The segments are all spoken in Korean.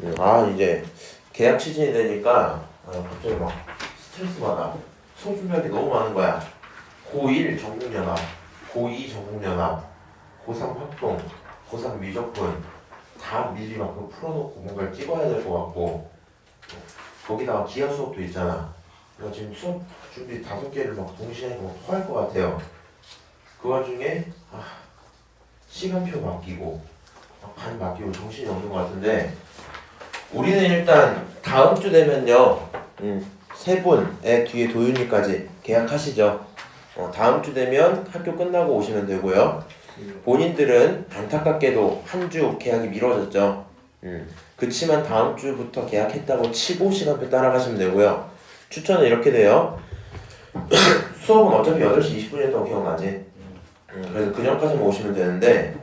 이제 계약 시즌이 되니까 갑자기 막 스트레스 받아. 수업 준비할 게 너무 많은 거야. 고1 전국연합, 고2 전국연합, 고3 합동, 고3 미적분 다 미리 막 그거 풀어놓고 뭔가를 찍어야 될 것 같고 거기다가 기하 수업도 있잖아. 나 지금 수업 준비 5개를 막 동시에 막 토할 것 같아요. 그 와중에 시간표 바뀌고 반 바뀌고 정신이 없는 것 같은데 우리는 일단 다음 주 되면요 세 분의 뒤에 도윤이까지 계약하시죠. 다음 주 되면 학교 끝나고 오시면 되고요. 본인들은 안타깝게도 한 주 계약이 미뤄졌죠. 그치만 다음 주부터 계약했다고 치고 시간표 따라가시면 되고요. 추천은 이렇게 돼요. 수업은 어차피 8시 20분이었다고 기억나지? 그래서 그 전까지만 오시면 되는데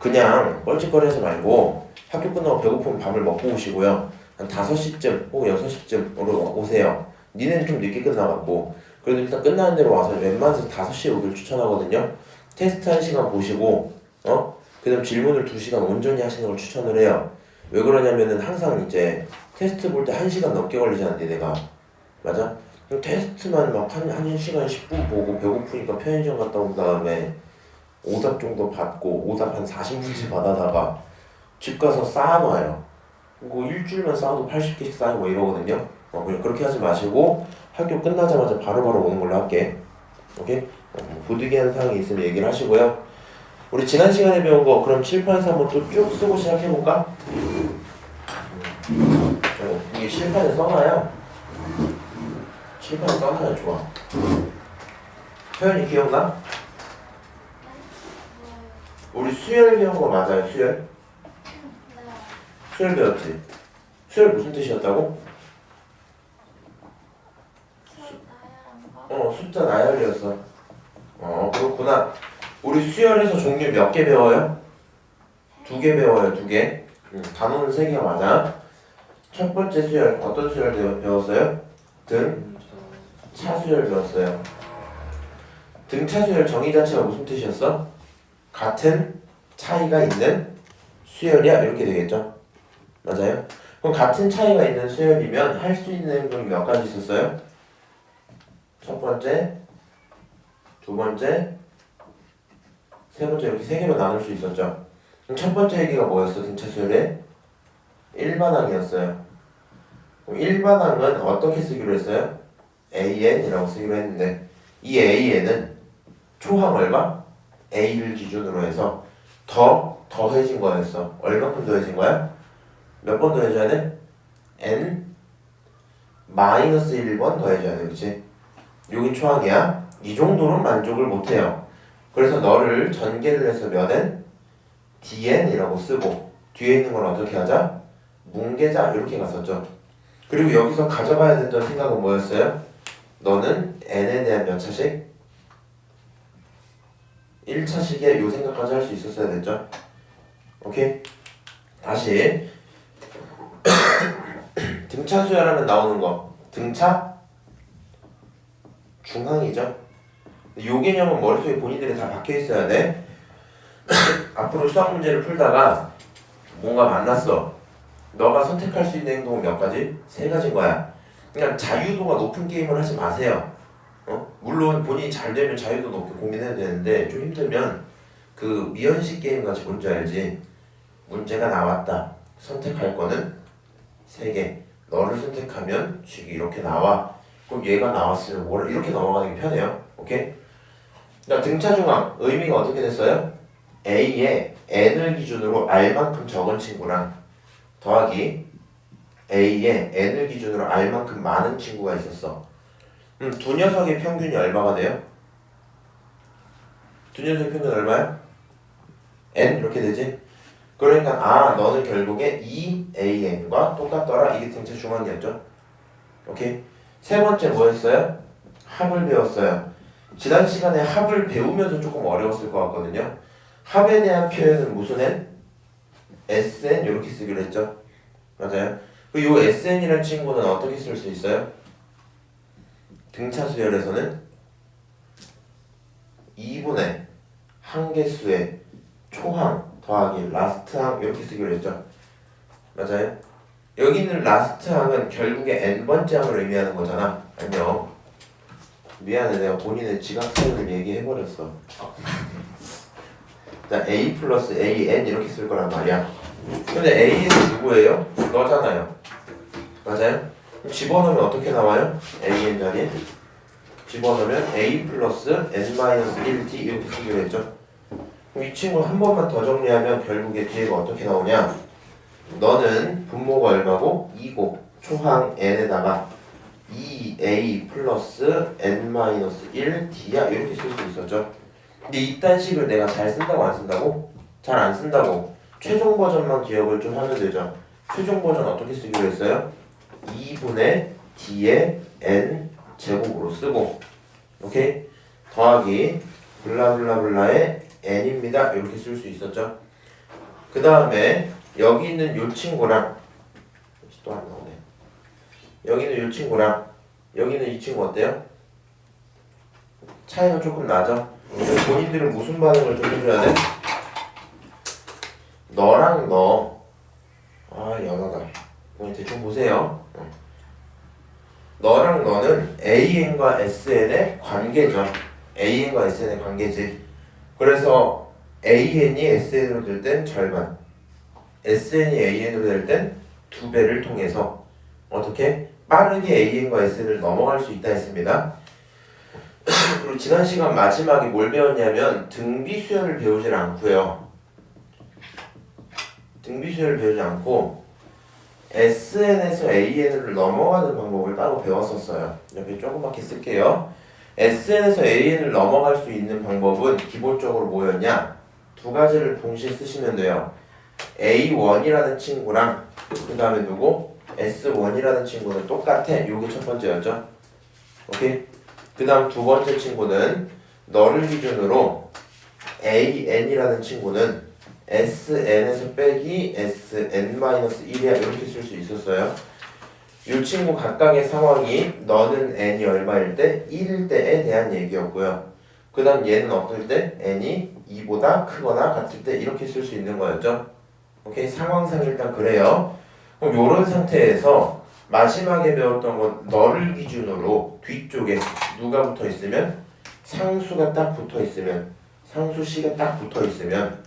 그냥 뻘짓거리하지 말고 학교 끝나고 배고프면 밥을 먹고 오시고요. 한 5시쯤 혹은 6시쯤으로 오세요. 니네는 좀 늦게 끝나가고 그래도 일단 끝나는 대로 와서 웬만해서 5시에 오길 추천하거든요. 테스트 1시간 보시고 그 다음 질문을 2시간 온전히 하시는 걸 추천을 해요. 왜 그러냐면은 항상 이제 테스트 볼 때 1시간 넘게 걸리잖아 니네가. 맞아? 그럼 테스트만 막 1시간 10분 보고 배고프니까 편의점 갔다 온 다음에 오답 정도 받고 오답 한 40문제 받아다가 집 가서 쌓아놔요. 그리고 일주일만 쌓아도 80개씩 쌓이고 뭐 이러거든요. 그냥 그렇게 하지 마시고 학교 끝나자마자 바로바로 오는 걸로 할게. 오케이? 부득이한 사항이 있으면 얘기를 하시고요. 우리 지난 시간에 배운 거 그럼 칠판에서 한번 또 쭉 쓰고 시작해볼까? 이게 칠판에 써놔야 좋아. 표현이 기억나? 우리 수열 배운 거 맞아요? 수열? 수열 배웠지? 수열 무슨 뜻이었다고? 숫자 나열이었어. 그렇구나. 우리 수열에서 종류 몇 개 배워요? 2개 배워요, 2개. 단어는 3개가 맞아. 첫 번째 수열, 어떤 수열 배웠어요? 등, 차 수열 배웠어요. 등차 수열 정의 자체가 무슨 뜻이었어? 같은 차이가 있는 수열이야? 이렇게 되겠죠? 맞아요? 그럼 같은 차이가 있는 수열이면 할 수 있는 건 몇 가지 있었어요? 첫 번째, 두 번째, 세 번째 이렇게 3개로 나눌 수 있었죠. 그럼 첫 번째 얘기가 뭐였어? 등차 수열의 일반항이었어요. 그럼 일반항은 어떻게 쓰기로 했어요? AN이라고 쓰기로 했는데 이 AN은 초항 얼마? A를 기준으로 해서 더해진 거였어. 얼마큼 더해진 거야? 몇 번 더해줘야 돼? N 마이너스 1번 더해줘야 돼. 그치? 여기 초항이야. 이 정도는 만족을 못해요. 그래서 너를 전개를 해서 몇 N? DN이라고 쓰고 뒤에 있는 건 어떻게 하자? 뭉개자 이렇게 갔었죠. 그리고 여기서 가져가야 됐던 생각은 뭐였어요? 너는 N에 대한 몇 차식? 1차식에 요 생각까지 할 수 있었어야 됐죠. 오케이? 다시 등차 수열하면 나오는 거 등차 중항이죠. 요 개념은 머릿속에 본인들이 다 박혀 있어야 돼. 앞으로 수학 문제를 풀다가 뭔가 만났어. 너가 선택할 수 있는 행동은 몇 가지? 3가지인 거야. 그냥 자유도가 높은 게임을 하지 마세요. 물론 본인이 잘 되면 자유도 높게 고민해야 되는데 좀 힘들면 그 미연식 게임 같이 뭔지 알지? 문제가 나왔다. 선택할 거는 3개. 너를 선택하면 식이 이렇게 나와. 그럼 얘가 나왔으면 뭘 이렇게 넘어가는 게 편해요. 오케이? 그러니까 등차 중항 의미가 어떻게 됐어요? A에 N을 기준으로 R만큼 적은 친구랑 더하기 A에 N을 기준으로 R만큼 많은 친구가 있었어. 두 녀석의 평균이 얼마가 돼요? 두 녀석의 평균 얼마야? N 이렇게 되지? 그러니까 너는 결국에 2AN과 똑같더라. 이게 등차 중항이었죠. 오케이? 세 번째 뭐였어요? 합을 배웠어요. 지난 시간에 합을 배우면서 조금 어려웠을 것 같거든요. 합에 대한 표현은 무슨 N? SN 이렇게 쓰기로 했죠. 맞아요. 그리고 이 SN이라는 친구는 어떻게 쓸 수 있어요? 등차 수열에서는 2분의 한개수의 초항 더하기 라스트항 이렇게 쓰기로 했죠. 맞아요? 여기 있는 라스트 항은 결국에 n번째 항을 의미하는 거잖아. 안녕. 미안해, 내가 본인의 지각사유를 얘기해버렸어. 자, a 플러스 an 이렇게 쓸 거란 말이야. 근데 a는 누구예요? 너잖아요. 맞아요? 그럼 집어넣으면 어떻게 나와요? an 자리에 집어넣으면 a 플러스 n-1t 이렇게 쓰기로 했죠. 그럼 이 친구 한 번만 더 정리하면 결국에 뒤에가 어떻게 나오냐? 너는 분모가 얼마고? 2고 초항 n에다가 2a 플러스 n-1d야 이렇게 쓸 수 있었죠. 근데 이딴 식을 내가 잘 쓴다고 안 쓴다고? 잘 안 쓴다고. 최종 버전만 기억을 좀 하면 되죠. 최종 버전 어떻게 쓰기로 했어요? 2분의 d의 n 제곱으로 쓰고, 오케이? 더하기 블라블라블라의 n입니다 이렇게 쓸 수 있었죠. 그 다음에 여기 있는 요 친구랑 또 안 나오네. 여기 있는 요 친구랑 여기 있는 이 친구 어때요? 차이가 조금 나죠? 본인들은 무슨 반응을 좀 해줘야 돼? 너랑 너. 아, 연하다. 본인 대충 보세요. 너랑 너는 AN과 SN의 관계죠. AN과 SN의 관계지. 그래서 AN이 SN으로 될 땐 절반, SN이 AN으로 될 땐 2배를 통해서 어떻게? 빠르게 AN과 SN을 넘어갈 수 있다 했습니다. 그리고 지난 시간 마지막에 뭘 배웠냐면 등비수열을 배우질 않고요. 등비수열을 배우지 않고 SN에서 AN을 넘어가는 방법을 따로 배웠었어요. 여기 조그맣게 쓸게요. SN에서 AN을 넘어갈 수 있는 방법은 기본적으로 뭐였냐? 두 가지를 동시에 쓰시면 돼요. A1이라는 친구랑 그 다음에 누구? S1이라는 친구는 똑같아. 요게 첫 번째였죠. 오케이? 그 다음 두 번째 친구는 너를 기준으로 AN이라는 친구는 SN에서 빼기 SN-1이야 이렇게 쓸 수 있었어요. 이 친구 각각의 상황이 너는 n이 얼마일 때? 1일 때에 대한 얘기였고요. 그 다음 얘는 어떨 때? n이 2보다 크거나 같을 때 이렇게 쓸 수 있는 거였죠. 오케이? 상황상 일단 그래요. 그럼 요런 상태에서 마지막에 배웠던 건 너를 기준으로 뒤쪽에 누가 붙어 있으면? 상수가 딱 붙어 있으면, 상수씨가 딱 붙어 있으면,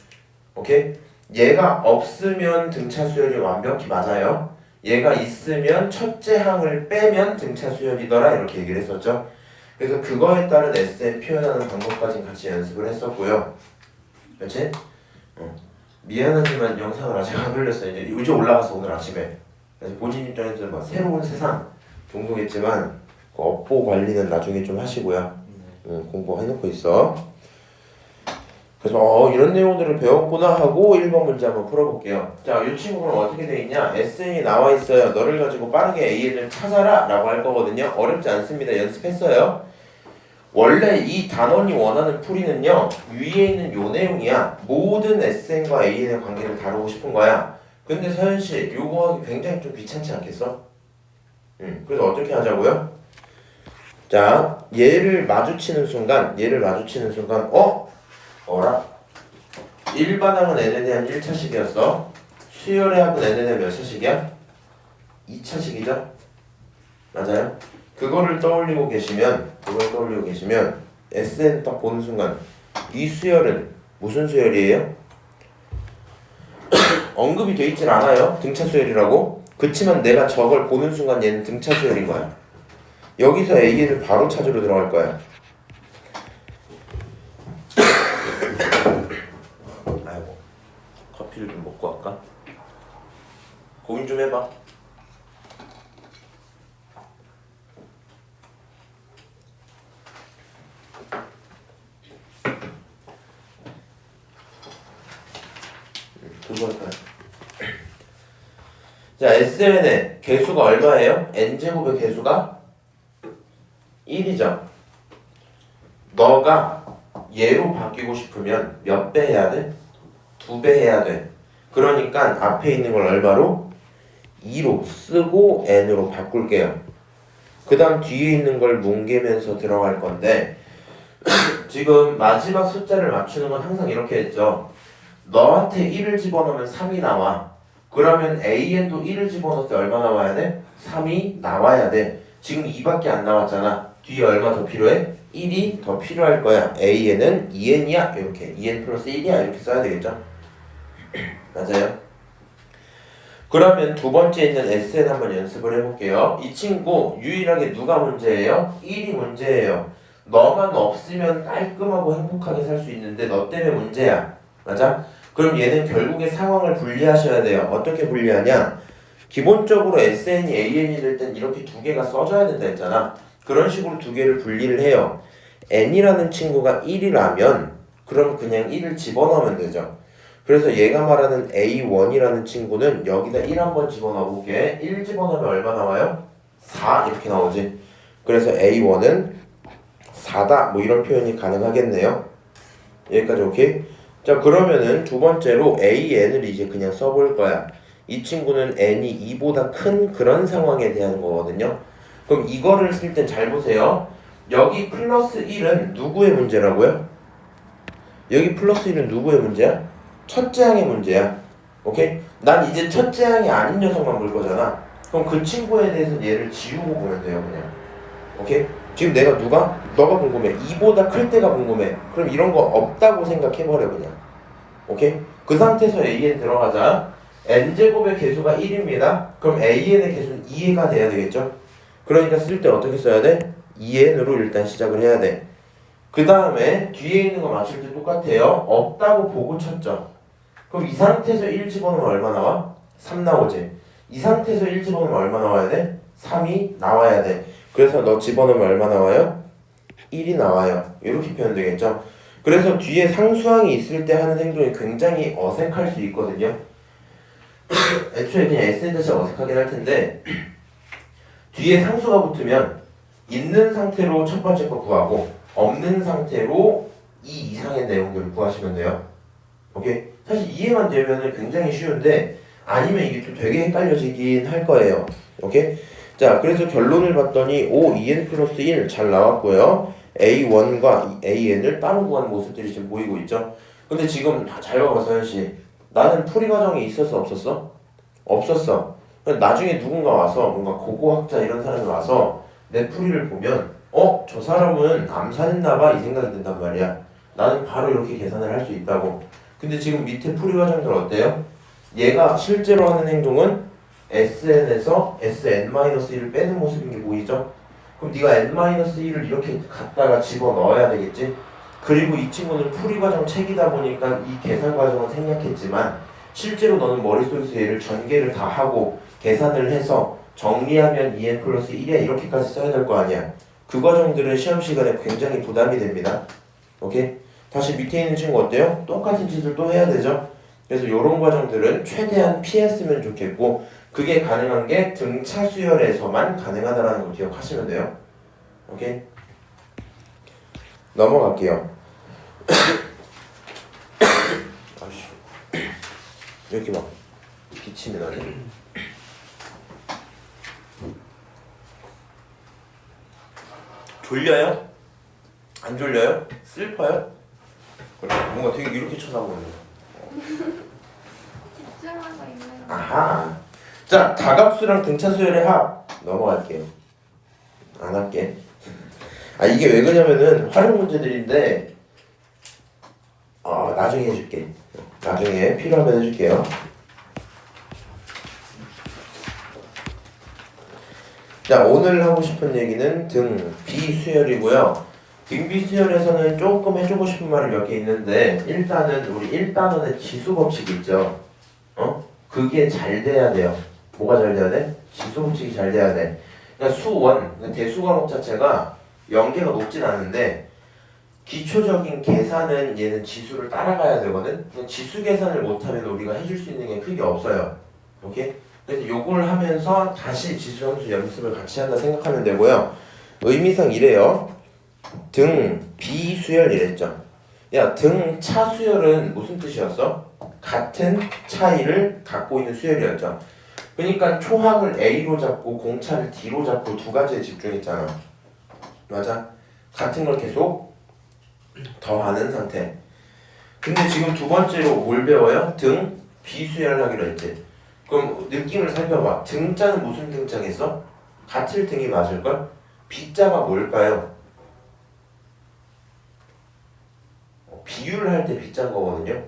오케이? 얘가 없으면 등차 수열이 완벽히 맞아요. 얘가 있으면 첫째 항을 빼면 등차 수열이더라 이렇게 얘기를 했었죠. 그래서 그거에 따른 SN 표현하는 방법까지 같이 연습을 했었고요. 그렇지? 미안하지만 영상을 아직 안 올렸어요. 이제 올라갔어 오늘 아침에. 그래서 본인 입장에서 막 새로운 세상 정도겠지만 그 업보 관리는 나중에 좀 하시고요. 공부해놓고 있어. 그래서 이런 내용들을 배웠구나 하고 1번 문제 한번 풀어볼게요. 자, 이 친구는 어떻게 돼 있냐? SN이 나와 있어요. 너를 가지고 빠르게 AN을 찾아라 라고 할 거거든요. 어렵지 않습니다. 연습했어요. 원래 이 단원이 원하는 풀이는요, 위에 있는 요 내용이야. 모든 SN과 AN의 관계를 다루고 싶은 거야. 근데 서현씨, 요거 굉장히 좀 귀찮지 않겠어? 그래서 어떻게 하자고요? 자, 얘를 마주치는 순간 어라? 일반항은 n에 대한 1차식이었어. 수열의 합은 n에 대한 몇 차식이야? 2차식이죠? 맞아요? 그걸 떠올리고 계시면 SN 딱 보는 순간 이 수열은 무슨 수열이에요? 언급이 돼 있진 않아요. 등차 수열이라고. 그치만 내가 저걸 보는 순간 얘는 등차 수열인 거야. 여기서 A를 바로 찾으러 들어갈 거야. 아이고, 커피를 좀 먹고 할까? 고민 좀 해봐. 그거일까요? 자, SN의 개수가 얼마예요? n제곱의 개수가 1이죠. 너가 얘로 바뀌고 싶으면 몇 배 해야 돼? 2배 해야 돼. 그러니까 앞에 있는 걸 얼마로? 2로 쓰고 n으로 바꿀게요. 그 다음 뒤에 있는 걸 뭉개면서 들어갈 건데 지금 마지막 숫자를 맞추는 건 항상 이렇게 했죠. 너한테 1을 집어넣으면 3이 나와. 그러면 AN도 1을 집어넣을 때 얼마 나와야 돼? 3이 나와야 돼. 지금 2밖에 안 나왔잖아. 뒤에 얼마 더 필요해? 1이 더 필요할 거야. AN은 2N이야. 이렇게 2N 플러스 1이야. 이렇게 써야 되겠죠? 맞아요. 그러면 두 번째 있는 SN 한번 연습을 해볼게요. 이 친구 유일하게 누가 문제예요? 1이 문제예요. 너만 없으면 깔끔하고 행복하게 살 수 있는데 너 때문에 문제야. 맞아? 그럼 얘는 결국에 상황을 분리하셔야 돼요. 어떻게 분리하냐? 기본적으로 SN이 AN이 될 땐 이렇게 두 개가 써져야 된다 했잖아. 그런 식으로 두 개를 분리를 해요. N이라는 친구가 1이라면 그럼 그냥 1을 집어넣으면 되죠. 그래서 얘가 말하는 A1이라는 친구는 여기다 1 한번 집어넣어 볼게. 1 집어넣으면 얼마 나와요? 4 이렇게 나오지. 그래서 A1은 4다 뭐 이런 표현이 가능하겠네요. 여기까지 오케이? 자 그러면은 두 번째로 AN을 이제 그냥 써볼 거야. 이 친구는 N이 2보다 큰 그런 상황에 대한 거거든요. 그럼 이거를 쓸 땐 잘 보세요. 여기 플러스 1은 누구의 문제라고요? 여기 플러스 1은 누구의 문제야? 첫째 항의 문제야. 오케이? 난 이제 첫째 항이 아닌 녀석만 볼 거잖아. 그럼 그 친구에 대해서 얘를 지우고 보면 돼요 그냥. 오케이? 지금 내가 너가 궁금해. 2보다 클 때가 궁금해. 그럼 이런 거 없다고 생각해버려 그냥. 오케이? 그 상태에서 AN 들어가자. n제곱의 개수가 1입니다. 그럼 AN의 개수는 2가 돼야 되겠죠? 그러니까 쓸 때 어떻게 써야 돼? 2n으로 일단 시작을 해야 돼. 그 다음에 뒤에 있는 거 맞출 때 똑같아요. 없다고 보고 쳤죠. 그럼 이 상태에서 1 집어넣으면 얼마 나와? 3 나오지. 이 상태에서 1 집어넣으면 얼마 나와야 돼? 3이 나와야 돼. 그래서 너 집어넣으면 얼마 나와요? 1이 나와요. 이렇게 표현되겠죠? 그래서 뒤에 상수항이 있을 때 하는 행동이 굉장히 어색할 수 있거든요. 애초에 그냥 SN 자체가 어색하긴 할 텐데 뒤에 상수가 붙으면 있는 상태로 첫 번째 거 구하고 없는 상태로 이 이상의 내용들을 구하시면 돼요. 오케이? 사실 이해만 되면 굉장히 쉬운데 아니면 이게 좀 되게 헷갈려지긴 할 거예요. 오케이? 자, 그래서 결론을 봤더니 2n 플러스 1 잘 나왔고요. A1과 AN을 따로 구하는 모습들이 지금 보이고 있죠. 근데 지금 잘 봐봐 서현씨. 나는 풀이 과정이 있었어 없었어? 없었어. 나중에 누군가 와서 뭔가 고고학자 이런 사람이 와서 내 풀이를 보면 저 사람은 암산했나봐 이 생각이 든단 말이야. 나는 바로 이렇게 계산을 할 수 있다고. 근데 지금 밑에 풀이 과정들 어때요? 얘가 실제로 하는 행동은 SN에서 SN-1을 빼는 모습인 게 보이죠? 그럼 네가 N-1을 이렇게 갖다가 집어넣어야 되겠지? 그리고 이 친구는 풀이 과정 책이다 보니까 이 계산 과정은 생략했지만 실제로 너는 머릿속에서 얘를 전개를 다 하고 계산을 해서 정리하면 2n 플러스 1이야 이렇게까지 써야 될 거 아니야. 그 과정들은 시험 시간에 굉장히 부담이 됩니다. 오케이? 다시 밑에 있는 친구 어때요? 똑같은 짓을 또 해야 되죠? 그래서 이런 과정들은 최대한 피했으면 좋겠고 그게 가능한 게 등차 수열에서만 가능하다는 거 기억하시면 돼요. 오케이? 넘어갈게요. 아씨, 이렇게 막 기침이 나네. 졸려요? 안 졸려요? 슬퍼요? 뭔가 되게 이렇게 쳐다보는 집중하고 있는 거. 아하. 자, 다각수랑 등차수열의 합 넘어갈게요. 안 할게. 이게 왜 그러냐면은 활용 문제들인데 나중에 해줄게. 나중에 필요하면 해줄게요. 자, 오늘 하고 싶은 얘기는 등 비수열이고요. 등 비수열에서는 조금 해주고 싶은 말이 몇 개 있는데 일단은 우리 1단원의 지수법칙 있죠. 그게 잘 돼야 돼요. 뭐가 잘 돼야 돼? 지수법칙이 잘 돼야 돼. 그러니까 수원, 대수 과목 자체가 연계가 높진 않은데 기초적인 계산은 얘는 지수를 따라가야 되거든. 지수 계산을 못하면 우리가 해줄 수 있는 게 크게 없어요. 오케이? 그래서 요걸 하면서 다시 지수 함수 연습을 같이 한다 생각하면 되고요. 의미상 이래요. 등 비수열 이랬죠. 야, 등 차수열은 무슨 뜻이었어? 같은 차이를 갖고 있는 수열이었죠. 그러니까 초항을 A로 잡고 공차를 D로 잡고 두 가지에 집중했잖아. 맞아? 같은 걸 계속 더하는 상태. 근데 지금 두 번째로 뭘 배워요? 등 비수열을 하기로 했지. 그럼 느낌을 살펴봐. 등자는 무슨 등자겠어? 같을 등이 맞을걸? B자가 뭘까요? 비율할 때 B자인 거거든요.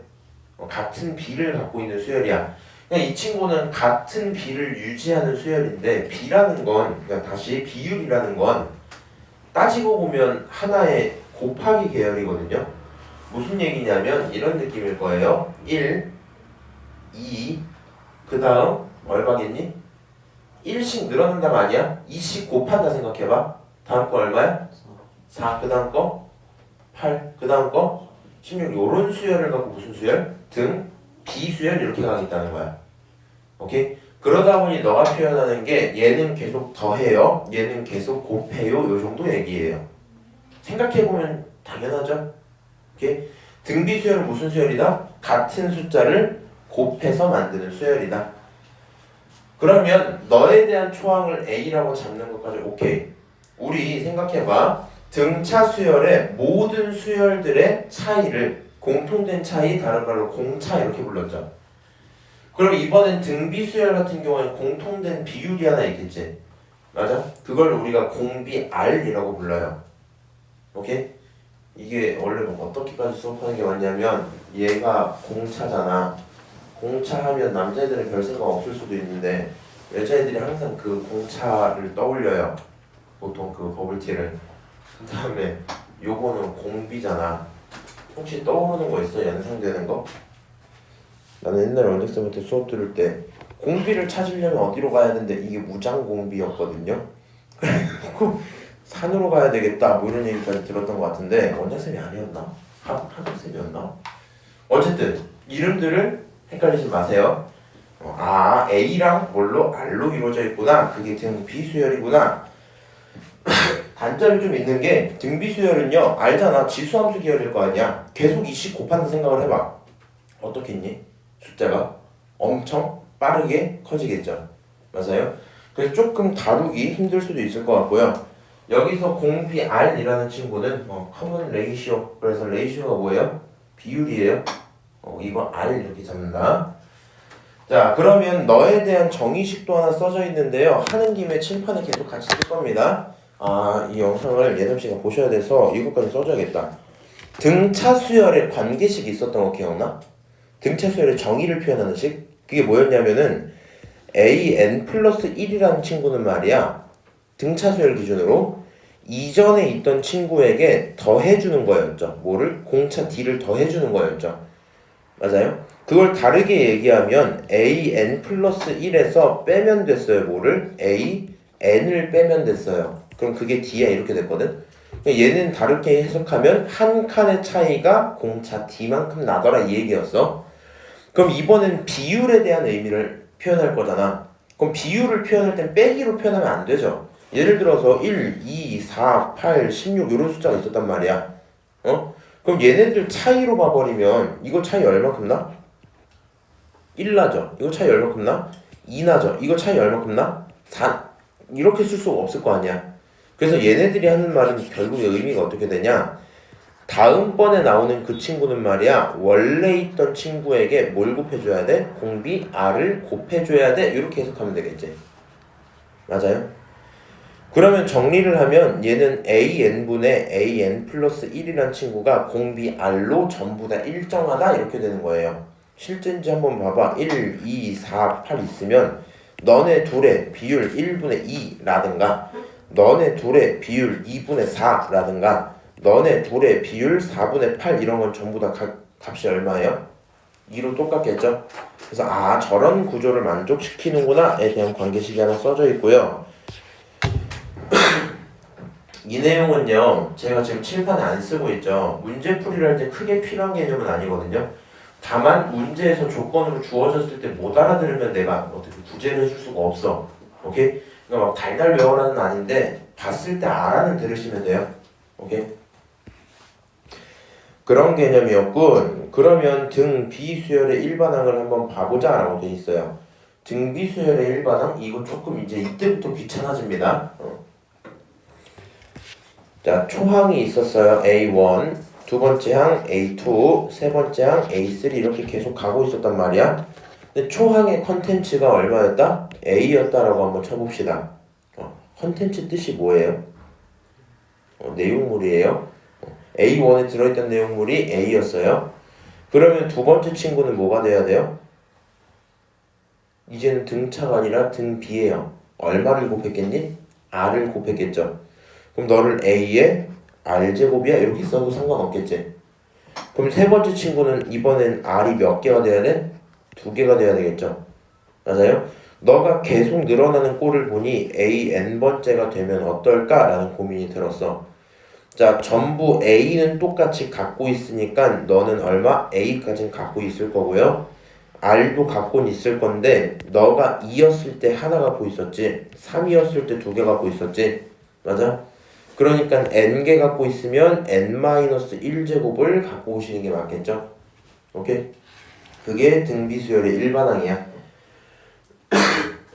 같은 B를 갖고 있는 수열이야. 그냥 이 친구는 같은 B를 유지하는 수열인데 B라는 건 그러니까 다시 비율이라는 건 따지고 보면 하나의 곱하기 계열이거든요. 무슨 얘기냐면 이런 느낌일 거예요. 1, 2, 그 다음 얼마겠니? 1씩 늘어난다가 아니야? 2씩 곱한다 생각해봐. 다음 거 얼마야? 4. 그 다음 거 8. 그 다음 거 16. 요런 수열을 갖고 무슨 수열? 등, 비수열 이렇게 가겠다는 거야. 오케이? 그러다 보니 너가 표현하는 게 얘는 계속 더해요. 얘는 계속 곱해요. 요 정도 얘기예요. 생각해보면 당연하죠? 오케이? 등비수열은 무슨 수열이다? 같은 숫자를 곱해서 만드는 수열이다. 그러면 너에 대한 초항을 A라고 잡는 것까지 오케이. 우리 생각해봐. 등차 수열의 모든 수열들의 차이를 공통된 차이 다른 말로 공차 이렇게 불렀죠. 그럼 이번엔 등비 수열 같은 경우에는 공통된 비율이 하나 있겠지. 맞아? 그걸 우리가 공비 R이라고 불러요. 오케이? 이게 원래 어떻게까지 수업하는 게 맞냐면 얘가 공차잖아. 공차하면 남자애들은 별 생각 없을 수도 있는데 여자애들이 항상 그 공차를 떠올려요. 보통 그 버블티를. 그 다음에 요거는 공비잖아. 혹시 떠오르는 거 있어? 연상되는 거? 나는 옛날에 원장쌤한테 수업 들을 때 공비를 찾으려면 어디로 가야 되는데 이게 무장공비였거든요. 그래서 산으로 가야 되겠다 뭐 이런 얘기까지 들었던 것 같은데 원장쌤이 아니었나? 학원쌤이었나? 어쨌든 이름들을 헷갈리지 마세요. A랑 뭘로? R로 이루어져 있구나. 그게 등비수열이구나. 단점이 좀 있는 게 등비수열은요 알잖아. 지수함수 계열일 거 아니야. 계속 2씩 곱한다 생각을 해봐. 어떻겠니? 숫자가 엄청 빠르게 커지겠죠. 맞아요? 그래서 조금 다루기 힘들 수도 있을 것 같고요. 여기서 공비 R이라는 친구는 커먼 레이시오. 그래서 레이시오가 뭐예요? 비율이에요. 이거 R 이렇게 잡는다. 자, 그러면 너에 대한 정의식도 하나 써져 있는데요. 하는 김에 칠판에 계속 같이 쓸 겁니다. 이 영상을 예담씨가 보셔야 돼서 이것까지 써줘야겠다. 등차 수열의 관계식이 있었던 거 기억나? 등차 수열의 정의를 표현하는 식? 그게 뭐였냐면은 an 플러스 1이라는 친구는 말이야. 등차 수열 기준으로 이전에 있던 친구에게 더해주는 거였죠. 뭐를? 공차 d를 더해주는 거였죠. 맞아요? 그걸 다르게 얘기하면 an 플러스 1에서 빼면 됐어요. 뭐를? an을 빼면 됐어요. 그럼 그게 d야 이렇게 됐거든? 얘는 다르게 해석하면 한 칸의 차이가 공차 d만큼 나더라 이 얘기였어. 그럼 이번엔 비율에 대한 의미를 표현할 거잖아. 그럼 비율을 표현할 땐 빼기로 표현하면 안 되죠. 예를 들어서 1, 2, 4, 8, 16 이런 숫자가 있었단 말이야. 그럼 얘네들 차이로 봐버리면 이거 차이 얼마큼 나? 1 나죠. 이거 차이 얼마큼 나? 2 나죠. 이거 차이 얼마큼 나? 4. 이렇게 쓸 수가 없을 거 아니야. 그래서 얘네들이 하는 말은 결국에 의미가 어떻게 되냐? 다음번에 나오는 그 친구는 말이야 원래 있던 친구에게 뭘 곱해줘야 돼? 공비 R을 곱해줘야 돼? 이렇게 해석하면 되겠지. 맞아요? 그러면 정리를 하면 얘는 AN분의 AN 플러스 1이라는 친구가 공비 R로 전부 다 일정하다 이렇게 되는 거예요. 실제인지 한번 봐봐. 1, 2, 4, 8 있으면 너네 둘의 비율 1분의 2라든가 너네 둘의 비율 2분의 4라든가 너네 둘의 비율 4분의 8 이런 건 전부 다 값이 얼마예요? 2로 똑같겠죠? 그래서 저런 구조를 만족시키는구나에 대한 관계식이 하나 써져 있고요. 이 내용은요 제가 지금 칠판에 안 쓰고 있죠. 문제풀이를 할 때 크게 필요한 개념은 아니거든요. 다만 문제에서 조건으로 주어졌을 때 못 알아들으면 내가 어떻게 구제를 해줄 수가 없어. 오케이? 그러니까 막 달달 외워라는 아닌데 봤을 때 알아는 들으시면 돼요. 오케이? 그런 개념이었군. 그러면 등 비수열의 일반항을 한번 봐보자 라고 돼 있어요. 등 비수열의 일반항 이거 조금 이제 이때부터 귀찮아집니다. 자, 초항이 있었어요. A1, 두 번째 항 A2, 세 번째 항 A3 이렇게 계속 가고 있었단 말이야. 근데 초항의 컨텐츠가 얼마였다? A였다라고 한번 쳐봅시다. 컨텐츠 뜻이 뭐예요? 내용물이에요. A1에 들어있던 내용물이 A였어요. 그러면 두 번째 친구는 뭐가 돼야 돼요? 이제는 등차가 아니라 등비예요. 얼마를 곱했겠니? R을 곱했겠죠. 그럼 너를 A에 R제곱이야? 이렇게 써도 상관없겠지. 그럼 세 번째 친구는 이번엔 R이 몇 개가 돼야 돼? 2개가 돼야 되겠죠. 맞아요? 너가 계속 늘어나는 꼴을 보니 A n번째가 되면 어떨까? 라는 고민이 들었어. 자, 전부 A는 똑같이 갖고 있으니까 너는 얼마? A까지는 갖고 있을 거고요. R도 갖고는 있을 건데 너가 2였을 때 하나 갖고 있었지, 3이었을 때 2개 갖고 있었지. 맞아? 그러니까 n개 갖고 있으면 n-1제곱을 갖고 오시는 게 맞겠죠? 오케이? 그게 등비수열의 일반항이야.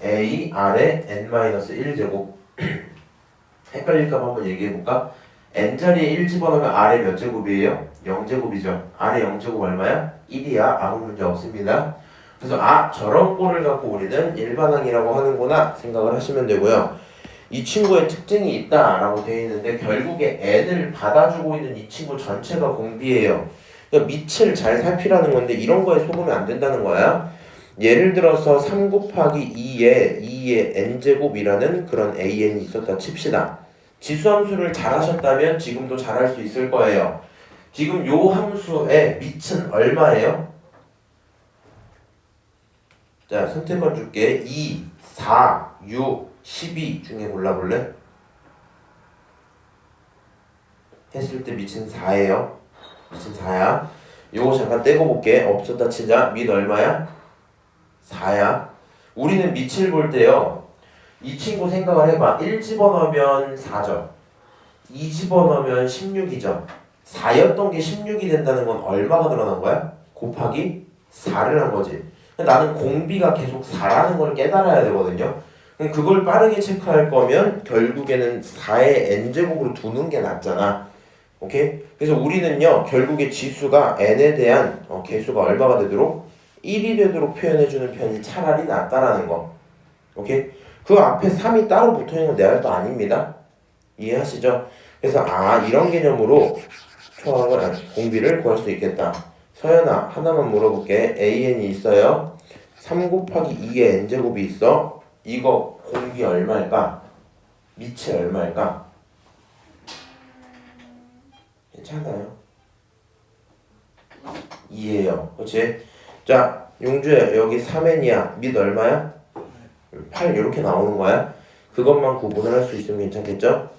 A, R에 n-1제곱. 헷갈릴까봐 한번 얘기해볼까? n자리에 1 집어넣으면 R에 몇 제곱이에요? 0제곱이죠. R에 0제곱 얼마야? 1이야. 아무 문제 없습니다. 그래서 저런 꼴을 갖고 우리는 일반항이라고 하는구나 생각을 하시면 되고요. 이 친구의 특징이 있다라고 되어 있는데 결국에 n을 받아주고 있는 이 친구 전체가 공비예요. 그러니까 밑을 잘 살피라는 건데 이런 거에 속으면 안 된다는 거야. 예를 들어서 3 곱하기 2의 n제곱이라는 그런 an이 있었다 칩시다. 지수함수를 잘 하셨다면 지금도 잘 할 수 있을 거예요. 지금 요 함수의 밑은 얼마예요? 자, 선택권 줄게. 2, 4, 6, 12 중에 골라볼래? 했을 때 밑은 4예요. 밑은 4야. 요거 잠깐 떼고 볼게. 없었다 치자. 밑 얼마야? 4야. 우리는 밑을 볼 때요. 이 친구 생각을 해봐. 1 집어넣으면 4죠. 2 집어넣으면 16이죠. 4였던 게 16이 된다는 건 얼마가 늘어난 거야? 곱하기 4를 한 거지. 나는 공비가 계속 4라는 걸 깨달아야 되거든요. 그럼 그걸 빠르게 체크할 거면 결국에는 4의 n제곱으로 두는 게 낫잖아. 오케이? 그래서 우리는요, 결국에 지수가 n에 대한 개수가 얼마가 되도록 1이 되도록 표현해주는 편이 차라리 낫다라는 거. 오케이? 그 앞에 3이 따로 붙어있는 건 내 할 거 아닙니다. 이해하시죠? 그래서 이런 개념으로 초항을 공비를 구할 수 있겠다. 서연아, 하나만 물어볼게. an이 있어요. 3 곱하기 2의 n제곱이 있어. 이거 공비 얼마일까? 밑이 얼마일까? 괜찮아요. 2예요. 그치? 자, 용주야, 여기 3n이야. 밑 얼마야? 8 이렇게 나오는 거야. 그것만 구분을 할 수 있으면 괜찮겠죠?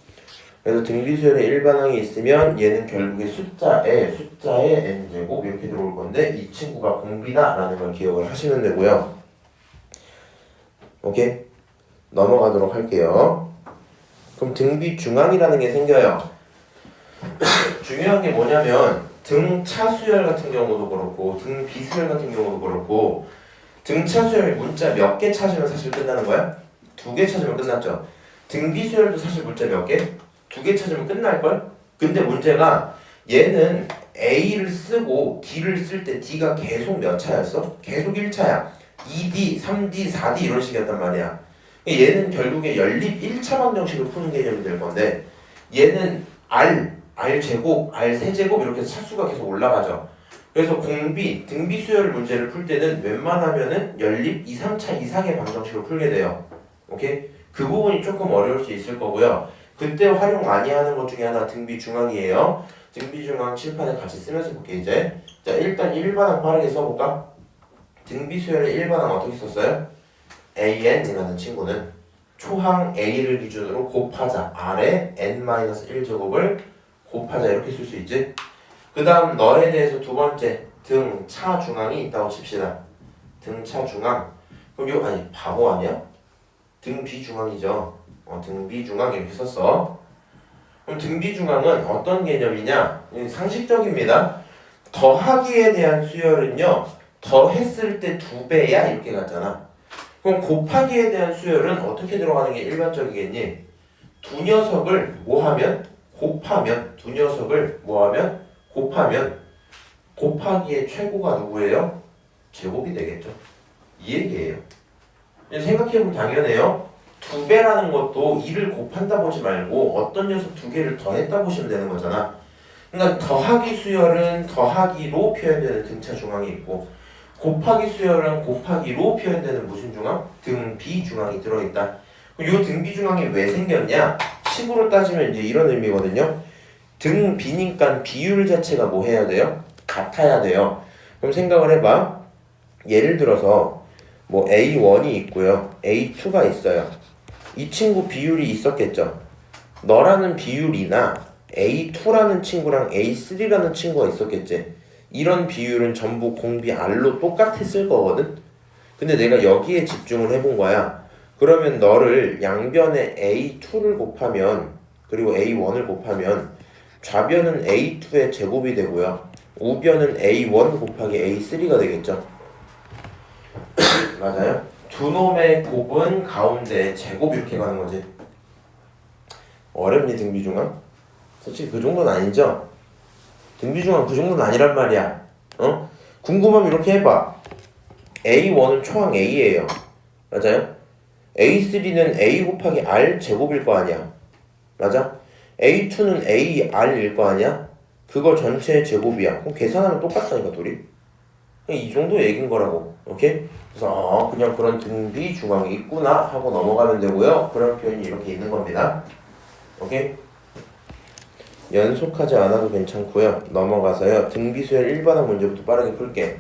그래서 등비수열의 일반항이 있으면 얘는 결국에 숫자에 n제곱 이렇게 들어올 건데 이 친구가 공비다 라는 걸 기억을 하시면 되고요. 오케이? 넘어가도록 할게요. 그럼 등비 중항이라는 게 생겨요. 중요한 게 뭐냐면 등차 수열 같은 경우도 그렇고 등비 수열 같은 경우도 그렇고 등차 수열이 문자 몇 개 찾으면 사실 끝나는 거야? 2개 찾으면 끝났죠. 등비 수열도 사실 문자 몇 개? 2개 찾으면 끝날걸? 근데 문제가 얘는 A를 쓰고 D를 쓸 때 D가 계속 몇 차였어? 계속 1차야. 2D, 3D, 4D 이런 식이었단 말이야. 얘는 결국에 연립 1차 방정식을 푸는 개념이 될 건데 얘는 R제곱, R세제곱 이렇게 해서 차수가 계속 올라가죠. 그래서 공비, 등비 수열 문제를 풀 때는 웬만하면은 연립 2, 3차 이상의 방정식을 풀게 돼요. 오케이? 그 부분이 조금 어려울 수 있을 거고요. 그때 활용 많이 하는 것 중에 하나 등비 중항이에요. 등비 중항 칠판에 같이 쓰면서 볼게 이제. 자, 일단 일반항 빠르게 써볼까? 등비 수열의 일반항 어떻게 썼어요? an이라는 친구는 초항 a를 기준으로 곱하자. R에 n-1제곱을 곱하자 이렇게 쓸 수 있지? 그 다음 너에 대해서 두 번째 등차 중항이 있다고 칩시다. 등차 중항. 그럼 바보 아니야? 등비 중항이죠. 등비 중항 이렇게 썼어. 그럼 등비 중항은 어떤 개념이냐? 상식적입니다. 더하기에 대한 수열은요, 더했을 때 2배야 이렇게 갔잖아. 그럼 곱하기에 대한 수열은 어떻게 들어가는 게 일반적이겠니? 두 녀석을 뭐하면? 곱하면. 두 녀석을 뭐하면? 곱하면 곱하기의 최고가 누구예요? 제곱이 되겠죠. 이 얘기예요. 생각해보면 당연해요. 2배라는 것도 2를 곱한다 보지 말고 어떤 녀석 2개를 더했다 보시면 되는 거잖아. 그러니까 더하기 수열은 더하기로 표현되는 등차 중앙이 있고 곱하기 수열은 곱하기로 표현되는 무슨 중앙? 등비 중앙이 들어있다. 그럼 이 등비 중앙이 왜 생겼냐? 식으로 따지면 이제 이런 의미거든요. 등비니까 비율 자체가 뭐 해야 돼요? 같아야 돼요. 그럼 생각을 해봐. 예를 들어서 뭐 A1이 있고요. A2가 있어요. 이 친구 비율이 있었겠죠. 너라는 비율이나 A2라는 친구랑 A3라는 친구가 있었겠지. 이런 비율은 전부 공비 R로 똑같았을 거거든. 근데 내가 여기에 집중을 해본 거야. 그러면 너를 양변에 A2를 곱하면 그리고 A1을 곱하면 좌변은 A2의 제곱이 되고요. 우변은 A1 곱하기 A3가 되겠죠. 맞아요? 두 놈의 곱은 가운데 제곱 이렇게 가는 거지. 어렵니 등비중앙? 솔직히 그 정도는 아니죠? 등비중앙 그 정도는 아니란 말이야. 어? 궁금하면 이렇게 해봐. A1은 초항 A예요. 맞아요? A3는 A 곱하기 R 제곱일 거 아니야. 맞아? A2는 AR일 거 아니야? 그거 전체의 제곱이야. 그럼 계산하면 똑같다니까 둘이. 이 정도 얘기인 거라고. 오케이? 그래서 그냥 그런 등비 중앙이 있구나 하고 넘어가면 되고요. 그런 표현이 이렇게 있는 겁니다. 오케이? 연속하지 않아도 괜찮고요. 넘어가서요. 등비수열 1반항 문제부터 빠르게 풀게.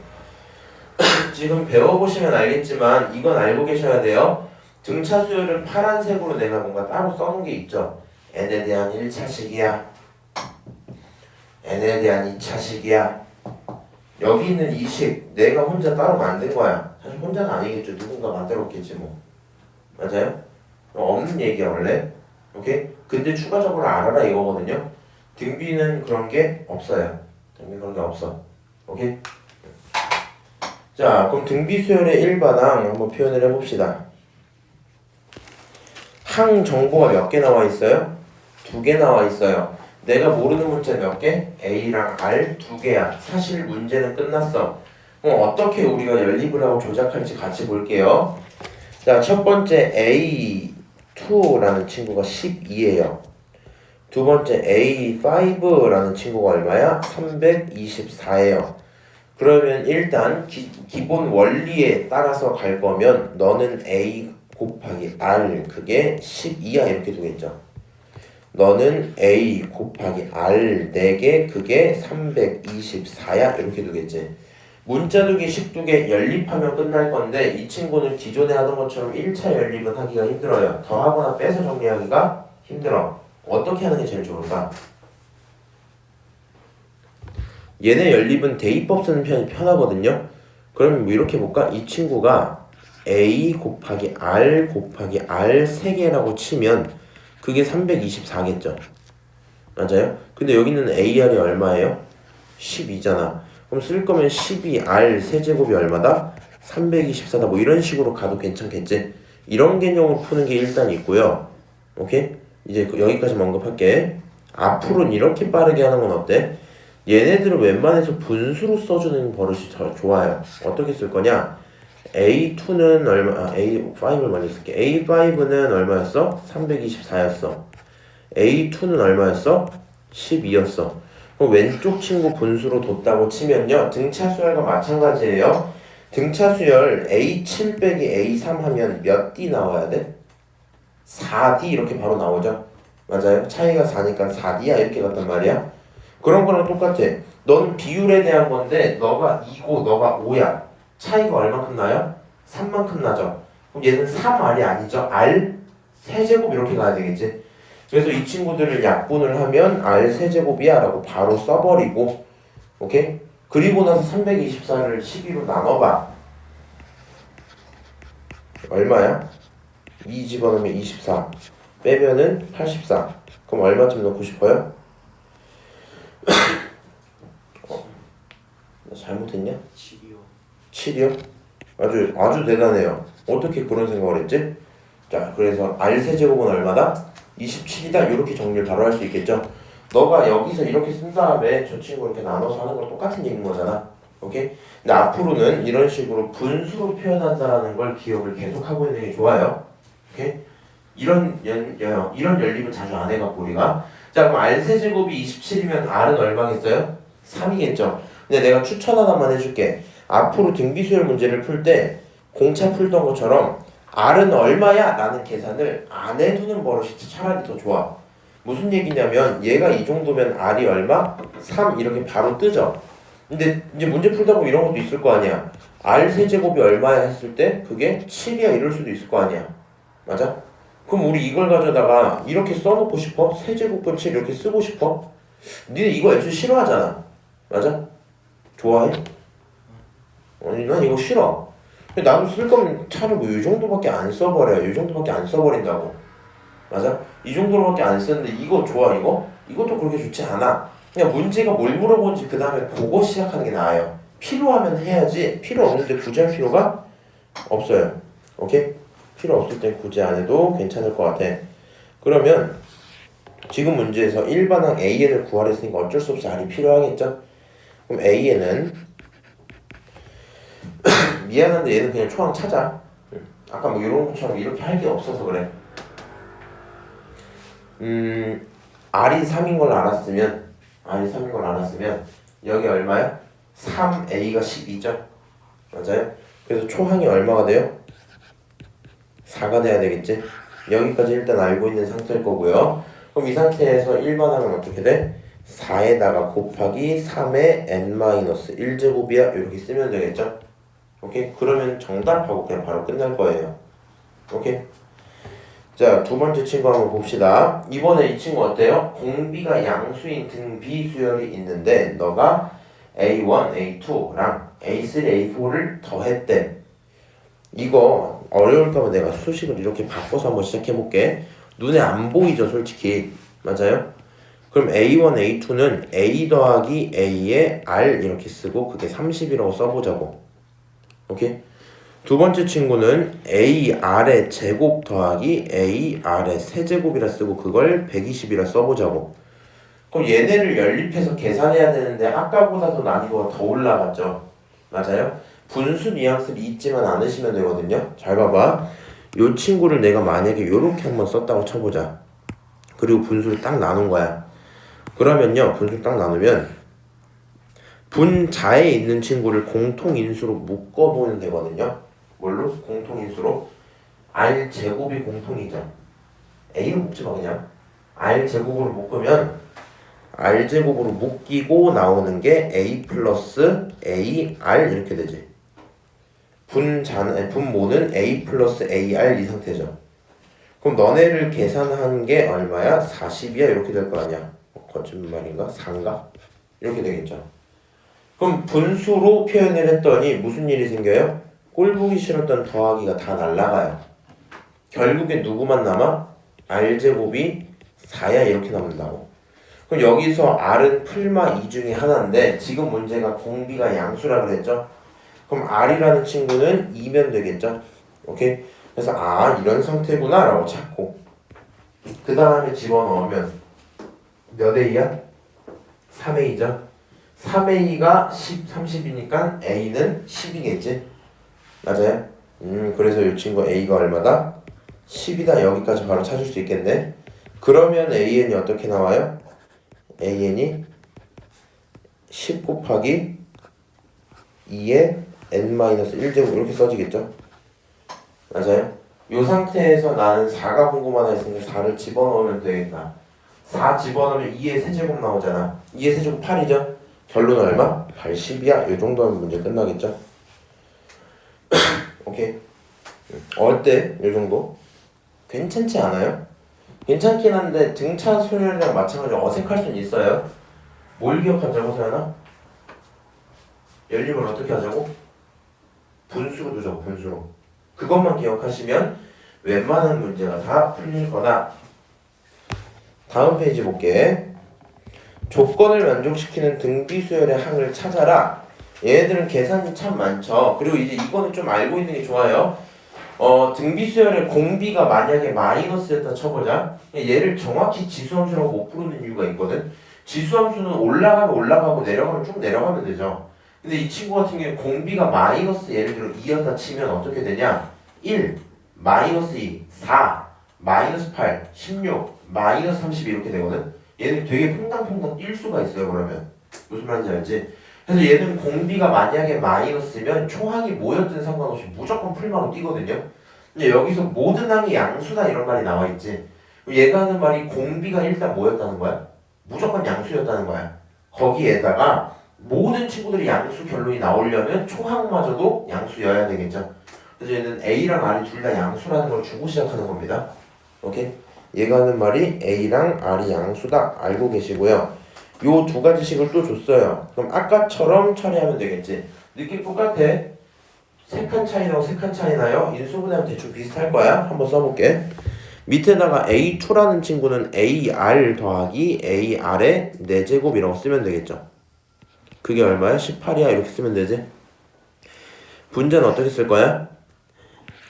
지금 배워보시면 알겠지만 이건 알고 계셔야 돼요. 등차 수열은 파란색으로 내가 뭔가 따로 써놓은 게 있죠. n에 대한 1차식이야. n에 대한 2차식이야. 여기 있는 이 식 내가 혼자 따로 만든 거야. 사실 혼자는 아니겠죠. 누군가 만들었겠지 뭐. 맞아요? 없는 얘기야 원래. 오케이? 근데 추가적으로 알아라 이거거든요. 등비는 그런 게 없어요. 등비 그런 게 없어. 오케이? 자, 그럼 등비 수열의 1반항 한번 표현을 해봅시다. 항 정보가 몇 개 나와 있어요? 2개 나와 있어요. 내가 모르는 문자 몇 개? A랑 R 2개야. 사실 문제는 끝났어. 그럼 어떻게 우리가 연립을 하고 조작할지 같이 볼게요. 자, 첫 번째 A2라는 친구가 12예요. 두 번째 A5라는 친구가 얼마야? 324예요. 그러면 일단 기본 원리에 따라서 갈 거면 너는 A 곱하기 R 그게 12야 이렇게 두겠죠. 너는 A 곱하기 R 4개 그게 324야 이렇게 두겠지. 문자두기 식두개 연립하면 끝날 건데 이 친구는 기존에 하던 것처럼 1차 연립은 하기가 힘들어요. 더하거나 빼서 정리하기가 힘들어. 어떻게 하는 게 제일 좋을까? 얘네 연립은 대입법 쓰는 편이 편하거든요. 그럼 뭐 이렇게 볼까? 이 친구가 A 곱하기 R 곱하기 R 3개라고 치면 그게 324겠죠. 맞아요? 근데 여기는 AR이 얼마예요? 12잖아. 그럼 쓸 거면 12R 세제곱이 얼마다? 324다. 뭐 이런 식으로 가도 괜찮겠지? 이런 개념으로 푸는 게 일단 있고요. 오케이? 이제 여기까지만 언급할게. 앞으로는 이렇게 빠르게 하는 건 어때? 얘네들은 웬만해서 분수로 써주는 버릇이 더 좋아요. 어떻게 쓸 거냐? A2는 얼마? A5를 먼저 쓸게. A5는 얼마였어? 324였어. A2는 얼마였어? 12였어. 그럼 왼쪽 친구 분수로 뒀다고 치면요. 등차 수열과 마찬가지예요. 등차 수열 A7 빼기 A3 하면 몇 D 나와야 돼? 4D 이렇게 바로 나오죠. 맞아요? 차이가 4니까 4D야 이렇게 갔단 말이야. 그런 거랑 똑같아. 넌 비율에 대한 건데 너가 2고 너가 5야. 차이가 얼마큼 나요? 3만큼 나죠. 그럼 얘는 3R이 아니죠. R 세제곱 이렇게 가야 되겠지. 그래서 이 친구들을 약분을 하면 R 세제곱이야 라고 바로 써버리고 오케이? 그리고 나서 324를 12로 나눠봐. 얼마야? 2 집어넣으면 24 빼면은 84. 그럼 얼마쯤 넣고 싶어요? 나 잘못했냐? 7이요. 7이요? 아주 대단해요. 어떻게 그런 생각을 했지? 자, 그래서 R 세제곱은 얼마다? 27이다. 이렇게 정리를 바로 할 수 있겠죠? 너가 여기서 이렇게 쓴 다음에 저 친구 이렇게 나눠서 하는 거 똑같은 얘기인 거잖아. 오케이? 근데 앞으로는 이런 식으로 분수로 표현한다라는 걸 기억을 계속 하고 있는 게 좋아요. 오케이? 이런 연립은 자주 안 해갖고 우리가 자 그럼 R세제곱이 27이면 R은 얼마겠어요? 3이겠죠. 근데 내가 추천 하나만 해줄게. 앞으로 등비수열 문제를 풀 때 공차 풀던 것처럼 R은 얼마야? 라는 계산을 안 해두는 버릇이 차라리 더 좋아. 무슨 얘기냐면 얘가 이 정도면 R이 얼마? 3 이렇게 바로 뜨죠. 근데 이제 문제 풀다 보면 이런 것도 있을 거 아니야. R 세제곱이 얼마야 했을 때 그게 7이야 이럴 수도 있을 거 아니야. 맞아? 그럼 우리 이걸 가져다가 이렇게 써놓고 싶어? 세제곱분 7 이렇게 쓰고 싶어? 니네 이거 애초에 싫어하잖아. 맞아? 좋아해? 아니 난 이거 싫어. 나도 쓸 거면 차라리 뭐 이 정도밖에 안 써버려. 이 정도밖에 안 써버린다고. 맞아? 이 정도로밖에 안 쓰는데 이거 좋아 이거? 이것도 그렇게 좋지 않아. 그냥 문제가 뭘 물어보는지 그 다음에 보고 시작하는 게 나아요. 필요하면 해야지 필요 없는데 굳이 할 필요가 없어요. 오케이? 필요 없을 땐 굳이 안 해도 괜찮을 것 같아. 그러면 지금 문제에서 일반항 AN을 구하랬으니까 어쩔 수 없이 R이 필요하겠죠? 그럼 AN은 미안한데 얘는 그냥 초항 찾아. 아까 뭐 이런 것처럼 이렇게 할 게 없어서 그래. R이 3인 걸 알았으면 여기 얼마야? 3A가 12죠? 맞아요? 그래서 초항이 얼마가 돼요? 4가 돼야 되겠지? 여기까지 일단 알고 있는 상태일 거고요. 그럼 이 상태에서 일반항은 어떻게 돼? 4에다가 곱하기 3의 n-1제곱이야 이렇게 쓰면 되겠죠? 오케이? 그러면 정답하고 그냥 바로 끝날 거예요. 오케이? 자, 두 번째 친구 한번 봅시다. 이번에 이 친구 어때요? 공비가 양수인 등비 수열이 있는데 너가 A1, A2랑 A3, A4를 더했대. 이거 어려울까봐 내가 수식을 이렇게 바꿔서 한번 시작해볼게. 눈에 안 보이죠 솔직히. 맞아요? 그럼 A1, A2는 A 더하기 A에 R 이렇게 쓰고 그게 30이라고 써보자고. 오케이? 두 번째 친구는 AR의 제곱 더하기 AR의 세제곱이라 쓰고 그걸 120이라 써보자고. 그럼 얘네를 연립해서 계산해야 되는데 아까보다도 난이도가 더 올라갔죠. 맞아요? 분수 뉘앙스를 잊지만 않으시면 되거든요. 잘 봐봐. 요 친구를 내가 만약에 요렇게 한번 썼다고 쳐보자. 그리고 분수를 딱 나눈 거야. 그러면요 분수를 딱 나누면 분자에 있는 친구를 공통인수로 묶어보면 되거든요. 뭘로? 공통인수로. R제곱이 공통이죠. A는 묶지마 그냥. R제곱으로 묶으면 R제곱으로 묶이고 나오는 게 A 플러스 AR 이렇게 되지. 분모는 A 플러스 AR 이 상태죠. 그럼 너네를 계산한 게 얼마야? 40이야 이렇게 될 거 아니야. 거짓말인가? 4인가? 이렇게 되겠죠. 그럼 분수로 표현을 했더니 무슨 일이 생겨요? 꼴 보기 싫었던 더하기가 다 날라가요. 결국에 누구만 남아? R제곱이 4야 이렇게 남는다고. 그럼 여기서 R은 풀마 2 중에 하나인데 지금 문제가 공비가 양수라 그랬죠? 그럼 R이라는 친구는 2면 되겠죠? 오케이? 그래서 아 이런 상태구나 라고 찾고 그 다음에 집어넣으면 몇 A야? 3A죠? 3A가 10, 30이니까 A는 10이겠지? 맞아요? 그래서 이 친구 A가 얼마다? 10이다. 여기까지 바로 찾을 수 있겠네. 그러면 AN이 어떻게 나와요? AN이 10 곱하기 2의 n-1제곱 이렇게 써지겠죠? 맞아요? 이 상태에서 나는 4가 궁금하다 했으니까 4를 집어넣으면 되겠다. 4 집어넣으면 2의 세제곱 나오잖아. 2의 세제곱 8이죠? 결론은 얼마? 80이야. 이 정도 하면 문제 끝나겠죠? 오케이. 어때? 이 정도? 괜찮지 않아요? 괜찮긴 한데 등차 수열이랑 마찬가지로 어색할 수는 있어요. 뭘 기억하자고 서연아? 연립을 어떻게 하자고? 분수로 두자고 분수로. 그것만 기억하시면 웬만한 문제가 다 풀릴 거다. 다음 페이지 볼게. 조건을 만족시키는 등비수열의 항을 찾아라. 얘네들은 계산이 참 많죠. 그리고 이제 이거는 좀 알고 있는 게 좋아요. 등비수열의 공비가 만약에 마이너스였다 쳐보자. 얘를 정확히 지수함수라고 못 부르는 이유가 있거든. 지수함수는 올라가면 올라가고 내려가면 쭉 내려가면 되죠. 근데 이 친구 같은 경우에 공비가 마이너스 예를 들어 2였다 치면 어떻게 되냐? 1, 마이너스 2, 4, 마이너스 8, 16, 마이너스 32 이렇게 되거든? 얘는 되게 퐁당퐁당 뛸 수가 있어요. 그러면 무슨 말인지 알지? 그래서 얘는 공비가 만약에 마이너스면 초항이 뭐였든 상관없이 무조건 풀마로 뛰거든요. 근데 여기서 모든 항이 양수다 이런 말이 나와 있지. 얘가 하는 말이 공비가 일단 뭐였다는 거야? 무조건 양수였다는 거야. 거기에다가 모든 친구들이 양수 결론이 나오려면 초항마저도 양수여야 되겠죠. 그래서 얘는 A랑 R이 둘 다 양수라는 걸 주고 시작하는 겁니다. 오케이? 얘가 하는 말이 A랑 R이 양수다 알고 계시고요. 요 두 가지 식을 또 줬어요. 그럼 아까처럼 처리하면 되겠지. 느낌 똑같아. 세 칸 차이나고 세 칸 차이나요? 인수분해하면 대충 비슷할 거야. 한번 써볼게. 밑에다가 A2라는 친구는 AR 더하기 AR의 4제곱이라고 쓰면 되겠죠. 그게 얼마야? 18이야. 이렇게 쓰면 되지. 분자는 어떻게 쓸 거야?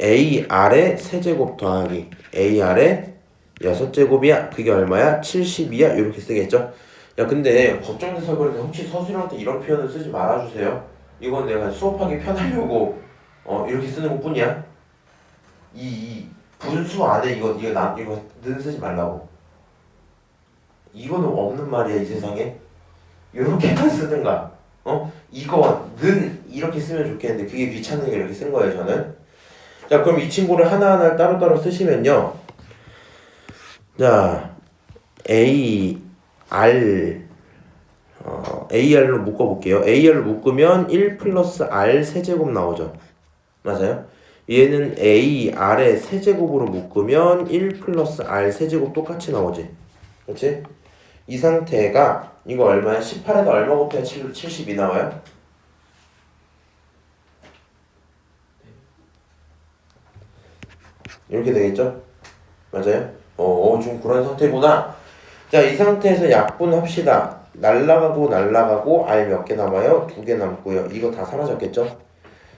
AR의 3제곱 더하기 AR의 6제곱이야. 그게 얼마야? 72야. 이렇게 쓰겠죠. 야 근데 걱정돼서 그런데 혹시 서술형한테 이런 표현을 쓰지 말아주세요. 이건 내가 수업하기 편하려고 이렇게 쓰는 것 뿐이야. 이 분수 안에 이거 는 쓰지 말라고. 이거는 없는 말이야 이 세상에. 이렇게만 쓰든가. 이거 는 이렇게 쓰면 좋겠는데 그게 귀찮으니까 이렇게 쓴 거예요 저는. 자 그럼 이 친구를 하나하나 따로따로 쓰시면요. 자 AR로 묶어볼게요. AR로 묶으면 1 플러스 R 세제곱 나오죠. 맞아요? 얘는 AR의 세제곱으로 묶으면 1 플러스 R 세제곱 똑같이 나오지. 그렇지? 이 상태가 이거 얼마야? 18에다 얼마 곱해야 72 나와요? 이렇게 되겠죠? 맞아요? 좀 그런 상태구나. 자, 이 상태에서 약분합시다. 날라가고 R 몇 개 남아요? 2개 남고요. 이거 다 사라졌겠죠?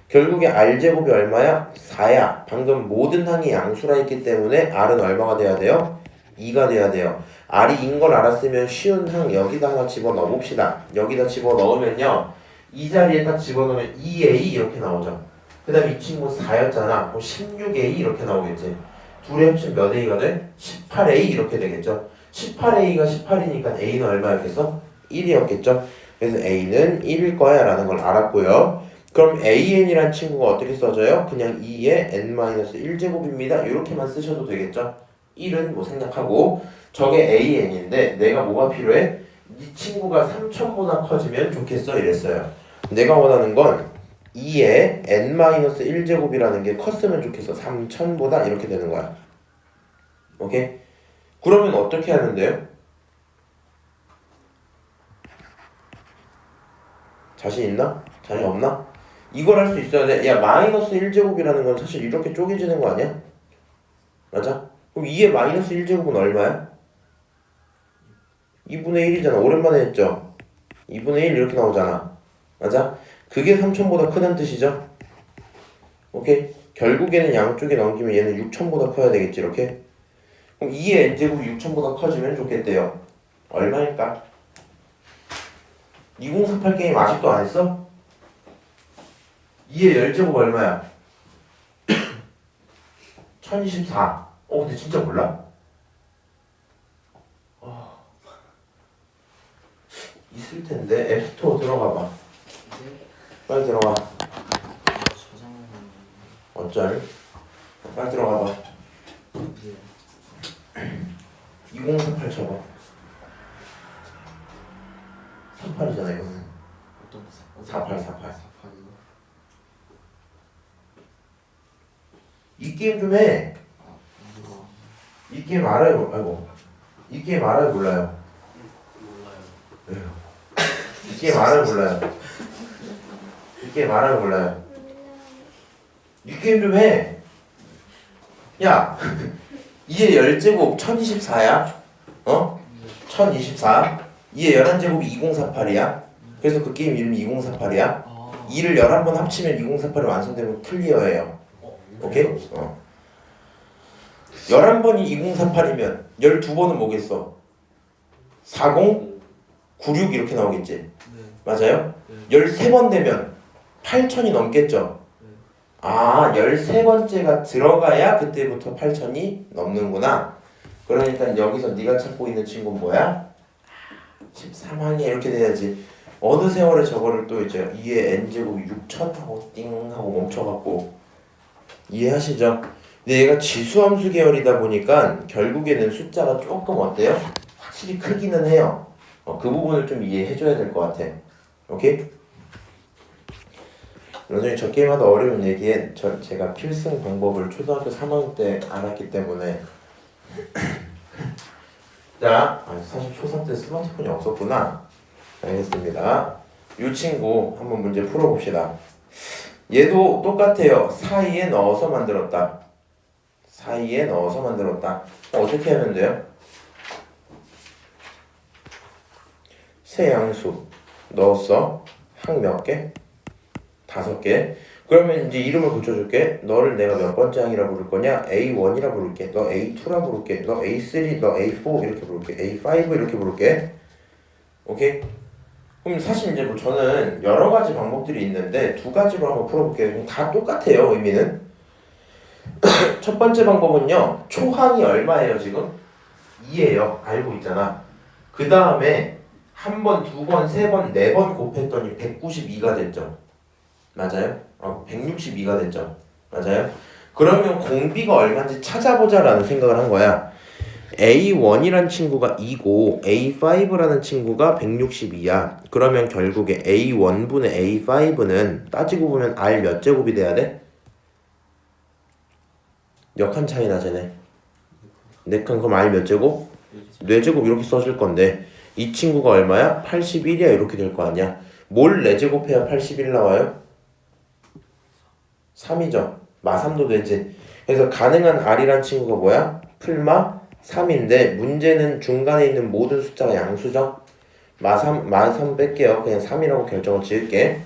결국에 R제곱이 얼마야? 4야. 방금 모든 항이 양수라 했기 때문에 R은 얼마가 돼야 돼요? 2가 돼야 돼요. R이 2인 걸 알았으면 쉬운 항 여기다 하나 집어넣어 봅시다. 여기다 집어넣으면요. 이 자리에 딱 집어넣으면 2A 이렇게 나오죠. 그 다음에 이 친구 4였잖아. 그럼 16A 이렇게 나오겠지. 둘의 합친 몇 A가 돼? 18A 이렇게 되겠죠. 18A가 18이니까 A는 얼마였겠어? 1이었겠죠. 그래서 A는 1일 거야 라는 걸 알았고요. 그럼 AN이란 친구가 어떻게 써져요? 그냥 2의 n-1제곱입니다. 이렇게만 쓰셔도 되겠죠. 1은 뭐 생략하고 저게 AN인데 내가 뭐가 필요해? 이 친구가 3000보다 커지면 좋겠어 이랬어요. 내가 원하는 건 2의 n-1제곱이라는 게 컸으면 좋겠어. 3000보다 이렇게 되는 거야. 오케이? 그러면 어떻게 하는데요? 자신 있나? 자신 없나? 이걸 할 수 있어야 돼. 야 마이너스 1제곱이라는 건 사실 이렇게 쪼개지는 거 아니야? 맞아? 그럼 2의 마이너스 1제곱은 얼마야? 2분의 1이잖아. 오랜만에 했죠? 2분의 1 이렇게 나오잖아. 맞아? 그게 3000보다 크다는 뜻이죠? 오케이? 결국에는 양쪽에 넘기면 얘는 6000보다 커야 되겠지 이렇게? 그럼 2의 n제곱이 6000보다 커지면 좋겠대요. 얼마일까? 2048 게임 아직도 안 했어? 2의 10제곱 얼마야? 1024. 근데 진짜 몰라? 있을 텐데 앱스토어 들어가 봐. 빨리 들어가. 어쩔? 빨리 들어가 봐. 2048 쳐봐. 38이잖아 이거는. 48. 이 게임 좀 해. 이 게임 알아요? 아이고. 이 게임 알아요? 몰라요? 몰라요. 이 게임 알아요? 몰라요? 이 게임 알아요? 몰라요? 이 게임 좀 해. 야, 2의 10제곱 1024야? 1024. 2의 11제곱이 2048이야. 그래서 그 게임 이름이 2048이야. 2를 11번 합치면 2048이 완성되면 클리어예요. 오케이? 11번이 2048이면 12번은 뭐겠어? 40, 96 이렇게 나오겠지? 맞아요? 13번 되면 8,000이 넘겠죠? 아, 13번째가 들어가야 그때부터 8,000이 넘는구나. 그러니까 여기서 네가 찾고 있는 친구는 뭐야? 13항이야. 이렇게 돼야지. 어느 세월에 저거를 또 이제 2의 n제곱이 6,000 하고 띵 하고 멈춰갖고. 이해하시죠? 근데 얘가 지수함수 계열이다 보니까 결국에는 숫자가 조금 어때요? 확실히 크기는 해요. 그 부분을 좀 이해해줘야 될 것 같아. 오케이? 나중에 저 게임하다 어려운 얘기에 제가 필승 방법을 초등학교 3학년 때 알았기 때문에 자, 사실 초3 때 스마트폰이 없었구나. 알겠습니다. 이 친구 한번 문제 풀어봅시다. 얘도 똑같아요. 사이에 넣어서 만들었다. 사이에 넣어서 만들었다. 어떻게 하면 돼요? 세 양수 넣었어. 항 몇 개? 5개. 그러면 이제 이름을 붙여줄게. 너를 내가 몇 번째 항이라 부를 거냐? A1이라 부를게. 너 A2라 부를게. 너 A3, 너 A4 이렇게 부를게. A5 이렇게 부를게. 오케이? 그럼 사실 이제 뭐 저는 여러 가지 방법들이 있는데 두 가지로 한번 풀어볼게요. 다 똑같아요, 의미는. 첫 번째 방법은요. 초항이 얼마예요, 지금? 2예요. 알고 있잖아. 그 다음에 한 번, 두 번, 세 번, 네 번 곱했더니 192가 됐죠. 맞아요? 162가 됐죠. 맞아요? 그러면 공비가 얼마인지 찾아보자라는 생각을 한 거야. A1이란 친구가 2고 A5라는 친구가 162야. 그러면 결국에 A1분의 A5는 따지고 보면 R 몇 제곱이 돼야 돼? 몇 칸 차이 나잖아. 4칸. 그럼 R 몇 제곱? 4제곱 이렇게 써줄 건데 이 친구가 얼마야? 81이야. 이렇게 될 거 아니야. 뭘 4제곱해야 81 나와요? 3이죠. 마3도 되지. 그래서 가능한 R이란 친구가 뭐야? 풀마 3인데 문제는 중간에 있는 모든 숫자가 양수죠. 마3 뺄게요. 그냥 3이라고 결정을 지을게.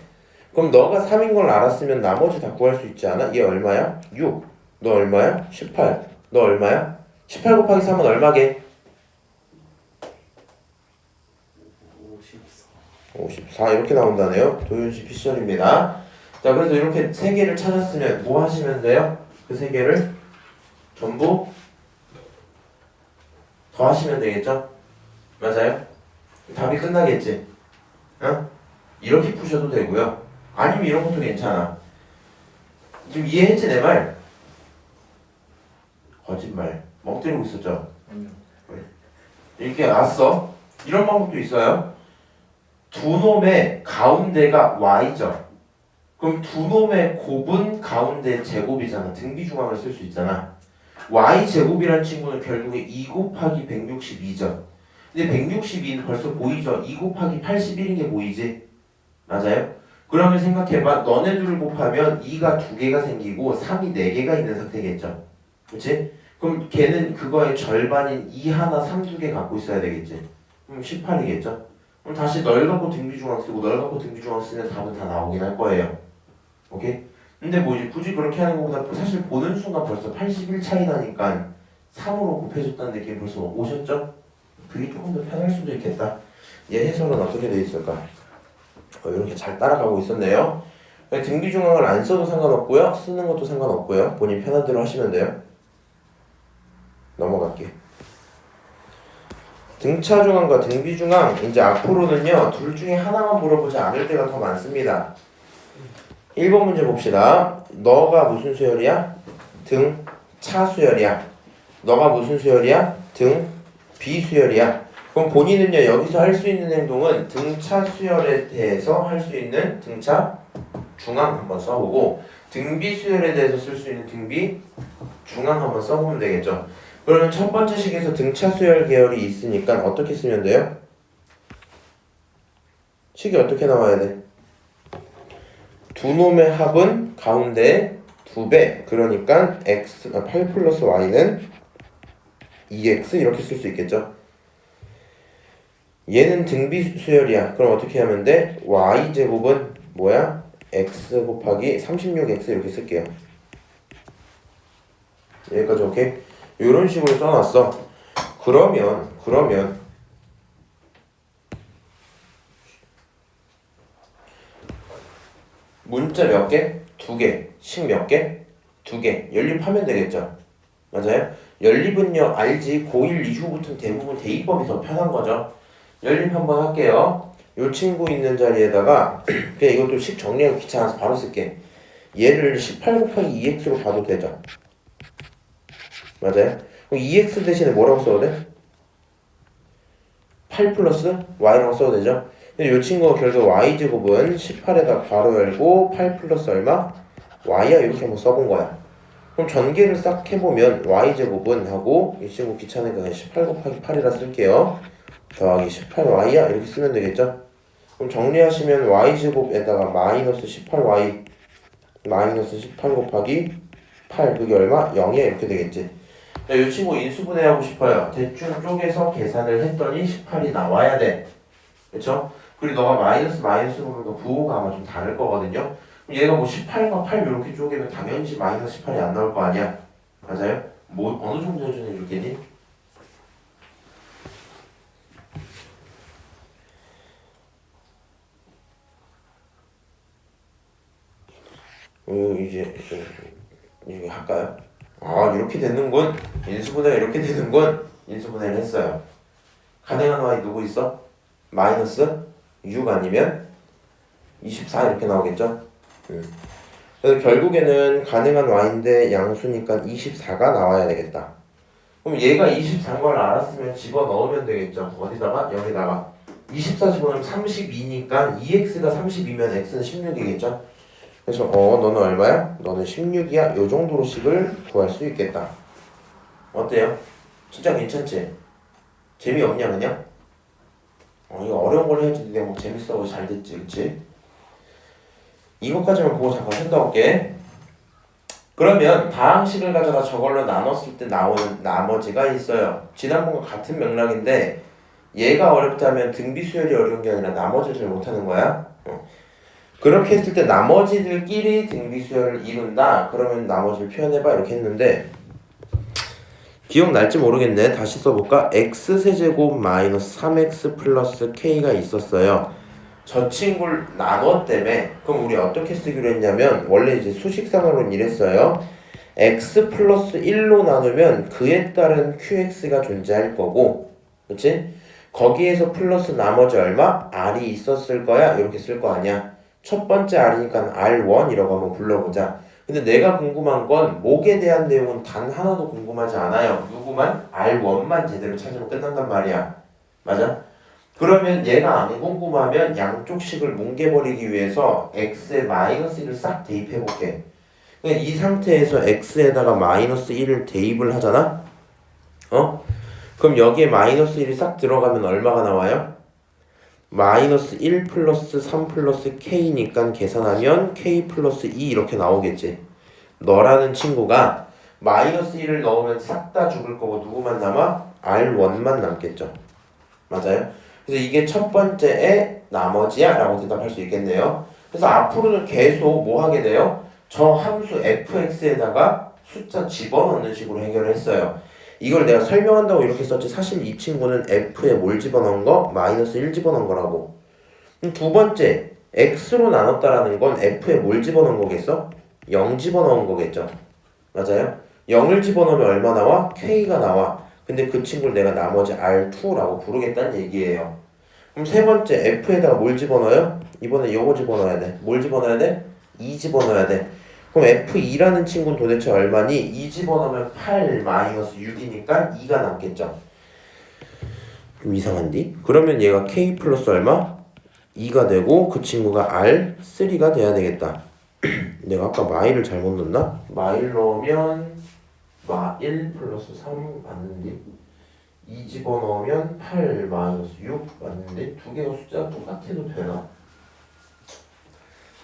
그럼 너가 3인 걸 알았으면 나머지 다 구할 수 있지 않아? 얘 얼마야? 6. 너 얼마야? 18. 너 얼마야? 18 곱하기 3은 얼마게? 54 이렇게 나온다네요. 도윤씨 피셜입니다. 자, 그래서 이렇게 세 개를 찾았으면 뭐 하시면 돼요? 그 세 개를 전부 더 하시면 되겠죠? 맞아요? 답이 끝나겠지? 어? 이렇게 푸셔도 되고요. 아니면 이런 것도 괜찮아. 지금 이해했지 내 말? 거짓말. 멍 때리고 있었죠? 아니요. 이렇게 왔어. 이런 방법도 있어요. 두 놈의 가운데가 y죠. 그럼 두 놈의 곱은 가운데 제곱이잖아. 등비중항을 쓸 수 있잖아. y제곱이란 친구는 결국에 2 곱하기 162죠. 근데 162는 벌써 보이죠? 2 곱하기 81인 게 보이지? 맞아요? 그러면 생각해봐. 너네 둘을 곱하면 2가 2개가 생기고 3이 4개가 있는 상태겠죠. 그치? 그럼 걔는 그거의 절반인 2 하나 3 2개 갖고 있어야 되겠지. 그럼 18이겠죠? 그럼 다시 널 갖고 등비중항 쓰고 널 갖고 등비중항 쓰면 답은 다 나오긴 할 거예요. 오케이? 근데 뭐 이제 굳이 그렇게 하는 것보다 사실 보는 순간 벌써 81 차이 나니까 3으로 곱해줬다는 느낌이 벌써 오셨죠? 그게 조금 더 편할 수도 있겠다. 얘 해설은 어떻게 돼 있을까? 이렇게 잘 따라가고 있었네요. 등비중항을 안 써도 상관없고요. 쓰는 것도 상관없고요. 본인 편한 대로 하시면 돼요. 넘어갈게. 등차중항과 등비중항 이제 앞으로는요. 둘 중에 하나만 물어보지 않을 때가 더 많습니다. 1번 문제 봅시다. 너가 무슨 수열이야? 등차 수열이야. 너가 무슨 수열이야? 등비 수열이야. 그럼 본인은요 여기서 할 수 있는 행동은 등차 수열에 대해서 할 수 있는 등차 중항 한번 써보고 등비 수열에 대해서 쓸 수 있는 등비 중항 한번 써보면 되겠죠. 그러면 첫 번째 식에서 등차 수열 계열이 있으니까 어떻게 쓰면 돼요? 식이 어떻게 나와야 돼? 두 놈의 합은 가운데 2배. 그러니까 8 플러스 y는 2x 이렇게 쓸 수 있겠죠. 얘는 등비 수열이야. 그럼 어떻게 하면 돼? y제곱은 뭐야? x 곱하기 36x 이렇게 쓸게요. 여기까지 오케이? 이런 식으로 써놨어. 그러면 문자 몇 개? 2개. 식 몇 개? 2개. 연립하면 되겠죠. 맞아요? 연립은요 알지. 고1 이후부터는 대부분 대입법이 더 편한 거죠. 연립 한번 할게요. 요 친구 있는 자리에다가 그냥 이것도 식 정리하기 귀찮아서 바로 쓸게. 얘를 18 곱하기 2x로 봐도 되죠. 맞아요? 그럼 2x 대신에 뭐라고 써도 돼? 8 플러스 y라고 써도 되죠? 근데 이 친구가 결국 y제곱은 18에다 괄호 열고 8 플러스 얼마? y야 이렇게 한번 써본 거야. 그럼 전개를 싹 해보면 y제곱은 하고 이 친구 귀찮으니까 그냥 18 곱하기 8이라 쓸게요. 더하기 18y야 이렇게 쓰면 되겠죠? 그럼 정리하시면 y제곱에다가 마이너스 18y 마이너스 18 곱하기 8 그게 얼마? 0이야 이렇게 되겠지. 이 친구 인수분해하고 싶어요. 대충 쪼개서 계산을 했더니 18이 나와야 돼. 그쵸? 그리고 너가 마이너스로 보면 부호가 아마 좀 다를 거거든요. 그럼 얘가 뭐 18과 8 이렇게 쪼개면 당연히 마이너스 18이 안 나올 거 아니야. 맞아요? 뭐 어느 정도 해주는 줄겠니? 이제 할까요? 아 이렇게 되는군. 인수분해가 이렇게 되는군. 인수분해를 했어요. 가능한 y 누구 있어? 마이너스 6 아니면 24 이렇게 나오겠죠? 그래서 결국에는 가능한 y인데 양수니까 24가 나와야 되겠다. 그럼 얘가 24인 걸 알았으면 집어넣으면 되겠죠. 어디다가? 여기다가 24 집어넣으면 32니까 2x가 32면 x는 16이겠죠? 그래서 너는 얼마야? 너는 16이야? 요 정도로 식을 구할 수 있겠다. 어때요? 진짜 괜찮지? 재미없냐 그냥? 이거 어려운 걸 해야지 내가 뭐 재밌어 잘 됐지 그치? 이것까지만 보고 잠깐 생각 올게. 그러면 다항식을 가져다 저걸로 나눴을 때 나오는 나머지가 있어요. 지난번과 같은 맥락인데 얘가 어렵다면 등비수열이 어려운 게 아니라 나머지를 잘 못하는 거야. 그렇게 했을 때 나머지들끼리 등비수열을 이룬다. 그러면 나머지를 표현해봐 이렇게 했는데 기억날지 모르겠네. 다시 써볼까? x세제곱 마이너스 3x 플러스 k가 있었어요. 저 친구를 나눴다며. 그럼 우리 어떻게 쓰기로 했냐면 원래 이제 수식상으로는 이랬어요. x 플러스 1로 나누면 그에 따른 qx가 존재할 거고 그치? 거기에서 플러스 나머지 얼마? r이 있었을 거야. 이렇게 쓸 거 아니야. 첫 번째 r이니까 r1이라고 한번 불러보자. 근데 내가 궁금한 건 목에 대한 내용은 단 하나도 궁금하지 않아요. 누구만? r1만 제대로 찾으면 끝난단 말이야. 맞아? 그러면 얘가 안 궁금하면 양쪽 식을 뭉개버리기 위해서 x에 마이너스 1을 싹 대입해볼게. 그러니까 이 상태에서 x에다가 마이너스 1을 대입을 하잖아? 그럼 여기에 마이너스 1이 싹 들어가면 얼마가 나와요? 마이너스 1 플러스 3 플러스 k니까 계산하면 k 플러스 2 이렇게 나오겠지. 너라는 친구가 마이너스 1을 넣으면 싹 다 죽을 거고 누구만 남아? r1만 남겠죠. 맞아요? 그래서 이게 첫 번째의 나머지야 라고 대답할 수 있겠네요. 그래서 앞으로는 계속 뭐 하게 돼요? 저 함수 fx에다가 숫자 집어넣는 식으로 해결을 했어요. 이걸 내가 설명한다고 이렇게 썼지 사실 이 친구는 f에 뭘 집어넣은 거? 마이너스 1 집어넣은 거라고. 두 번째 x로 나눴다라는 건 f에 뭘 집어넣은 거겠어? 0 집어넣은 거겠죠. 맞아요? 0을 집어넣으면 얼마 나와? k가 나와. 근데 그 친구를 내가 나머지 r2라고 부르겠다는 얘기예요. 그럼 세 번째 f에다가 뭘 집어넣어요? 이번에 요거 집어넣어야 돼. 뭘 집어넣어야 돼? 2 집어넣어야 돼. 그럼 f2라는 친구는 도대체 얼마니? 2 집어넣으면 8 마이너스 6이니까 2가 남겠죠. 좀 이상한디? 그러면 얘가 k 플러스 얼마? 2가 되고 그 친구가 r3가 돼야 되겠다. 내가 아까 마일을 잘못 넣었나? 마일 넣으면 1 플러스 3 맞는데 2 집어넣으면 8 마이너스 6 맞는데 두 개가 숫자가 똑같아도 되나?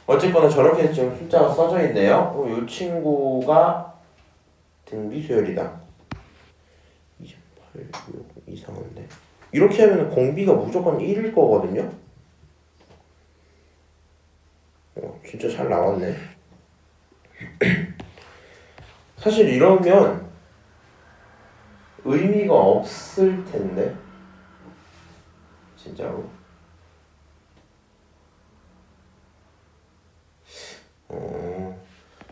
어쨌거나 저렇게 지금 숫자가 써져 있네요. 그럼 이 친구가 등비수열이다. 28, 6 이상한데 이렇게 하면 공비가 무조건 1일 거거든요. 진짜 잘 나왔네. 사실 이러면 의미가 없을 텐데 진짜로.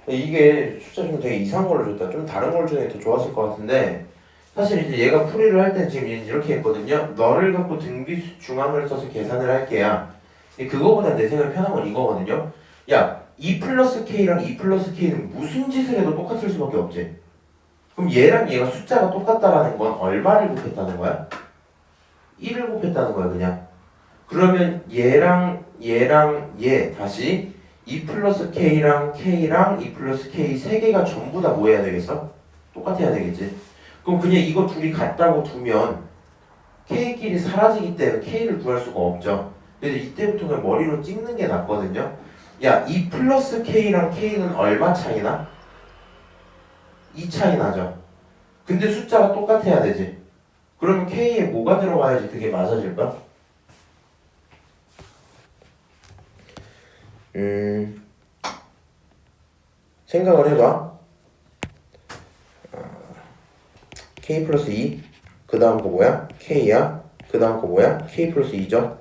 이게 숫자 좀 되게 이상한 걸로 줬다. 좀 다른 걸 중에 더 좋았을 것 같은데 사실 이제 얘가 풀이를 할 때 지금 이렇게 했거든요. 너를 갖고 등비 중앙을 써서 계산을 할게야. 그거보다 내 생각에 편한 건 이거거든요. 야, 2 플러스 K랑 2 플러스 K는 무슨 짓을 해도 똑같을 수밖에 없지. 그럼 얘랑 얘가 숫자가 똑같다라는 건 얼마를 곱했다는 거야? 1을 곱했다는 거야 그냥. 그러면 얘랑 얘 다시 2 플러스 K랑 2 플러스 K 세 개가 전부 다 뭐 해야 되겠어? 똑같아야 되겠지. 그럼 그냥 이거 둘이 같다고 두면 K끼리 사라지기 때문에 K를 구할 수가 없죠. 그래서 이때부터 그냥 머리로 찍는 게 낫거든요. 야, 2 플러스 K랑 K는 얼마 차이나? 2 차이 나죠. 근데 숫자가 똑같아야 되지. 그러면 K에 뭐가 들어가야지 그게 맞아질까? 생각을 해봐. K 플러스 2, 그 다음 거 뭐야? K야. 그 다음 거 뭐야? K 플러스 2죠.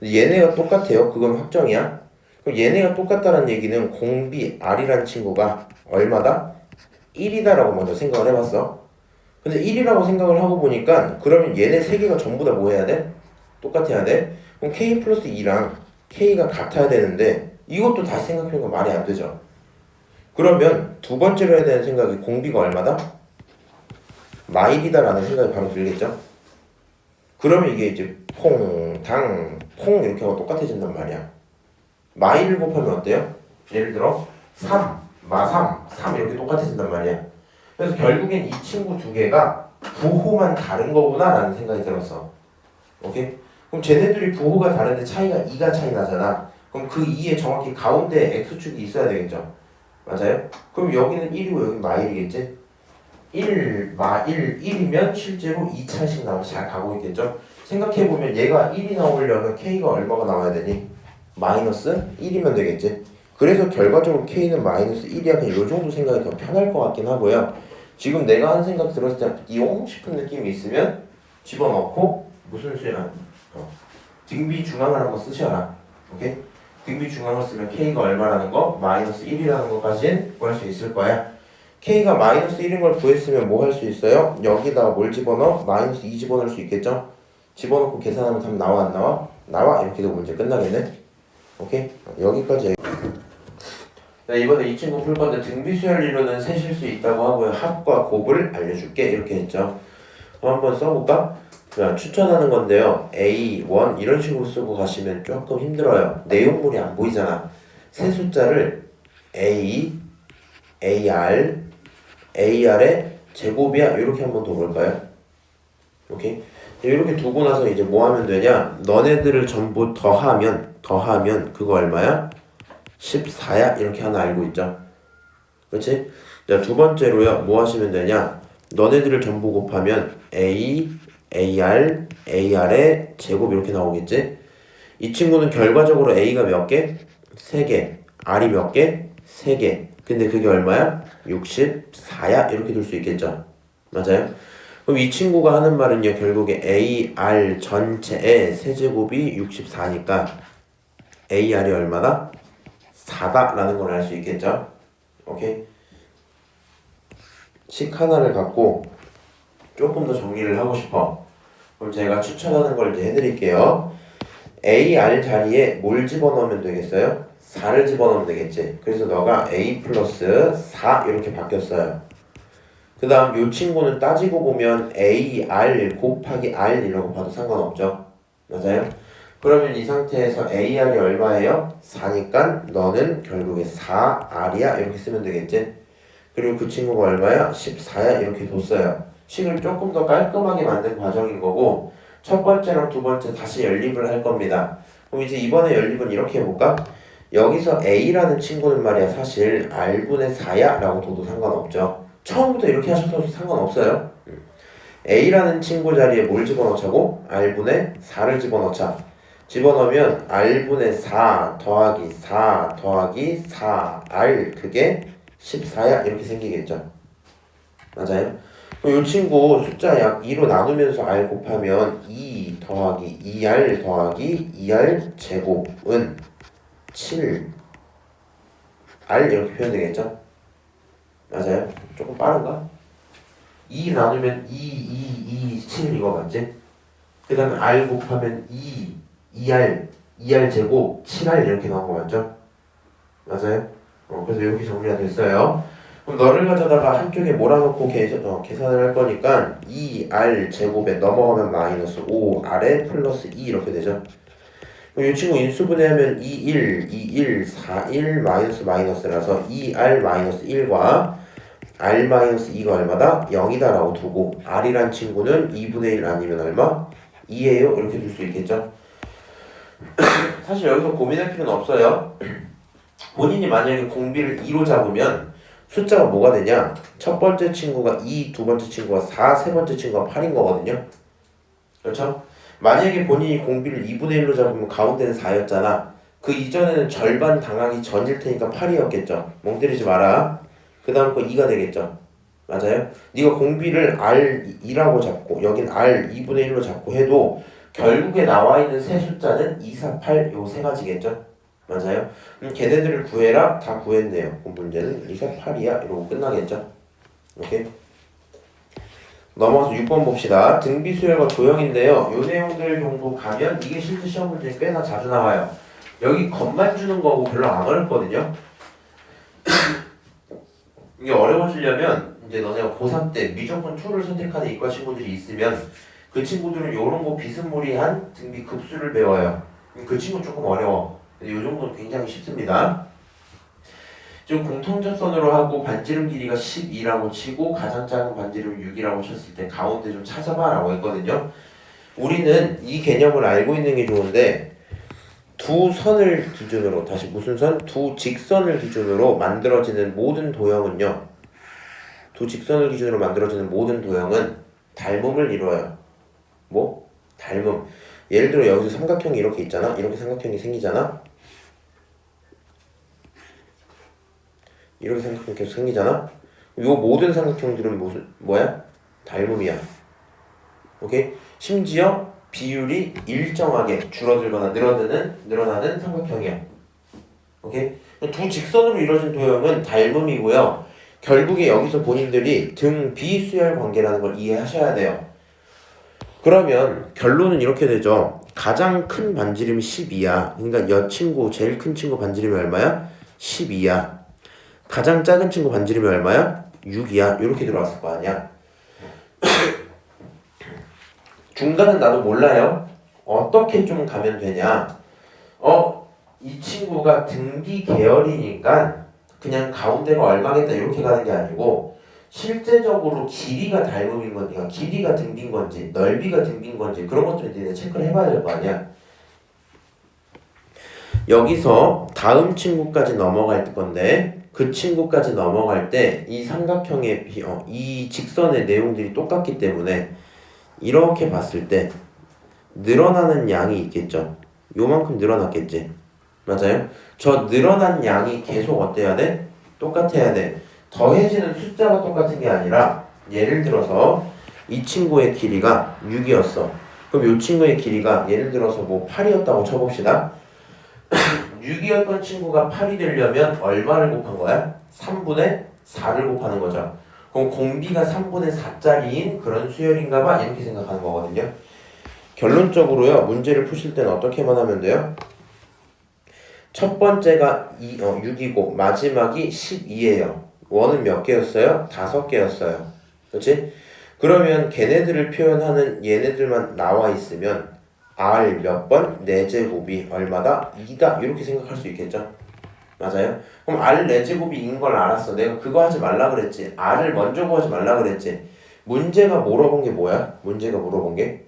얘네가 똑같아요. 그건 확정이야. 그럼 얘네가 똑같다는 얘기는 공비 R이라는 친구가 얼마다? 1이다라고 먼저 생각을 해봤어. 근데 1이라고 생각을 하고 보니까 그러면 얘네 세 개가 전부 다 뭐 해야 돼? 똑같아야 돼. 그럼 K 플러스 2랑 K가 같아야 되는데 이것도 다시 생각해보면 말이 안 되죠. 그러면 두 번째로 해야 되는 생각이 공비가 얼마다? 마일이다라는 생각이 바로 들겠죠. 그러면 이게 이제 퐁, 당, 퐁 이렇게 하고 똑같아진단 말이야. 마일을 곱하면 어때요? 예를 들어 3, 마3, 3 이렇게 똑같아진단 말이야. 그래서 결국엔 이 친구 두 개가 부호만 다른 거구나 라는 생각이 들었어. 오케이? 그럼 쟤네들이 부호가 다른데 차이가 2가 차이 나잖아. 그럼 그 2에 정확히 가운데 x축이 있어야 되겠죠. 맞아요? 그럼 여기는 1이고 여기는 마일이겠지? 1, 마 1, 1이면 실제로 2차씩 나와서 잘 가고 있겠죠? 생각해보면 얘가 1이 나오려면 K가 얼마가 나와야 되니? 마이너스 1이면 되겠지? 그래서 결과적으로 K는 마이너스 1이야. 그냥 요 정도 생각이 더 편할 것 같긴 하고요. 지금 내가 한 생각 들었을 때 이용 싶은 느낌이 있으면 집어넣고 무슨 수야? 등비 중앙을 한번 쓰셔라. 오케이? 등비 중앙을 쓰면 K가 얼마라는 거? 마이너스 1이라는 것까지는 구할 수 있을 거야. K가 마이너스 1인 걸 구했으면 뭐 할 수 있어요? 여기다가 뭘 집어넣어? 마이너스 2 집어넣을 수 있겠죠? 집어넣고 계산하면 답 나와 안 나와? 나와. 이렇게 되고 문제 끝나겠네. 오케이? 여기까지. 네, 이번에 이 친구 풀 건데 등비수열 이론은 세실 수 있다고 하고요. 합과 곱을 알려줄게. 이렇게 했죠. 한번 써볼까? 자, 추천하는 건데요. A1 이런 식으로 쓰고 가시면 조금 힘들어요. 내용물이 안 보이잖아. 세 숫자를 A, AR, AR의 제곱이야. 이렇게 한번 둬볼까요? 오케이? 이렇게 두고 나서 이제 뭐 하면 되냐? 너네들을 전부 더하면 그거 얼마야? 14야. 이렇게 하나 알고 있죠? 그렇지? 자, 두 번째로요. 뭐 하시면 되냐? 너네들을 전부 곱하면 A, AR, AR의 제곱 이렇게 나오겠지? 이 친구는 결과적으로 A가 몇 개? 3개. R이 몇 개? 3개. 근데 그게 얼마야? 64야? 이렇게 둘 수 있겠죠? 맞아요? 그럼 이 친구가 하는 말은요. 결국에 AR 전체의 세제곱이 64니까 AR이 얼마다? 4다라는 걸 알 수 있겠죠? 오케이? 식 하나를 갖고 조금 더 정리를 하고 싶어. 그럼 제가 추천하는 걸 이제 해드릴게요. AR 자리에 뭘 집어넣으면 되겠어요? 4를 집어넣으면 되겠지. 그래서 너가 A 플러스 4 이렇게 바뀌었어요. 그 다음 이 친구는 따지고 보면 AR 곱하기 R이라고 봐도 상관없죠. 맞아요? 그러면 이 상태에서 AR이 얼마예요? 4니까 너는 결국에 4R이야 이렇게 쓰면 되겠지. 그리고 그 친구가 얼마야? 14야 이렇게 뒀어요. 식을 조금 더 깔끔하게 만든 과정인 거고 첫 번째랑 두 번째 다시 연립을 할 겁니다. 그럼 이제 이번에 연립은 이렇게 해볼까? 여기서 A라는 친구는 말이야 사실 R분의 4야 라고 둬도 상관없죠. 처음부터 이렇게 하셔도 상관없어요. A라는 친구 자리에 뭘 집어넣자고? R분의 4를 집어넣자. 집어넣으면 R분의 4 더하기 4 더하기 4R 그게 14야 이렇게 생기겠죠. 맞아요? 그럼 이 친구 숫자 약 2로 나누면서 R 곱하면 2 더하기 2R 더하기 2R 제곱은 7 R 이렇게 표현되겠죠? 맞아요? 조금 빠른가? 2 나누면 7 이거 맞지? 그 다음에 R 곱하면 2R 제곱 7R 이렇게 나온 거 맞죠? 맞아요? 그래서 이렇게 정리가 됐어요. 그럼 너를 가져다가 한쪽에 몰아넣고 계산을 할 거니까 2R 제곱에 넘어가면 마이너스 5R에 플러스 2 이렇게 되죠. 그럼 이 친구 인수분해하면 21, 41 마이너스라서 2R 마이너스 1과 R 마이너스 2가 얼마다? 0이다 라고 두고 R이란 친구는 2분의 1 아니면 얼마? 2예요 이렇게 둘 수 있겠죠. 사실 여기서 고민할 필요는 없어요. 본인이 만약에 공비를 2로 잡으면 숫자가 뭐가 되냐? 첫 번째 친구가 2, 두 번째 친구가 4, 세 번째 친구가 8인 거거든요. 그렇죠? 만약에 본인이 공비를 2분의 1로 잡으면 가운데는 4였잖아. 그 이전에는 절반 당하기 전일 테니까 8이었겠죠. 멍 때리지 마라. 그 다음 거 2가 되겠죠. 맞아요? 네가 공비를 R2라고 잡고 여긴 R 2분의 1로 잡고 해도 결국에 나와 있는 세 숫자는 2, 4, 8 요 세 가지겠죠. 맞아요? 걔네들을 구해라. 다 구했네요. 그 문제는 2, 4, 8이야 이러고 끝나겠죠. 오케이? 넘어가서 6번 봅시다. 등비수열과 도형인데요. 요 내용들 정도 가면 이게 실제 시험 문제에 꽤나 자주 나와요. 여기 겉만 주는 거고 별로 안 어렵거든요. 이게 어려워지려면 이제 너네가 고3 때 미적분 2를 선택하는 이과 친구들이 있으면 그 친구들은 요런 거 비스무리한 등비 급수를 배워요. 그 친구 조금 어려워. 근데 요 정도는 굉장히 쉽습니다. 지금 공통접선으로 하고 반지름 길이가 12라고 치고 가장 작은 반지름 6이라고 쳤을 때 가운데 좀 찾아봐 라고 했거든요. 우리는 이 개념을 알고 있는 게 좋은데 두 선을 기준으로 다시 무슨 선? 두 직선을 기준으로 만들어지는 모든 도형은요. 두 직선을 기준으로 만들어지는 모든 도형은 닮음을 이루어요. 뭐? 닮음. 예를 들어 여기서 삼각형이 이렇게 있잖아. 이렇게 삼각형이 생기잖아. 이렇게 삼각형이 계속 생기잖아. 요 모든 삼각형들은 뭐야? 닮음이야. 오케이? 심지어 비율이 일정하게 줄어들거나 늘어나는 삼각형이야. 오케이? 두 직선으로 이루어진 도형은 닮음이고요. 결국에 여기서 본인들이 등 비수열 관계라는 걸 이해하셔야 돼요. 그러면 결론은 이렇게 되죠. 가장 큰 반지름이 12야. 그러니까 여 친구, 제일 큰 친구 반지름이 얼마야? 12야. 가장 작은 친구 반지름이 얼마야? 6이야. 이렇게 들어왔을 거 아니야. 중간은 나도 몰라요. 어떻게 좀 가면 되냐? 이 친구가 등비 계열이니까 그냥 가운데가 얼마겠다 이렇게 가는 게 아니고 실제적으로 길이가 닮음인 건지, 그러니까 길이가 등비인 건지, 넓이가 등비인 건지 그런 것들을 이제 체크를 해봐야 될 거 아니야. 여기서 다음 친구까지 넘어갈 건데 그 친구까지 넘어갈 때 이 삼각형의 이 직선의 내용들이 똑같기 때문에 이렇게 봤을 때 늘어나는 양이 있겠죠. 요만큼 늘어났겠지. 맞아요? 저 늘어난 양이 계속 어때야 돼? 똑같아야 돼. 더해지는 숫자가 똑같은 게 아니라 예를 들어서 이 친구의 길이가 6이었어. 그럼 이 친구의 길이가 예를 들어서 뭐 8이었다고 쳐봅시다. 6이었던 친구가 8이 되려면 얼마를 곱한 거야? 3분의 4를 곱하는 거죠. 그럼 공비가 3분의 4짜리인 그런 수열인가 봐 이렇게 생각하는 거거든요. 결론적으로요. 문제를 푸실 때는 어떻게만 하면 돼요? 첫 번째가 6이고 마지막이 12예요. 원은 몇 개였어요? 5개였어요. 그렇지? 그러면 걔네들을 표현하는 얘네들만 나와 있으면 R 몇 번? 4제곱이 얼마다? 2다. 이렇게 생각할 수 있겠죠? 맞아요? 그럼 R 4제곱이 2인 걸 알았어. 내가 그거 하지 말라 그랬지. R을 먼저 구하지 말라 그랬지. 문제가 물어본 게 뭐야? 문제가 물어본 게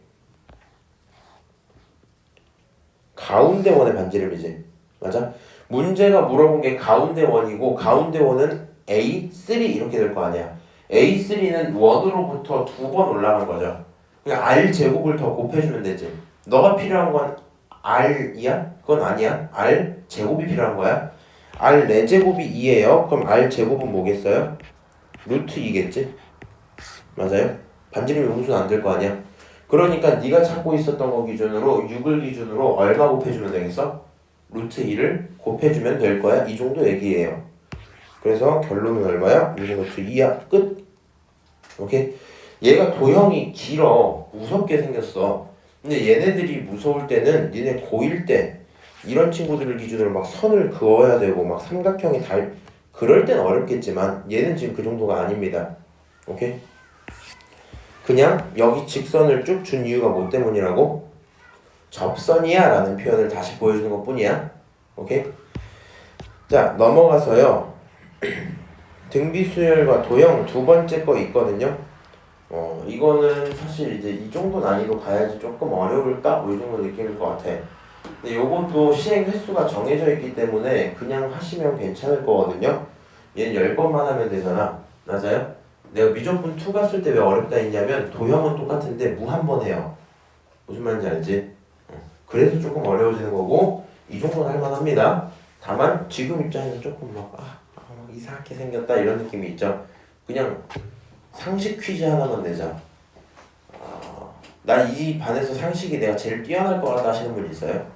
가운데 원의 반지름이지. 맞아? 문제가 물어본 게 가운데 원이고 가운데 원은 A3 이렇게 될 거 아니야. A3는 원으로부터 2번 올라간 거죠. 그냥 R 제곱을 더 곱해주면 되지. 너가 필요한 건 R이야? 그건 아니야. R 제곱이 필요한 거야. R 4제곱이 2예요. 그럼 R 제곱은 뭐겠어요? 루트 2겠지? 맞아요? 반지름이 음수는 안 될 거 아니야. 그러니까 네가 찾고 있었던 거 기준으로 6을 기준으로 얼마 곱해주면 되겠어? 루트 2를 곱해주면 될 거야. 이 정도 얘기예요. 그래서 결론은 얼마야? 루트 2야. 끝. 오케이? 얘가 도형이 길어. 무섭게 생겼어. 근데 얘네들이 무서울 때는 니네 고1 때 이런 친구들을 기준으로 막 선을 그어야 되고 막 삼각형이 그럴 땐 어렵겠지만 얘는 지금 그 정도가 아닙니다. 오케이? 그냥 여기 직선을 쭉 준 이유가 뭐 때문이라고? 접선이야 라는 표현을 다시 보여주는 것 뿐이야. 오케이? 자, 넘어가서요. 등비수열과 도형 두 번째 거 있거든요. 이거는 사실 이제 이 정도 난이도 가야지 조금 어려울까? 뭐 이 정도 느낌일 것 같아. 근데 요것도 시행 횟수가 정해져 있기 때문에 그냥 하시면 괜찮을 거거든요. 얘는 10번만 하면 되잖아. 맞아요? 내가 미적분 2 갔을 때 왜 어렵다 했냐면 도형은 똑같은데 무 한 번 해요. 무슨 말인지 알지? 그래서 조금 어려워지는 거고 이 정도는 할만합니다. 다만 지금 입장에서 조금 막 이상하게 생겼다 이런 느낌이 있죠. 그냥 상식 퀴즈 하나만 내자. 나 이 반에서 상식이 내가 제일 뛰어날 것 같다 하시는 분 있어요?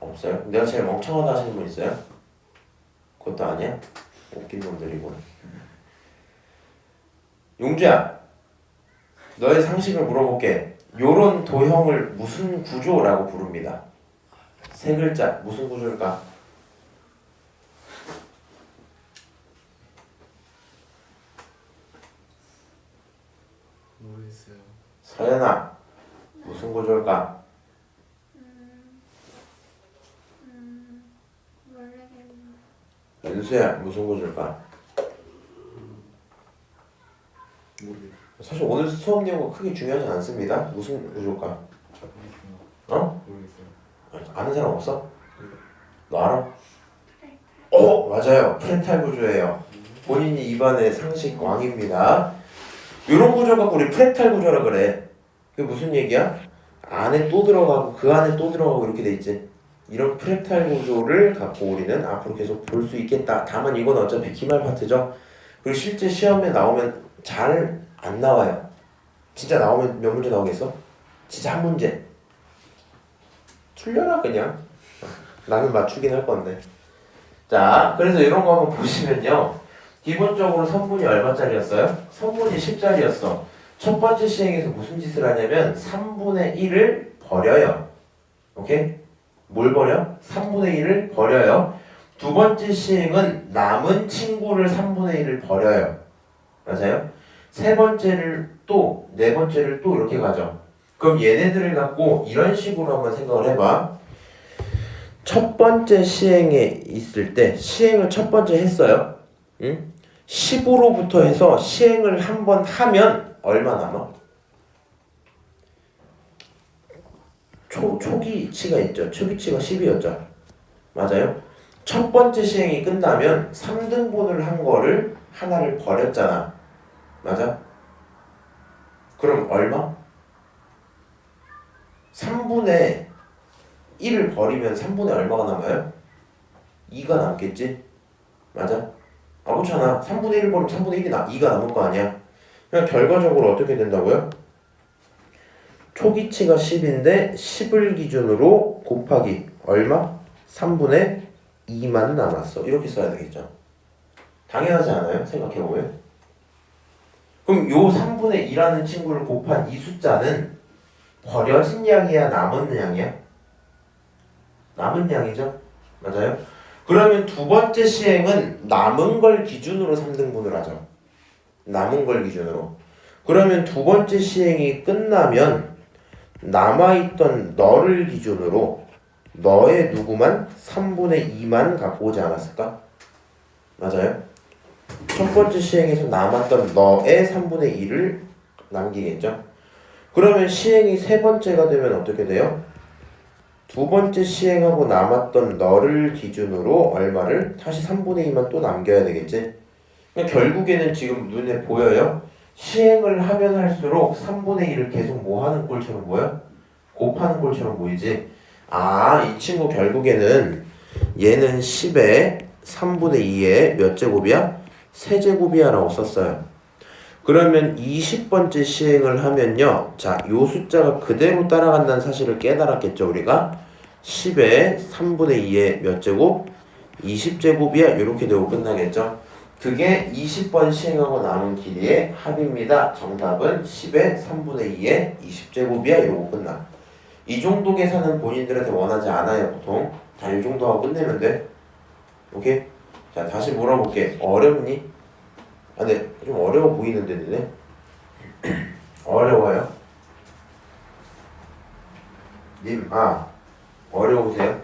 없어요? 내가 제일 멍청하다 하시는 분 있어요? 그것도 아니야? 웃긴 놈들이군. 용주야, 너의 상식을 물어볼게. 요런 도형을 무슨 구조라고 부릅니다. 세 글자 무슨 구조일까? 모르겠어요. 서연아 무슨 구조일까? 모르겠네. 연수야 무슨 구조일까? 모르겠어요. 사실 오늘 수업 내용은 크게 중요하지 않습니다. 무슨 구조일까? 어? 모르겠어요. 아는 사람 없어? 너 알아? 맞아요. 프레탈 구조예요. 본인이 입안의 상식 왕입니다. 이런 구조 갖고 우리 프레탈 구조라 그래. 그게 무슨 얘기야? 안에 또 들어가고 그 안에 또 들어가고 이렇게 돼 있지. 이런 프레탈 구조를 갖고 우리는 앞으로 계속 볼 수 있겠다. 다만 이건 어차피 기말 파트죠. 그리고 실제 시험에 나오면 잘 안 나와요. 진짜 나오면 몇 문제 나오겠어? 진짜 한 문제. 틀려라 그냥. 나는 맞추긴 할 건데. 자, 그래서 이런 거 한번 보시면요. 기본적으로 선분이 얼마짜리였어요? 선분이 10짜리였어. 첫 번째 시행에서 무슨 짓을 하냐면 3분의 1을 버려요. 오케이? 뭘 버려? 3분의 1을 버려요. 두 번째 시행은 남은 친구를 3분의 1을 버려요. 맞아요? 세 번째를 또, 네 번째를 또 이렇게 가죠. 그럼 얘네들을 갖고 이런 식으로 한번 생각을 해봐. 첫 번째 시행에 있을 때 시행을 첫 번째 했어요. 응? 15로부터 해서 시행을 한 번 하면 얼마 남아? 초기치가 있죠. 초기치가 10이었죠. 맞아요? 첫 번째 시행이 끝나면 3등분을 한 거를 하나를 버렸잖아. 맞아? 그럼 얼마? 3분의 1을 버리면 3분의 얼마가 남아요? 2가 남겠지? 맞아? 그렇잖아. 3분의 1을 버리면 3분의 2가 남을 거 아니야? 그냥 결과적으로 어떻게 된다고요? 초기치가 10인데 10을 기준으로 곱하기 얼마? 3분의 2만 남았어. 이렇게 써야 되겠죠? 당연하지 않아요? 생각해보면. 그럼 요 3분의 2라는 친구를 곱한 이 숫자는 버려진 양이야? 남은 양이야? 남은 양이죠? 맞아요? 그러면 두 번째 시행은 남은 걸 기준으로 3등분을 하죠. 남은 걸 기준으로. 그러면 두 번째 시행이 끝나면 남아있던 너를 기준으로 너의 누구만 3분의 2만 갖고 오지 않았을까? 맞아요? 첫 번째 시행에서 남았던 너의 3분의 2를 남기겠죠? 그러면 시행이 세 번째가 되면 어떻게 돼요? 두 번째 시행하고 남았던 너를 기준으로 얼마를? 다시 3분의 2만 또 남겨야 되겠지? 그러니까 결국에는 지금 눈에 보여요? 시행을 하면 할수록 3분의 1을 계속 뭐 하는 꼴처럼 보여? 곱하는 꼴처럼 보이지? 이 친구 결국에는 얘는 10에 3분의 2에 몇 제곱이야? 세제곱이야 라고 썼어요. 그러면 20번째 시행을 하면요. 자, 요 숫자가 그대로 따라간다는 사실을 깨달았겠죠, 우리가? 10에 3분의 2에 몇 제곱? 20제곱이야 이렇게 되고 끝나겠죠. 그게 20번 시행하고 남은 길이의 합입니다. 정답은 10의 3분의 2의 20제곱이야 이러고 끝나. 이 정도 계산은 본인들한테 원하지 않아요. 보통 다 이 정도 하고 끝내면 돼. 오케이? 자 다시 물어볼게. 어렵니? 아 근데 좀 어려워 보이는데 너네? 어려워요? 님, 어려우세요?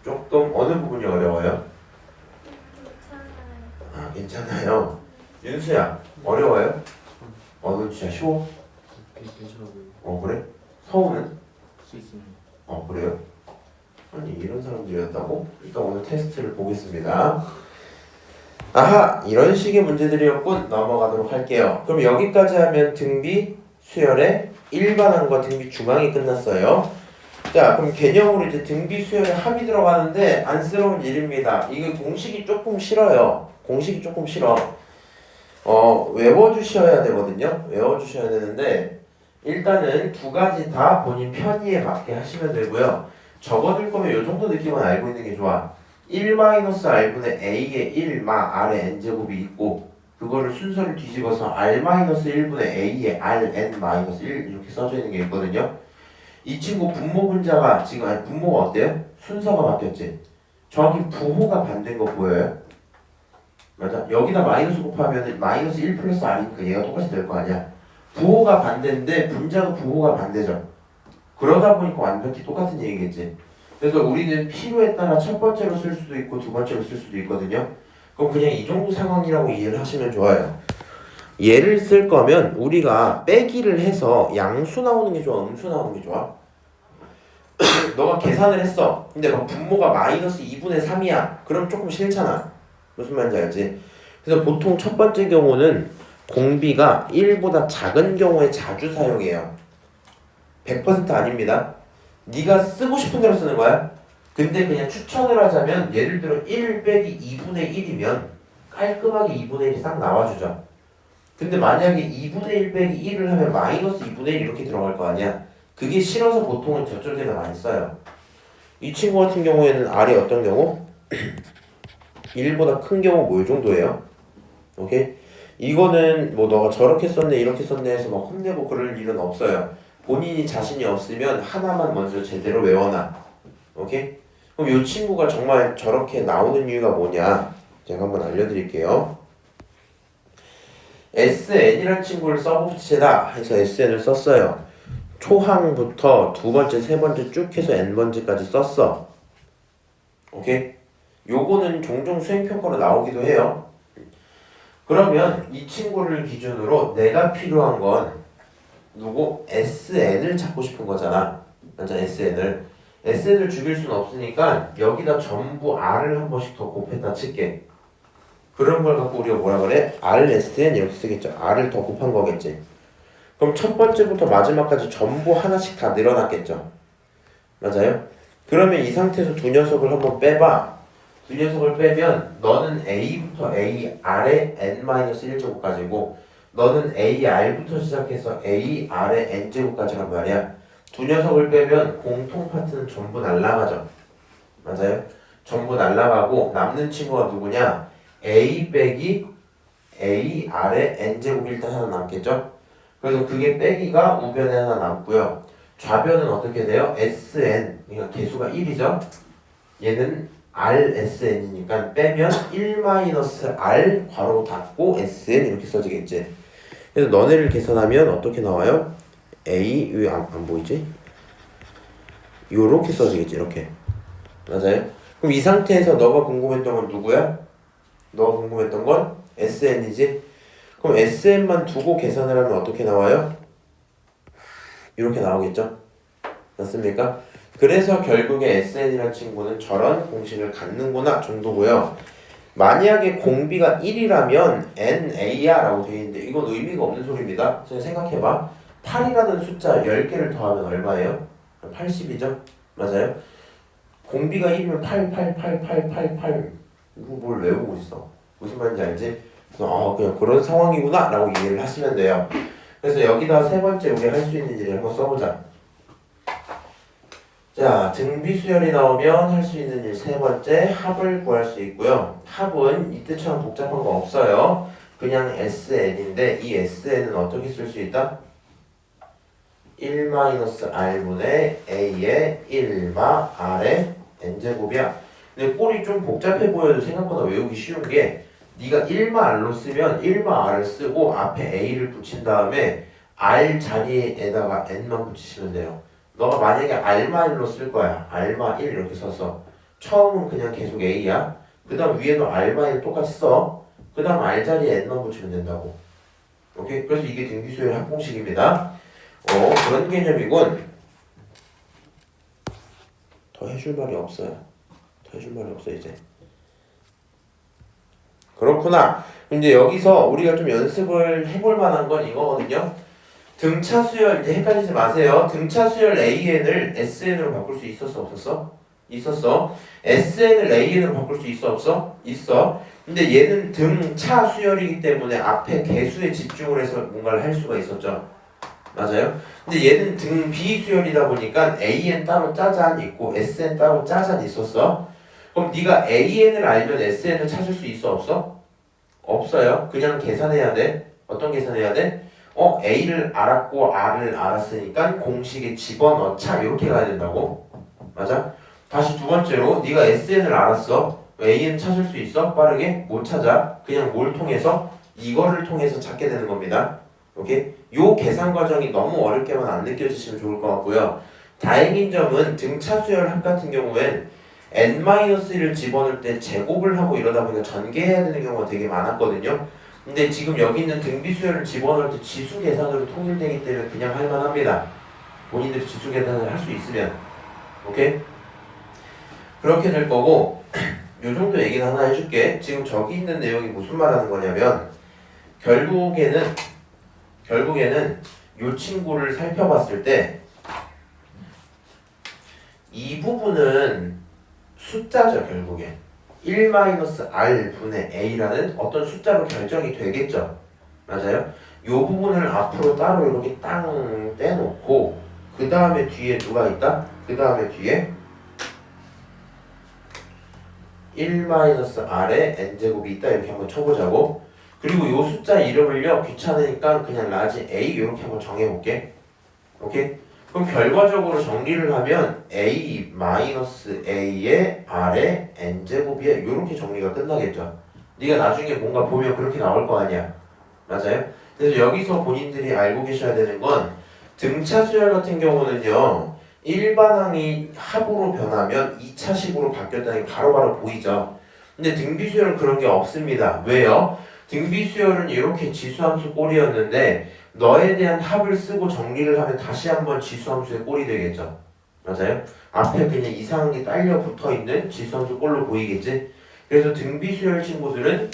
조금 어느 부분이 어려워요? 괜찮아요. 윤수야, 어려워요? 진짜 쉬워? 괜찮아 보여. 그래? 서우는? 수 있습니다. 그래요? 아니 이런 사람들이었다고? 일단 오늘 테스트를 보겠습니다. 아하! 이런 식의 문제들이었군. 넘어가도록 할게요. 그럼 여기까지 하면 등비 수열의 일반항과 등비 중항이 끝났어요. 자 그럼 개념으로 이제 등비 수열에 합이 들어가는데 안쓰러운 일입니다. 이게 공식이 조금 싫어요. 공식이 조금 싫어. 외워주셔야 되거든요. 외워주셔야 되는데 일단은 두 가지 다 본인 편의에 맞게 하시면 되고요. 적어둘 거면 요 정도 느낌은 알고 있는 게 좋아. 1-r분의 a의 1마 r의 n제곱이 있고 그거를 순서를 뒤집어서 r-1분의 a의 rn-1 이렇게 써져 있는 게 있거든요. 이 친구 분모 분자가 지금 분모가 어때요? 순서가 바뀌었지. 정확히 부호가 반대인 거 보여요? 맞아? 여기다 마이너스 곱하면 마이너스 1 플러스 r이니까 얘가 똑같이 될 거 아니야. 부호가 반대인데 분자가 부호가 반대죠. 그러다 보니까 완벽히 똑같은 얘기겠지. 그래서 우리는 필요에 따라 첫 번째로 쓸 수도 있고 두 번째로 쓸 수도 있거든요. 그럼 그냥 이 정도 상황이라고 이해를 하시면 좋아요. 얘를 쓸 거면 우리가 빼기를 해서 양수 나오는 게 좋아? 음수 나오는 게 좋아? 너가 계산을 했어. 근데 막 분모가 마이너스 2분의 3이야. 그럼 조금 싫잖아. 무슨 말인지 알지? 그래서 보통 첫 번째 경우는 공비가 1보다 작은 경우에 자주 사용해요. 100% 아닙니다. 네가 쓰고 싶은 대로 쓰는 거야. 근데 그냥 추천을 하자면 예를 들어 1 빼기 2분의 1이면 깔끔하게 2분의 1이 싹 나와주죠. 근데 만약에 2분의 1 빼기 1을 하면 마이너스 2분의 1 이렇게 들어갈 거 아니야. 그게 싫어서 보통은 저쪽에다 많이 써요. 이 친구 같은 경우에는 R이 어떤 경우? 1보다 큰 경우 뭐 이 정도예요. 오케이? 이거는 뭐 너가 저렇게 썼네 이렇게 썼네 해서 막 혼내고 그럴 일은 없어요. 본인이 자신이 없으면 하나만 먼저 제대로 외워놔. 오케이? 그럼 이 친구가 정말 저렇게 나오는 이유가 뭐냐? 제가 한번 알려드릴게요. SN이라는 친구를 써봅시다 해서 SN을 썼어요. 초항부터 두 번째, 세 번째 쭉 해서 n번째까지 썼어. 오케이? 요거는 종종 수행평가로 나오기도 해요. 그러면 이 친구를 기준으로 내가 필요한 건 누구? SN을 찾고 싶은 거잖아. 맞아, SN을 죽일 수는 없으니까 여기다 전부 R을 한 번씩 더 곱했다 칠게. 그런 걸 갖고 우리가 뭐라 그래? RSN 이렇게 쓰겠죠. R을 더 곱한 거겠지. 그럼 첫 번째부터 마지막까지 전부 하나씩 다 늘어났겠죠. 맞아요? 그러면 이 상태에서 두 녀석을 한번 빼봐. 두 녀석을 빼면 너는 A부터 AR의 n-1제곱까지고 너는 AR부터 시작해서 AR의 n제곱까지란 말이야. 두 녀석을 빼면 공통 파트는 전부 날라가죠. 맞아요? 전부 날라가고 남는 친구가 누구냐? A 빼기 AR의 n제곱이 일단 하나 남겠죠? 그래서 그게 빼기가 우변에 하나 남고요. 좌변은 어떻게 돼요? SN, 그러니까 개수가 1이죠? 얘는 RSN이니까 빼면 1-R 괄호 닫고 SN 이렇게 써지겠지. 그래서 너네를 계산하면 어떻게 나와요? A, 왜 안 보이지? 요렇게 써지겠지, 이렇게. 맞아요? 그럼 이 상태에서 너가 궁금했던 건 누구야? 너가 궁금했던 건 SN이지? 그럼 SN만 두고 계산을 하면 어떻게 나와요? 이렇게 나오겠죠? 맞습니까? 그래서 결국에 SN이라는 친구는 저런 공식을 갖는구나 정도고요. 만약에 공비가 1이라면 NAR라고 되어 있는데 이건 의미가 없는 소리입니다. 그냥 생각해봐. 8이라는 숫자 10개를 더하면 얼마예요? 80이죠? 맞아요? 공비가 1이면 8, 8, 8, 8, 8, 8 이거 뭘 외우고 있어? 무슨 말인지 알지? 그래서 그냥 그런 상황이구나 라고 이해를 하시면 돼요. 그래서 여기다 세 번째 우리 할 수 있는 일을 한번 써보자. 자, 등비수열이 나오면 할 수 있는 일 세 번째, 합을 구할 수 있고요. 합은 이때처럼 복잡한 거 없어요. 그냥 SN인데 이 SN은 어떻게 쓸 수 있다? 1-R분의 A의 1마 R의 N제곱이야. 근데 꼴이 좀 복잡해 보여도 생각보다 외우기 쉬운 게 네가 1마 R로 쓰면 1마 R을 쓰고 앞에 A를 붙인 다음에 R 자리에다가 N만 붙이시면 돼요. 너가 만약에 R마 1로 쓸 거야. R마 1 이렇게 써서 처음은 그냥 계속 A야. 그 다음 위에도 R마 1 똑같이 써. 그 다음 R 자리에 N만 붙이면 된다고. 오케이? 그래서 이게 등비수열 합공식입니다. 그런 개념이군. 더 해줄 말이 없어요. 더 해줄 말이 없어 이제. 그렇구나. 이제 여기서 우리가 좀 연습을 해볼 만한 건 이거거든요. 등차 수열 이제 헷갈리지 마세요. 등차 수열 AN을 SN으로 바꿀 수 있었어 없었어? 있었어. SN을 AN으로 바꿀 수 있어 없어? 있어. 근데 얘는 등차 수열이기 때문에 앞에 개수에 집중을 해서 뭔가를 할 수가 있었죠. 맞아요? 근데 얘는 등 비수열이다 보니까 AN 따로 짜잔 있고 SN 따로 짜잔 있었어. 그럼 네가 AN을 알면 SN을 찾을 수 있어 없어? 없어요. 그냥 계산해야 돼. 어떤 계산해야 돼? A를 알았고 R을 알았으니까 공식에 집어넣자 이렇게 가야 된다고. 맞아? 다시 두 번째로 네가 SN을 알았어. AN 찾을 수 있어? 빠르게? 못 찾아. 그냥 뭘 통해서? 이거를 통해서 찾게 되는 겁니다. 오케이? 요 계산 과정이 너무 어렵게만 안 느껴지시면 좋을 것 같고요. 다행인 점은 등차 수열 합 같은 경우엔 n-1을 집어넣을 때 제곱을 하고 이러다 보니까 전개해야 되는 경우가 되게 많았거든요. 근데 지금 여기 있는 등비수열을 집어넣을 때 지수 계산으로 통일되기 때문에 그냥 할 만합니다. 본인들이 지수 계산을 할 수 있으면. 오케이? 그렇게 될 거고 요 정도 얘기는 하나 해줄게. 지금 저기 있는 내용이 무슨 말하는 거냐면 결국에는 요 친구를 살펴봤을 때 이 부분은 숫자죠. 결국에 1-R분의 A라는 어떤 숫자로 결정이 되겠죠. 맞아요? 요 부분을 앞으로 따로 이렇게 땅 떼놓고 그 다음에 뒤에 누가 있다? 그 다음에 뒤에 1-R의 N제곱이 있다 이렇게 한번 쳐보자고. 그리고 요 숫자 이름을요 귀찮으니까 그냥 라지 A 이렇게 한번 정해볼게. 오케이? 그럼 결과적으로 정리를 하면 A-A의 R의 N제곱이야 이렇게 정리가 끝나겠죠. 네가 나중에 뭔가 보면 그렇게 나올 거 아니야. 맞아요? 그래서 여기서 본인들이 알고 계셔야 되는 건 등차 수열 같은 경우는요 일반항이 합으로 변하면 2차식으로 바뀌었다는 게 바로바로 보이죠. 근데 등비수열은 그런 게 없습니다. 왜요? 등비수열은 이렇게 지수함수 꼴이었는데 너에 대한 합을 쓰고 정리를 하면 다시 한번 지수함수의 꼴이 되겠죠. 맞아요? 앞에 그냥 이상한 게 딸려 붙어있는 지수함수 꼴로 보이겠지? 그래서 등비수열 친구들은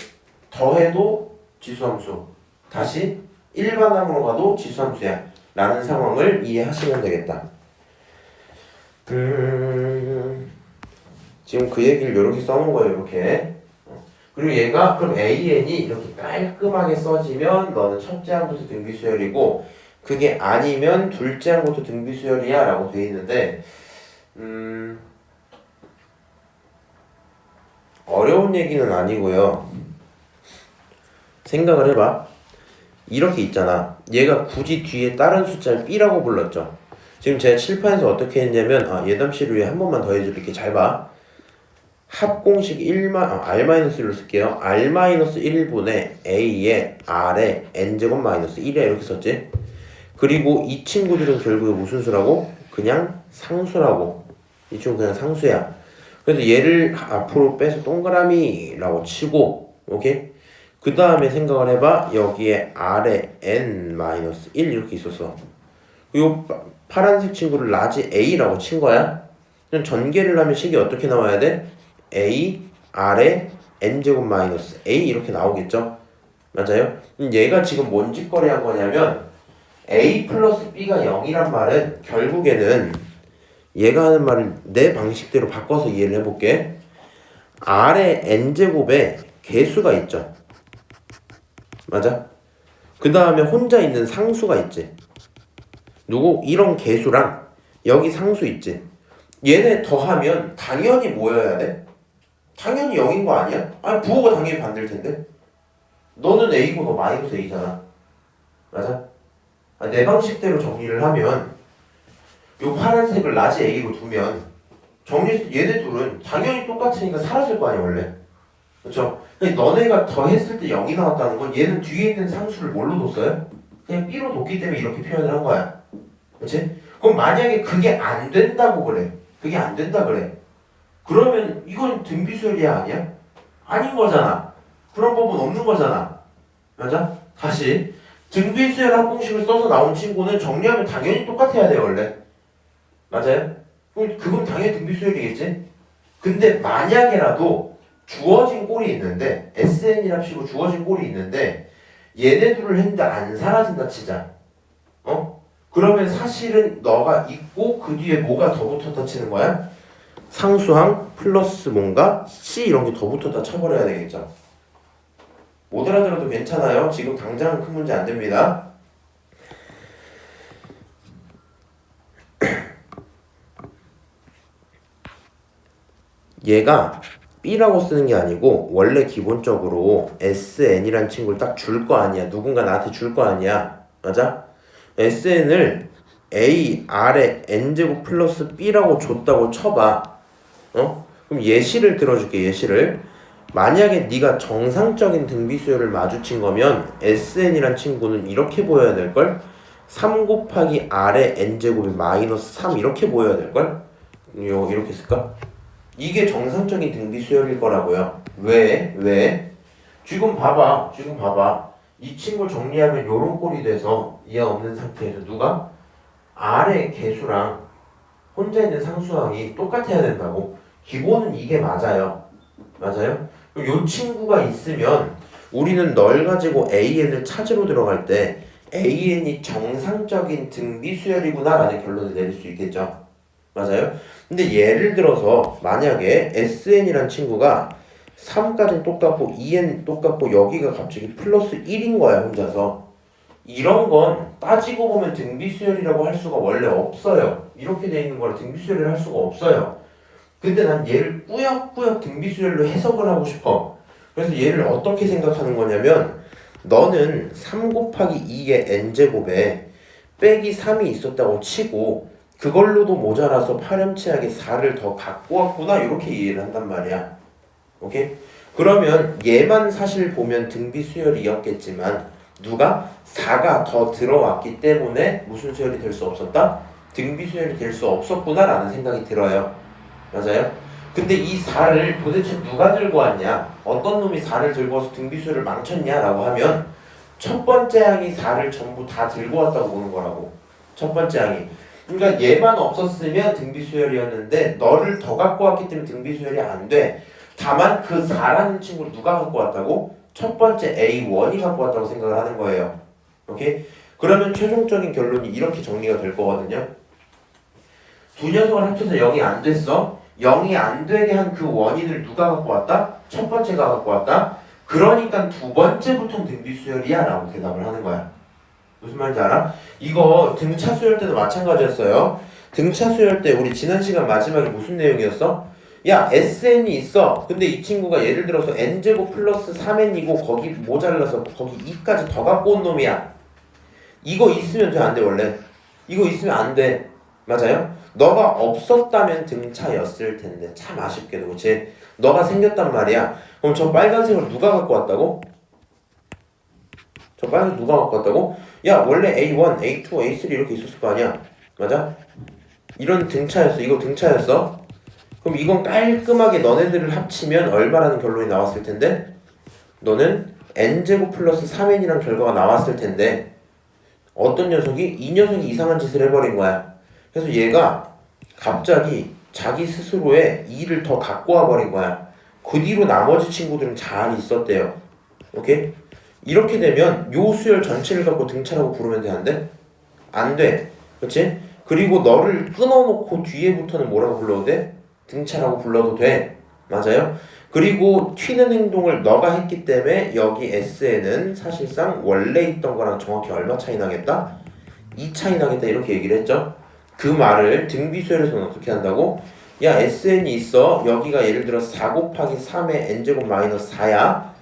더해도 지수함수, 다시 일반항으로 가도 지수함수야 라는 상황을 이해하시면 되겠다. 지금 그 얘기를 이렇게 써놓은 거예요. 이렇게. 그리고 얘가 그럼 AN이 이렇게 깔끔하게 써지면 너는 첫째 항부터 등비수열이고 그게 아니면 둘째 항부터 등비수열이야 라고 돼 있는데 어려운 얘기는 아니고요. 생각을 해봐. 이렇게 있잖아. 얘가 굳이 뒤에 다른 숫자를 B라고 불렀죠. 지금 제가 칠판에서 어떻게 했냐면 예담씨를 위해 한 번만 더 해줄게. 잘 봐. 합공식 R-1로 쓸게요. R-1분의 A의 R의 N제곱 마이너스 1에 이렇게 썼지. 그리고 이 친구들은 결국에 무슨 수라고? 그냥 상수라고. 이 친구 그냥 상수야. 그래서 얘를 앞으로 빼서 동그라미라고 치고 오케이? 그 다음에 생각을 해봐. 여기에 R의 N-1 이렇게 있었어. 이 파란색 친구를 라지 A라고 친 거야. 그럼 전개를 하면 식이 어떻게 나와야 돼? A, R의 N제곱 마이너스 A 이렇게 나오겠죠? 맞아요? 얘가 지금 뭔 짓거리 한 거냐면 A 플러스 B가 0이란 말은 결국에는 얘가 하는 말을 내 방식대로 바꿔서 이해를 해볼게. R의 N제곱에 개수가 있죠? 맞아? 그 다음에 혼자 있는 상수가 있지. 누구? 이런 개수랑 여기 상수 있지. 얘네 더하면 당연히 뭐여야 돼? 당연히 0인 거 아니야? 아니 부호가 당연히 반대일 텐데. 너는 A고 너 마이너스 A잖아. 맞아? 내 방식대로 정리를 하면 요 파란색을 라지 A로 두면 얘네 둘은 당연히 똑같으니까 사라질 거 아니야 원래. 그렇죠? 너네가 더했을 때 0이 나왔다는 건 얘는 뒤에 있는 상수를 뭘로 뒀어요? 그냥 B로 뒀기 때문에 이렇게 표현을 한 거야. 그렇지? 그럼 만약에 그게 안 된다고 그래. 그게 안 된다 그래. 그러면 이건 등비수열이야 아니야? 아닌 거잖아. 그런 법은 없는 거잖아. 맞아? 다시 등비수열 합공식을 써서 나온 친구는 정리하면 당연히 똑같아야 돼 원래. 맞아요? 그럼 그건 당연히 등비수열이겠지? 근데 만약에라도 주어진 꼴이 있는데 SN이랍시고 주어진 꼴이 있는데 얘네 둘을 했는데 안 사라진다 치자. 그러면 사실은 너가 있고 그 뒤에 뭐가 더 붙었다 치는 거야? 상수항 플러스 뭔가 C 이런 게 더 붙었다 쳐버려야 되겠죠. 못 알아들어도 괜찮아요. 지금 당장은 큰 문제 안 됩니다. 얘가 B라고 쓰는 게 아니고 원래 기본적으로 SN이란 친구를 딱 줄 거 아니야. 누군가 나한테 줄 거 아니야. 맞아? SN을 A, R에 N제곱 플러스 B라고 줬다고 쳐봐. 그럼 예시를 들어줄게. 예시를. 만약에 네가 정상적인 등비수열을 마주친 거면 SN이란 친구는 이렇게 보여야 될걸? 3 곱하기 R의 N제곱이 마이너스 3 이렇게 보여야 될걸? 이렇게 쓸까? 이게 정상적인 등비수열일 거라고요. 왜? 지금 봐봐. 이 친구 정리하면 요런 꼴이 돼서 이하 없는 상태에서 누가? R의 개수랑 혼자 있는 상수항이 똑같아야 된다고. 기본은 이게 맞아요. 맞아요? 그럼 요 친구가 있으면 우리는 널 가지고 AN을 찾으러 들어갈 때 AN이 정상적인 등비수열이구나 라는 결론을 내릴 수 있겠죠. 맞아요? 근데 예를 들어서 만약에 SN이란 친구가 3까지는 똑같고 2n 똑같고 여기가 갑자기 플러스 1인 거야 혼자서. 이런 건 따지고 보면 등비수열이라고 할 수가 원래 없어요. 이렇게 돼 있는 거라 등비수열을 할 수가 없어요. 근데 난 얘를 꾸역꾸역 등비수열로 해석을 하고 싶어. 그래서 얘를 어떻게 생각하는 거냐면 너는 3 곱하기 2의 n제곱에 빼기 3이 있었다고 치고 그걸로도 모자라서 파렴치하게 4를 더 갖고 왔구나 이렇게 이해를 한단 말이야. 오케이? 그러면 얘만 사실 보면 등비수열이었겠지만 누가 4가 더 들어왔기 때문에 무슨 수열이 될 수 없었다? 등비수열이 될 수 없었구나 라는 생각이 들어요. 맞아요? 근데 이 4를 도대체 누가 들고 왔냐? 어떤 놈이 4를 들고 와서 등비수열을 망쳤냐? 라고 하면 첫 번째 항이 4를 전부 다 들고 왔다고 보는 거라고. 첫 번째 항이. 그러니까 얘만 없었으면 등비수열이었는데 너를 더 갖고 왔기 때문에 등비수열이 안 돼. 다만 그 4라는 친구를 누가 갖고 왔다고? 첫 번째 A1이 갖고 왔다고 생각을 하는 거예요. 오케이? 그러면 최종적인 결론이 이렇게 정리가 될 거거든요. 두 녀석을 합쳐서 0이 안 됐어. 0이 안 되게 한 그 원인을 누가 갖고 왔다? 첫 번째가 갖고 왔다. 그러니까 두 번째부터는 등비수열이야 라고 대답을 하는 거야. 무슨 말인지 알아? 이거 등차 수열 때도 마찬가지였어요. 등차 수열 때 우리 지난 시간 마지막에 무슨 내용이었어? 야 SN이 있어. 근데 이 친구가 예를 들어서 N제곱 플러스 3N이고 거기 모자라서 거기 2까지 더 갖고 온 놈이야. 이거 있으면 돼 안 돼 원래? 이거 있으면 안 돼. 맞아요? 너가 없었다면 등차였을 텐데 참 아쉽게도 그치? 너가 생겼단 말이야. 그럼 저 빨간색을 누가 갖고 왔다고? 저 빨간색 누가 갖고 왔다고? 야 원래 A1, A2, A3 이렇게 있었을 거 아니야. 맞아? 이런 등차였어. 이거 등차였어. 그럼 이건 깔끔하게 너네들을 합치면 얼마라는 결론이 나왔을 텐데 너는 N제곱 플러스 3N이란 결과가 나왔을 텐데 어떤 녀석이? 이 녀석이 이상한 짓을 해버린 거야. 그래서 얘가 갑자기 자기 스스로의 2를 더 갖고 와버린 거야. 그 뒤로 나머지 친구들은 잘 있었대요. 오케이? 이렇게 되면 요 수열 전체를 갖고 등차라고 부르면 돼? 안 돼? 안 돼. 그치? 그리고 너를 끊어놓고 뒤에부터는 뭐라고 불러도 돼? 등차라고 불러도 돼. 맞아요? 그리고 튀는 행동을 너가 했기 때문에 여기 SN은 사실상 원래 있던 거랑 정확히 얼마 차이 나겠다? 2 차이 나겠다 이렇게 얘기를 했죠. 그 말을 등비수열에서는 어떻게 한다고? 야 SN이 있어. 여기가 예를 들어 4 곱하기 3의 n제곱 마이너스 4야.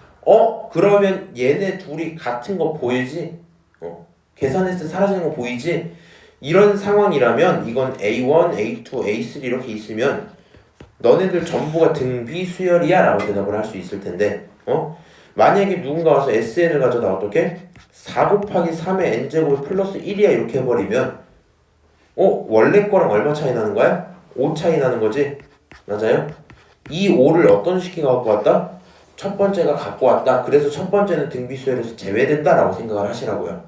그러면 얘네 둘이 같은 거 보이지? 계산했을 때 사라지는 거 보이지? 이런 상황이라면 이건 A1, A2, A3 이렇게 있으면 너네들 전부가 등비수열이야 라고 대답을 할 수 있을 텐데 만약에 누군가 와서 SN을 가져다 어떻게? 4 곱하기 3의 n제곱이 플러스 1이야 이렇게 해버리면 원래 거랑 얼마 차이 나는 거야? 5 차이 나는 거지? 맞아요? 이 5를 어떤 식이 갖고 왔다? 첫 번째가 갖고 왔다. 그래서 첫 번째는 등비수열에서 제외된다 라고 생각을 하시라고요.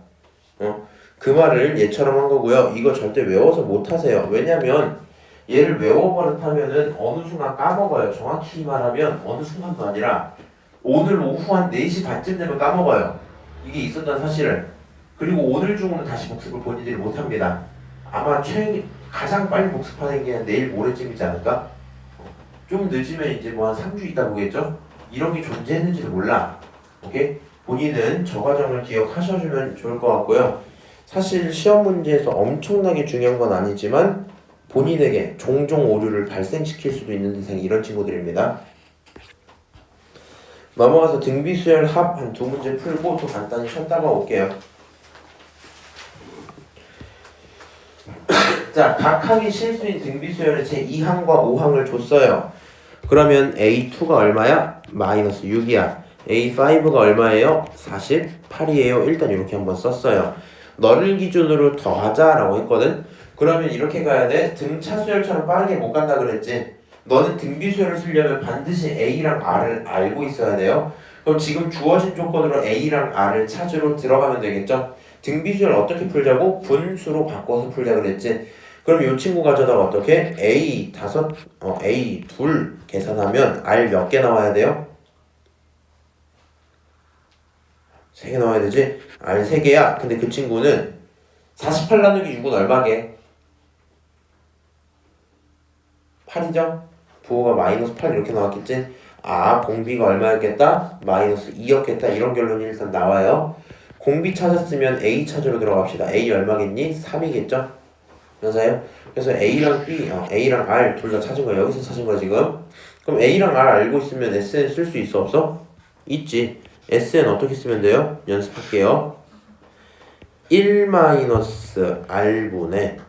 그 말을 얘처럼 한 거고요. 이거 절대 외워서 못 하세요. 왜냐면 얘를 외워버릇하면은 어느 순간 까먹어요. 정확히 말하면 어느 순간도 아니라 오늘 오후 한 4시 반쯤 되면 까먹어요. 이게 있었던 사실을. 그리고 오늘 중으로 다시 복습을 본인들이 못합니다. 아마 가장 빨리 복습하는 게 내일 모레쯤이지 않을까? 좀 늦으면 이제 뭐 한 3주 있다 보겠죠? 이런 게 존재했는지를 몰라. 오케이? 본인은 저 과정을 기억하셔주면 좋을 것 같고요. 사실 시험 문제에서 엄청나게 중요한 건 아니지만 본인에게 종종 오류를 발생시킬 수도 있는 대상이 이런 친구들입니다. 넘어가서 등비수열 합 한 2문제 풀고 또 간단히 쉬었다가 올게요. 자, 각 항이 실수인 등비수열의 제2항과 5항을 줬어요. 그러면 A2가 얼마야? 마이너스 6이야. A5가 얼마예요? 48이에요. 일단 이렇게 한번 썼어요. 너를 기준으로 더하자라고 했거든. 그러면 이렇게 가야 돼. 등차수열처럼 빠르게 못 간다 그랬지. 너는 등비수열을 쓰려면 반드시 A랑 R을 알고 있어야 돼요. 그럼 지금 주어진 조건으로 A랑 R을 찾으러 들어가면 되겠죠. 등비수열 어떻게 풀자고? 분수로 바꿔서 풀자 그랬지. 그럼 이 친구 가져다가 어떻게? A 둘 계산하면 R 몇 개 나와야 돼요? 3개 나와야 되지? R 3개야. 근데 그 친구는 48 나누기 6은 얼마게? 8이죠? 부호가 마이너스 8 이렇게 나왔겠지? 공비가 얼마였겠다? 마이너스 2였겠다. 이런 결론이 일단 나와요. 공비 찾았으면 A 찾으러 들어갑시다. A 얼마겠니? 3이겠죠? 맞아요? 그래서 A랑 B, A랑 R 둘 다 찾은 거야. 여기서 찾은 거야 지금. 그럼 A랑 R 알고 있으면 SN 쓸 수 있어 없어? 있지. SN 어떻게 쓰면 돼요? 연습할게요. 1-R분의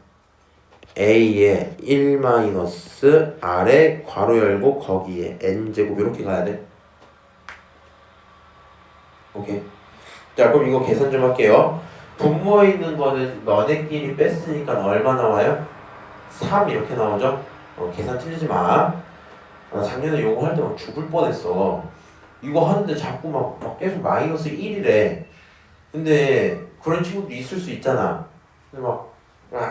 A에 1-R에 괄호 열고 거기에 N제곱 이렇게 가야 돼. 오케이. 자, 그럼 이거 계산 좀 할게요. 분모에 있는 거는 너네끼리 뺐으니까 얼마 나와요? 3 이렇게 나오죠? 계산 틀리지 마. 작년에 요거 할 때 막 죽을 뻔했어. 이거 하는데 자꾸 막 계속 마이너스 1이래. 근데 그런 친구도 있을 수 있잖아. 근데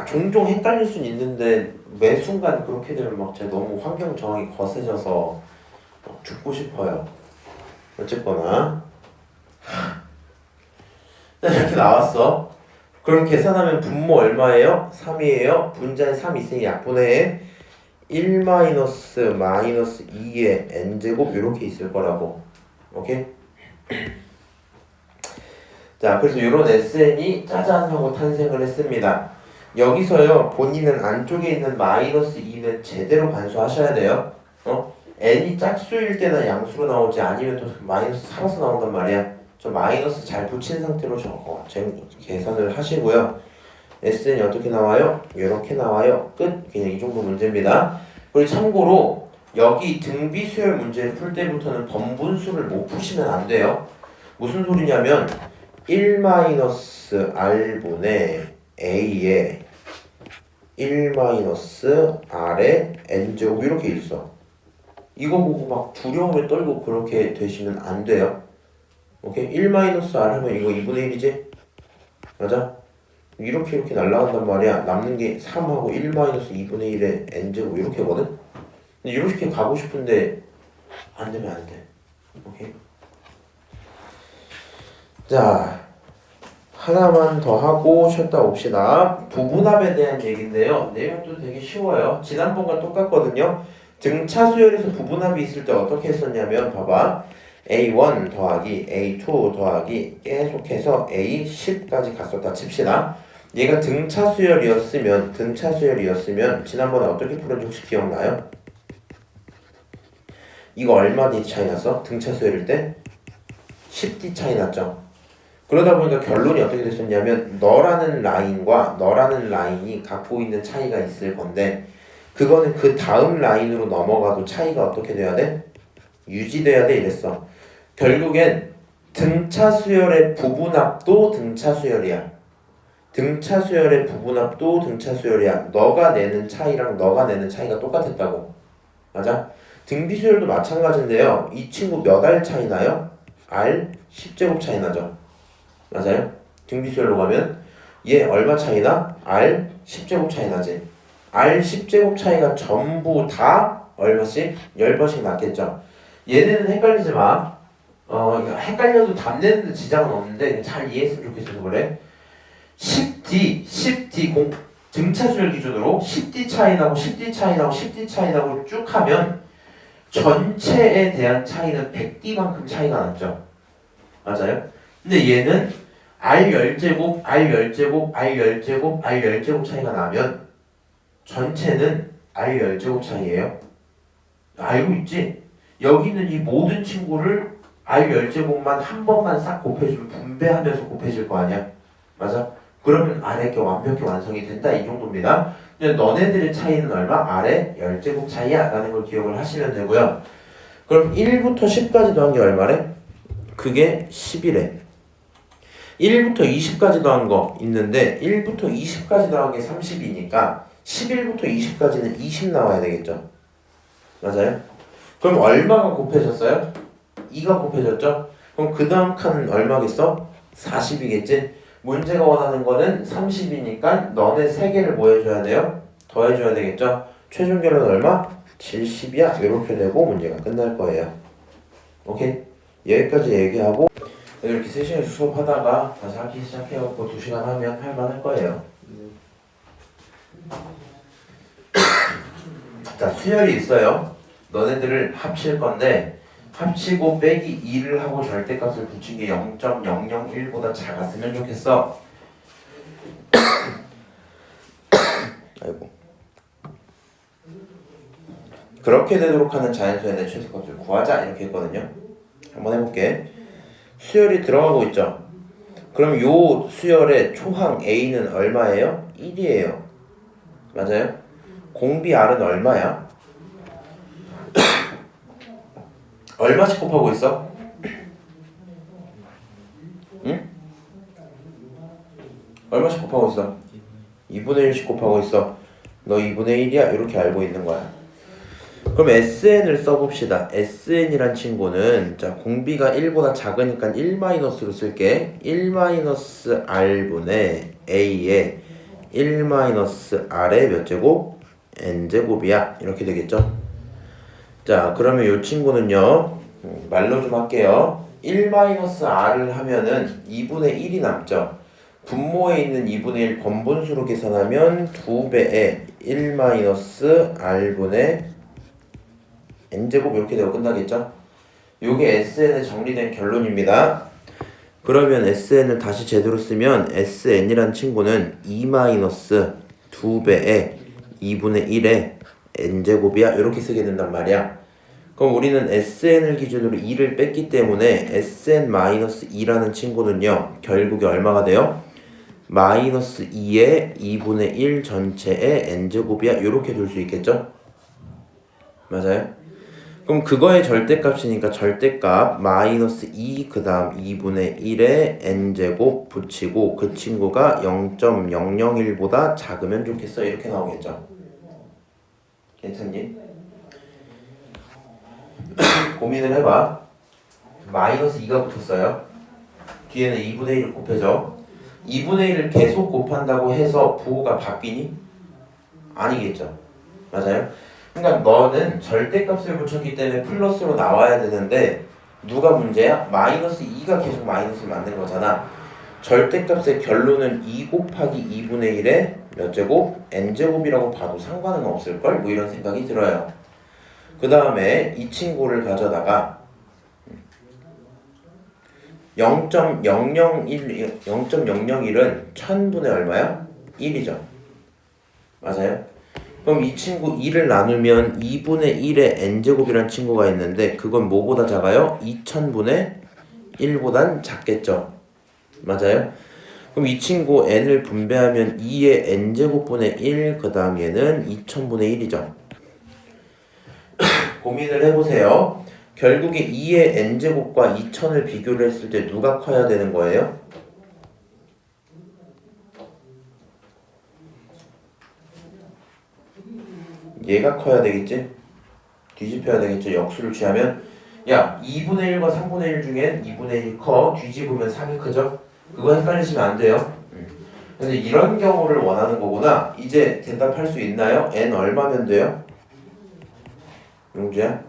종종 헷갈릴 수는 있는데 매 순간 그렇게 되면 제가 너무 환경 저항이 거세져서 죽고 싶어요. 어쨌거나 이렇게 나왔어. 그럼 계산하면 분모 얼마예요? 3이에요. 분자에 3 있으니 약분해 1-2의 n제곱 이렇게 있을 거라고. 오케이? 자, 그래서 이런 SN이 짜잔 하고 탄생을 했습니다. 여기서요, 본인은 안쪽에 있는 마이너스 2는 제대로 반수하셔야 돼요. n이 짝수일 때나 양수로 나오지 아니면 또 마이너스 살아서 나온단 말이야. 저 마이너스 잘 붙인 상태로 계산을 하시고요. SN이 어떻게 나와요? 이렇게 나와요. 끝. 그냥 이 정도 문제입니다. 그리고 참고로 여기 등비수열 문제를 풀 때부터는 번분수를 못 푸시면 안 돼요. 무슨 소리냐면 1-R분의 A에 1-R에 N제곱 이렇게 있어. 이거 보고 두려움에 떨고 그렇게 되시면 안 돼요. 오케이? 1-R 하면 이거 2분의 1이지? 맞아? 이렇게 날아간단 말이야. 남는 게 3하고 1-2분의 1의 n제곱 이렇게거든? 근데 이렇게 가고 싶은데 안 되면 안 돼. 오케이? 자, 하나만 더 하고 쉬었다 옵시다. 부분합에 대한 얘기인데요. 내용도 되게 쉬워요. 지난번과 똑같거든요. 등차 수열에서 부분합이 있을 때 어떻게 했었냐면 봐봐. A1 더하기 A2 더하기 계속해서 A10까지 갔었다 칩시다. 얘가 등차 수열이었으면 지난번에 어떻게 풀었는지 혹시 기억나요? 이거 얼마 D 차이 났어? 등차 수열일 때 10D 차이 났죠. 그러다 보니까 결론이 어떻게 됐었냐면 너라는 라인이 갖고 있는 차이가 있을 건데 그거는 그 다음 라인으로 넘어가도 차이가 어떻게 돼야 돼? 유지돼야 돼 이랬어. 결국엔 등차 수열의 부분합도 등차 수열이야. 등차 수열의 부분합도 등차 수열이야. 너가 내는 차이랑 너가 내는 차이가 똑같았다고. 맞아? 등비 수열도 마찬가지인데요. 이 친구 몇 알 차이 나요? R 10제곱 차이 나죠. 맞아요? 등비 수열로 가면 얘 얼마 차이 나? R 10제곱 차이 나지. R 10제곱 차이가 전부 다 얼마씩? 10번씩 났겠죠. 얘네는 헷갈리지 마. 헷갈려도 답 내는데 지장은 없는데 잘 이해했으면 좋겠어서 그래. 10D 등차 수열 기준으로 10D 차이 나고 10D 차이 나고 10D 차이 나고 쭉 하면 전체에 대한 차이는 100D만큼 차이가 났죠. 맞아요? 근데 얘는 R 10제곱, R 10제곱, R 10제곱, R 10제곱 차이가 나면 전체는 R 10제곱 차이예요. 알고 있지? 여기 있는 이 모든 친구를 R 10제곱만 한 번만 싹 곱해주면 분배하면서 곱해질 거 아니야? 맞아? 그러면 R의 게 완벽히 완성이 된다 이 정도입니다. 근데 너네들의 차이는 얼마? R의 10제곱 차이야 라는 걸 기억을 하시면 되고요. 그럼 1부터 10까지 더한 게 얼마래? 그게 10이래. 1부터 20까지 더한 거 있는데 1부터 20까지 더한 게 30이니까 11부터 20까지는 20 나와야 되겠죠. 맞아요? 그럼 얼마가 곱해졌어요? 2가 곱해졌죠? 그럼 그 다음 칸은 얼마겠어? 40이겠지? 문제가 원하는 거는 30이니까 너네 3개를 뭐 해줘야 돼요? 더해줘야 되겠죠? 최종 결론 얼마? 70이야. 이렇게 되고 문제가 끝날 거예요. 오케이? 여기까지 얘기하고 이렇게 3시간 수업하다가 다시 하기 시작해갖고 2시간 하면 할만할 거예요. 자, 수열이 있어요. 너네들을 합칠 건데 합치고 빼기 2를 하고 절대값을 붙인 게 0.001보다 작았으면 좋겠어. 아이고. 그렇게 되도록 하는 자연수의 내 최소값을 구하자 이렇게 했거든요. 한번 해볼게. 수열이 들어가고 있죠. 그럼 요 수열의 초항 A는 얼마예요? 1이에요. 맞아요? 공비 R은 얼마야? 얼마씩 곱하고 있어? 응? 얼마씩 곱하고 있어? 2분의 1씩 곱하고 있어. 너 2분의 1이야? 이렇게 알고 있는 거야. 그럼 SN을 써봅시다. SN이란 친구는 자 공비가 1보다 작으니까 1-로 쓸게. 1-R분의 A에 1-R의 몇 제곱? N제곱이야. 이렇게 되겠죠? 자 그러면 이 친구는요. 말로 좀 할게요. 1-R을 하면은 2분의 1이 남죠. 분모에 있는 2분의 1 번분수로 계산하면 2배에 1-R분의 n제곱 이렇게 되고 끝나겠죠? 요게 SN의 정리된 결론입니다. 그러면 SN을 다시 제대로 쓰면 SN이란 친구는 2-2배의 2분의 1의 n제곱이야 이렇게 쓰게 된단 말이야. 그럼 우리는 SN을 기준으로 2를 뺐기 때문에 SN-2라는 친구는요 결국에 얼마가 돼요? -2의 2분의 1 전체의 n제곱이야 이렇게 둘 수 있겠죠? 맞아요? 그럼 그거의 절대값이니까 절대값 -2 그 다음 2분의 1의 n제곱 붙이고 그 친구가 0.001보다 작으면 좋겠어 이렇게 나오겠죠. 괜찮니? 고민을 해봐. -2가 붙었어요. 뒤에는 2분의 1을 곱해줘. 2분의 1을 계속 곱한다고 해서 부호가 바뀌니? 아니겠죠. 맞아요? 그러니까 너는 절대값을 붙였기 때문에 플러스로 나와야 되는데 누가 문제야? -2가 계속 마이너스를 만든 거잖아. 절대값의 결론은 2 곱하기 2분의 1의 몇 제곱? n제곱이라고 봐도 상관은 없을걸? 뭐 이런 생각이 들어요. 그 다음에 이 친구를 가져다가 0.001은 1000분의 얼마야? 1이죠. 맞아요? 그럼 이 친구 2를 나누면 2분의 1의 n제곱이라는 친구가 있는데 그건 뭐보다 작아요? 2000분의 1보단 작겠죠. 맞아요? 그럼 이 친구 n을 분배하면 2의 n제곱분의 1, 그 다음 얘는 2000분의 1이죠. 고민을 해보세요. 결국에 2의 n제곱과 2000을 비교를 했을 때 누가 커야 되는 거예요? 얘가 커야 되겠지? 뒤집혀야 되겠죠? 역수를 취하면 야 2분의 1과 3분의 1 중엔 2분의 1이 커. 뒤집으면 3이 크죠? 그거 헷갈리시면 안 돼요. 근데 이런 경우를 원하는 거구나. 이제 대답할 수 있나요? n 얼마면 돼요? 용주야?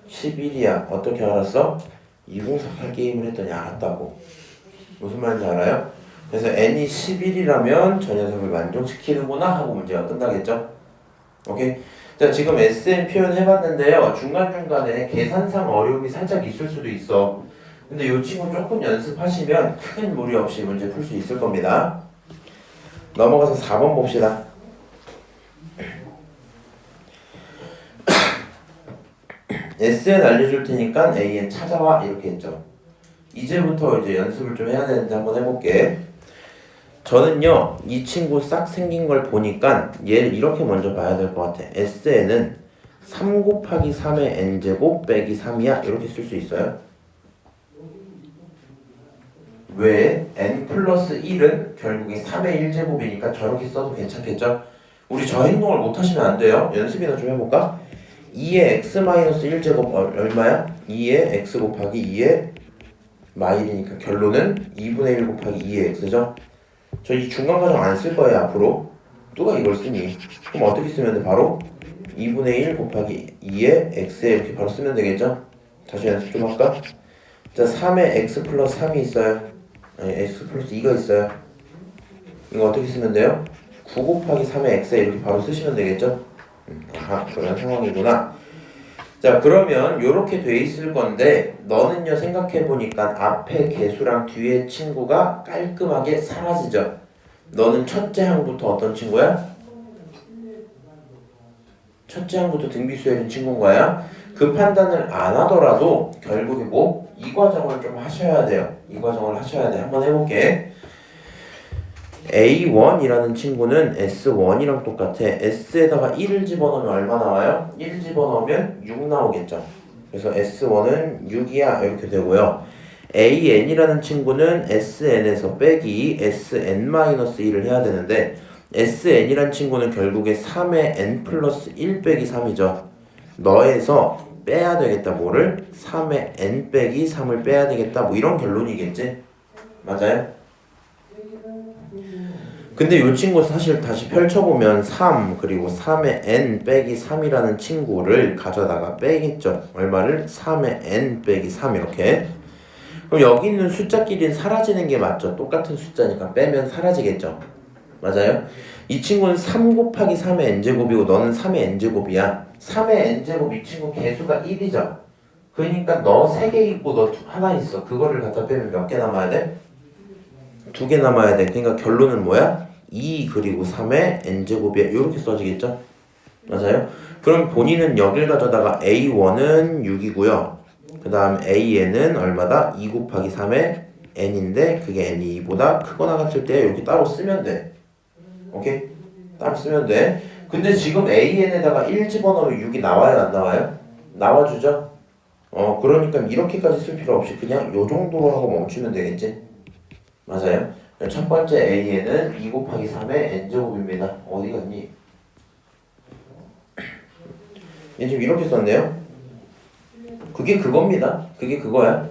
11이야. 어떻게 알았어? 2048 게임을 했더니 알았다고. 무슨 말인지 알아요? 그래서 n이 11이라면 저 녀석을 만족시키는구나 하고 문제가 끝나겠죠? 오케이? 자, 지금 SN 표현 해봤는데요. 중간중간에 계산상 어려움이 살짝 있을 수도 있어. 근데 이 친구 조금 연습하시면 큰 무리 없이 문제 풀 수 있을 겁니다. 넘어가서 4번 봅시다. SN 알려줄 테니까 AN 찾아와 이렇게 했죠. 이제부터 이제 연습을 좀 해야 되는데 한번 해볼게. 저는요 이 친구 싹 생긴 걸 보니까 얘를 이렇게 먼저 봐야 될 것 같아. SN은 3 곱하기 3의 n제곱 빼기 3이야 이렇게 쓸 수 있어요. 왜? n 플러스 1은 결국에 3의 1제곱이니까 저렇게 써도 괜찮겠죠? 우리 저 행동을 못 하시면 안 돼요. 연습이나 좀 해볼까? 2의 x-1제곱 얼마야? 2의 x 곱하기 2의 마일이니까 결론은 2분의 1 곱하기 2의 x죠? 저 이 중간 과정 안 쓸 거예요 앞으로. 누가 이걸 쓰니? 그럼 어떻게 쓰면 돼? 바로 2분의 1 곱하기 2의 x에 이렇게 바로 쓰면 되겠죠? 다시 연습 좀 할까? 자 3의 x 플러스 3이 있어요. 아니 x 플러스 2가 있어요. 이거 어떻게 쓰면 돼요? 9 곱하기 3의 x에 이렇게 바로 쓰시면 되겠죠? 아하 그런 상황이구나. 자 그러면 요렇게 돼 있을 건데 너는요 생각해보니까 앞에 개수랑 뒤에 친구가 깔끔하게 사라지죠. 너는 첫째 항부터 어떤 친구야? 첫째 항부터 등비수열인 친구인 거야. 그 판단을 안 하더라도 결국에 뭐? 이 과정을 좀 하셔야 돼요. 이 과정을 하셔야 돼. 한번 해볼게. A1이라는 친구는 S1이랑 똑같아. S에다가 1을 집어넣으면 얼마 나와요? 1 집어넣으면 6 나오겠죠. 그래서 S1은 6이야 이렇게 되고요. AN이라는 친구는 SN에서 빼기 SN-1을 해야 되는데 SN이라는 친구는 결국에 3의 n 플러스 1 빼기 3이죠. 너에서 빼야 되겠다. 뭐를? 3의 n 빼기 3을 빼야 되겠다. 뭐 이런 결론이겠지? 맞아요? 근데 이 친구 사실 다시 펼쳐보면 3 그리고 3의 n 빼기 3이라는 친구를 가져다가 빼겠죠. 얼마를? 3의 n 빼기 3 이렇게. 그럼 여기 있는 숫자끼리는 사라지는 게 맞죠. 똑같은 숫자니까 빼면 사라지겠죠. 맞아요? 이 친구는 3 곱하기 3의 n제곱이고 너는 3의 n제곱이야. 3의 n제곱 이 친구 개수가 1이죠. 그러니까 너 3개 있고 너 하나 있어. 그거를 갖다 빼면 몇 개 남아야 돼? 2개 남아야 돼. 그러니까 결론은 뭐야? 2 그리고 3의 n제곱이야. 이렇게 써지겠죠? 맞아요? 그럼 본인은 여길 가져다가 A1은 6이고요. 그 다음 AN은 얼마다? 2 곱하기 3의 n인데 그게 n이 2보다 크거나 같을 때 이렇게 따로 쓰면 돼. 오케이? 따로 쓰면 돼. 근데 지금 AN에다가 1 집어넣으면 6이 나와요? 안 나와요? 나와주죠? 그러니까 이렇게까지 쓸 필요 없이 그냥 요 정도로 하고 멈추면 되겠지? 맞아요? 첫 번째 AN은 2 곱하기 3의 n제곱입니다. 어디 갔니? 얘 지금 이렇게 썼네요? 그게 그겁니다. 그게 그거야.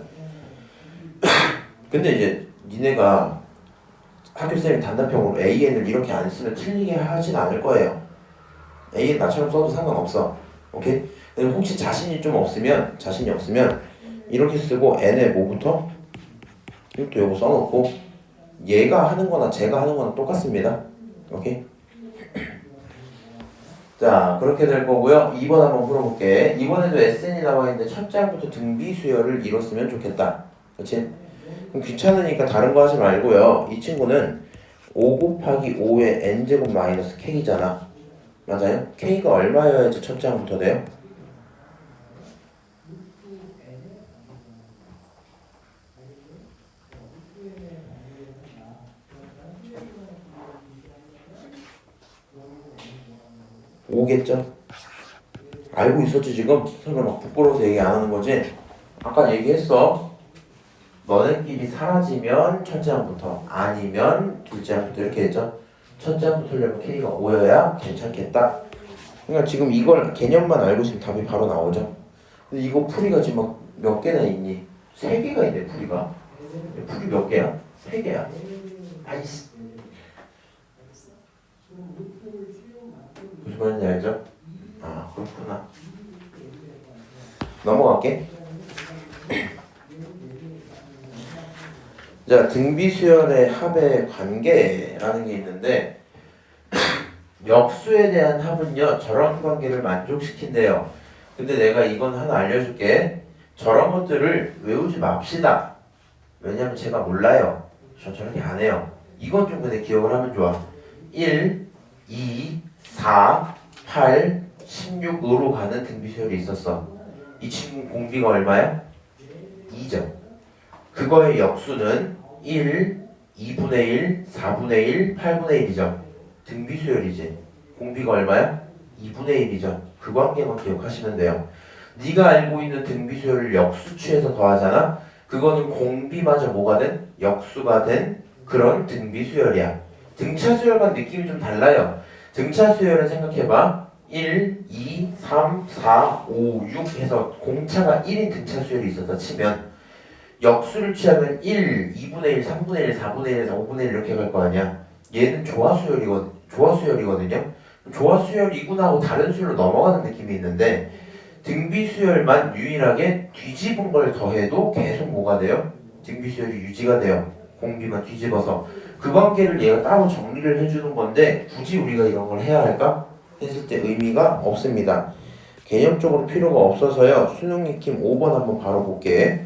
근데 이제 니네가 학교쌤이 단답형으로 AN을 이렇게 안 쓰면 틀리게 하진 않을 거예요. AN 나처럼 써도 상관없어. 오케이? 근데 혹시 자신이 없으면 이렇게 쓰고 n에 뭐부터? 이것도 요거 써놓고 얘가 하는 거나 제가 하는 거나 똑같습니다. 오케이? 자 그렇게 될 거고요. 2번 한번 풀어볼게. 이번에도 SN이 나와 있는데 첫째 항부터 등비 수열을 이뤘으면 좋겠다. 그렇지? 그럼 귀찮으니까 다른 거 하지 말고요. 이 친구는 5 곱하기 5의 n제곱 마이너스 k잖아. 맞아요? k가 얼마여야지 첫째 항부터 돼요? 오겠죠 알고 있었지 지금? 설마 막 부끄러워서 얘기 안 하는 거지? 아까 얘기했어. 너네끼리 사라지면 첫째 항부터 아니면 둘째 항부터 이렇게 했죠? 첫째 항부터 하려면 k가 5여야 괜찮겠다. 그러니까 지금 이걸 개념만 알고 있으면 답이 바로 나오죠. 근데 이거 풀이가 지금 막 몇 개나 있니? 3개가 있네 풀이가. 풀이 몇 개야? 3개야. 아이씨. 무슨 말인지 알죠? 아 그렇구나. 넘어갈게. 자, 등비수열의 합의 관계라는 게 있는데 역수에 대한 합은요 저런 관계를 만족시킨대요. 근데 내가 이건 하나 알려줄게. 저런 것들을 외우지 맙시다. 왜냐면 제가 몰라요. 저 저렇게 안 해요. 이건 좀 근데 기억을 하면 좋아. 1, 2, 4, 8, 16으로 가는 등비수열이 있었어. 이 친구 공비가 얼마야? 2죠. 그거의 역수는 1, 2분의 1, 4분의 1, 8분의 1이죠. 등비수열이지. 공비가 얼마야? 2분의 1이죠. 그 관계만 기억하시면 돼요. 네가 알고 있는 등비수열을 역수 취해서 더하잖아. 그거는 공비마저 뭐가 된? 역수가 된 그런 등비수열이야. 등차수열과 느낌이 좀 달라요. 등차수열은 생각해봐. 1, 2, 3, 4, 5, 6 해서 공차가 1인 등차수열이 있었다 치면 역수를 취하면 1, 2분의 1, 3분의 1, 4분의 1, 5분의 1 이렇게 갈 거 아니야. 얘는 조화수열이거든요. 조화수열이구나 하고 다른 수열로 넘어가는 느낌이 있는데 등비수열만 유일하게 뒤집은 걸 더해도 계속 뭐가 돼요? 등비수열이 유지가 돼요. 공비만 뒤집어서. 그 관계를 얘가 따로 정리를 해주는 건데 굳이 우리가 이런 걸 해야 할까? 했을 때 의미가 없습니다. 개념적으로 필요가 없어서요. 수능 익힘 5번 한번 바로 볼게.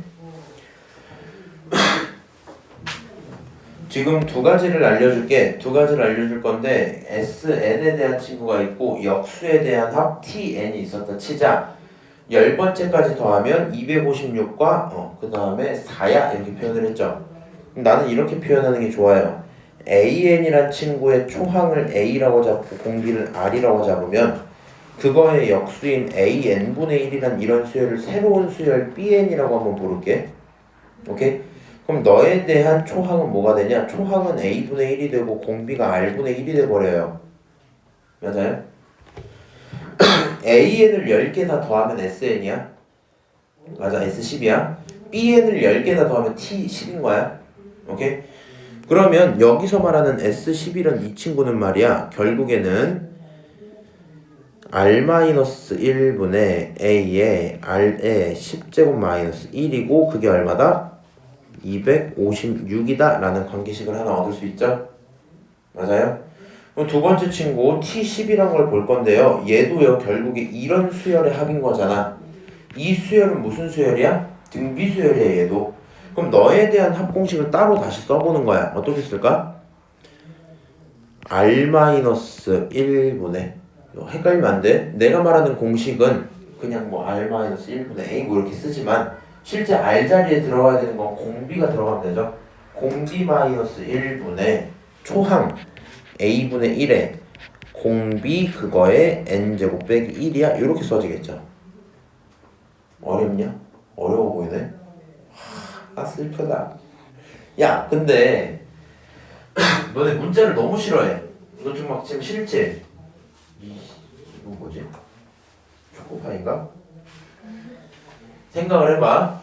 지금 두 가지를 알려줄게. 두 가지를 알려줄 건데 SN에 대한 친구가 있고 역수에 대한 합 TN이 있었다 치자. 10번째까지 더하면 256과 그 다음에 4야 이렇게 표현을 했죠. 나는 이렇게 표현하는 게 좋아요. AN이란 친구의 초항을 A라고 잡고 공비를 R이라고 잡으면 그거의 역수인 AN분의 1이란 이런 수열을 새로운 수열 BN이라고 한번 부를게. 오케이? 그럼 너에 대한 초항은 뭐가 되냐? 초항은 A분의 1이 되고 공비가 R분의 1이 돼버려요. 맞아요? AN을 10개 다 더하면 SN이야. 맞아, S10이야. BN을 10개 다 더하면 T10인 거야. 오케이? 그러면 여기서 말하는 S11은 이 친구는 말이야. 결국에는 R-1분의 A의 R의 10제곱 마이너스 1이고 그게 얼마다? 256이다 라는 관계식을 하나 얻을 수 있죠? 맞아요? 그럼 두 번째 친구 T10이란 걸 볼 건데요. 얘도요 결국에 이런 수열의 합인 거잖아. 이 수열은 무슨 수열이야? 등비수열이야 얘도. 그럼 너에 대한 합공식을 따로 다시 써보는 거야. 어떻게 쓸까? R-1분의 헷갈리면 안 돼. 내가 말하는 공식은 그냥 뭐 R-1분의 A 뭐 이렇게 쓰지만 실제 R 자리에 들어가야 되는 건 공비가 들어가면 되죠. 공비 마이너스 1분의 초항 A분의 1에 공비 그거에 N제곱 빼기 1이야. 이렇게 써지겠죠. 어렵냐? 어려워 보이네. 아 슬프다. 야 근데 너네 문자를 너무 싫어해. 너 지금 막 지금 싫지? 이거 뭐지? 초코파인가? 생각을 해봐.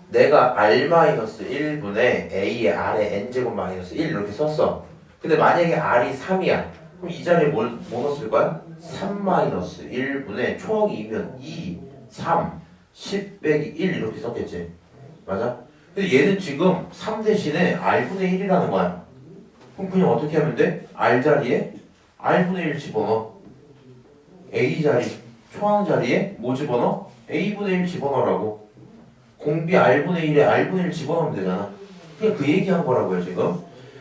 내가 R-1분의 A의 R의 N제곱 마이너스 1 이렇게 썼어. 근데 만약에 R이 3이야. 그럼 이 자리에 뭐 넣었을 거야? 3-1분의 초항이 2면 2, 3, 10 빼기 1 이렇게 썼겠지. 맞아? 근데 얘는 지금 3 대신에 R분의 1이라는 거야. 그럼 그냥 어떻게 하면 돼? R 자리에 R분의 1 집어넣어. A 자리, 초항 자리에 뭐 집어넣어? A분의 1 집어넣으라고. 공비 R분의 1에 R분의 1 집어넣으면 되잖아. 그냥 그 얘기한 거라고요 지금.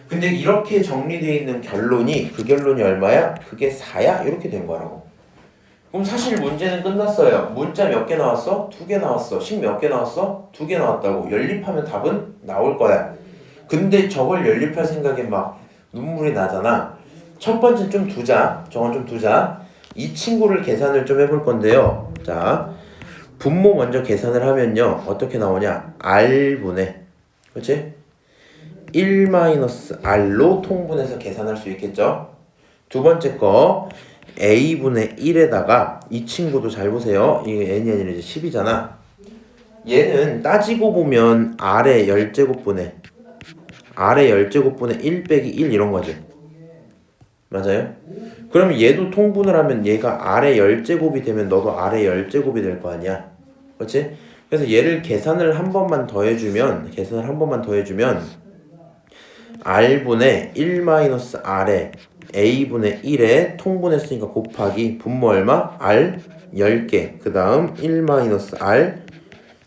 근데 이렇게 정리되어 있는 결론이 그 결론이 얼마야? 그게 4야? 이렇게 된 거라고. 그럼 사실 문제는 끝났어요. 문자 몇 개 나왔어? 2개 나왔어. 식 몇 개 나왔어? 2개 나왔다고. 연립하면 답은 나올 거야. 근데 저걸 연립할 생각에 막 눈물이 나잖아. 첫 번째 좀 두자. 저건 좀 두자. 이 친구를 계산을 좀 해볼 건데요. 자, 분모 먼저 계산을 하면요. 어떻게 나오냐? R분의, 그렇지? 1-R로 통분해서 계산할 수 있겠죠? 두 번째 거 A분의 1에다가 이 친구도 잘 보세요. 이게 n이 아니라 이제 10이잖아. 얘는 따지고 보면 R의 10제곱분의 1 빼기 1 이런 거지. 맞아요? 그러면 얘도 통분을 하면 얘가 R의 10제곱이 되면 너도 R의 10제곱이 될 거 아니야. 그렇지? 그래서 얘를 계산을 한 번만 더 해주면 R분의 1-R에 A분의 1에 통분했으니까 곱하기 분모 얼마? R 10개 그 다음 1-R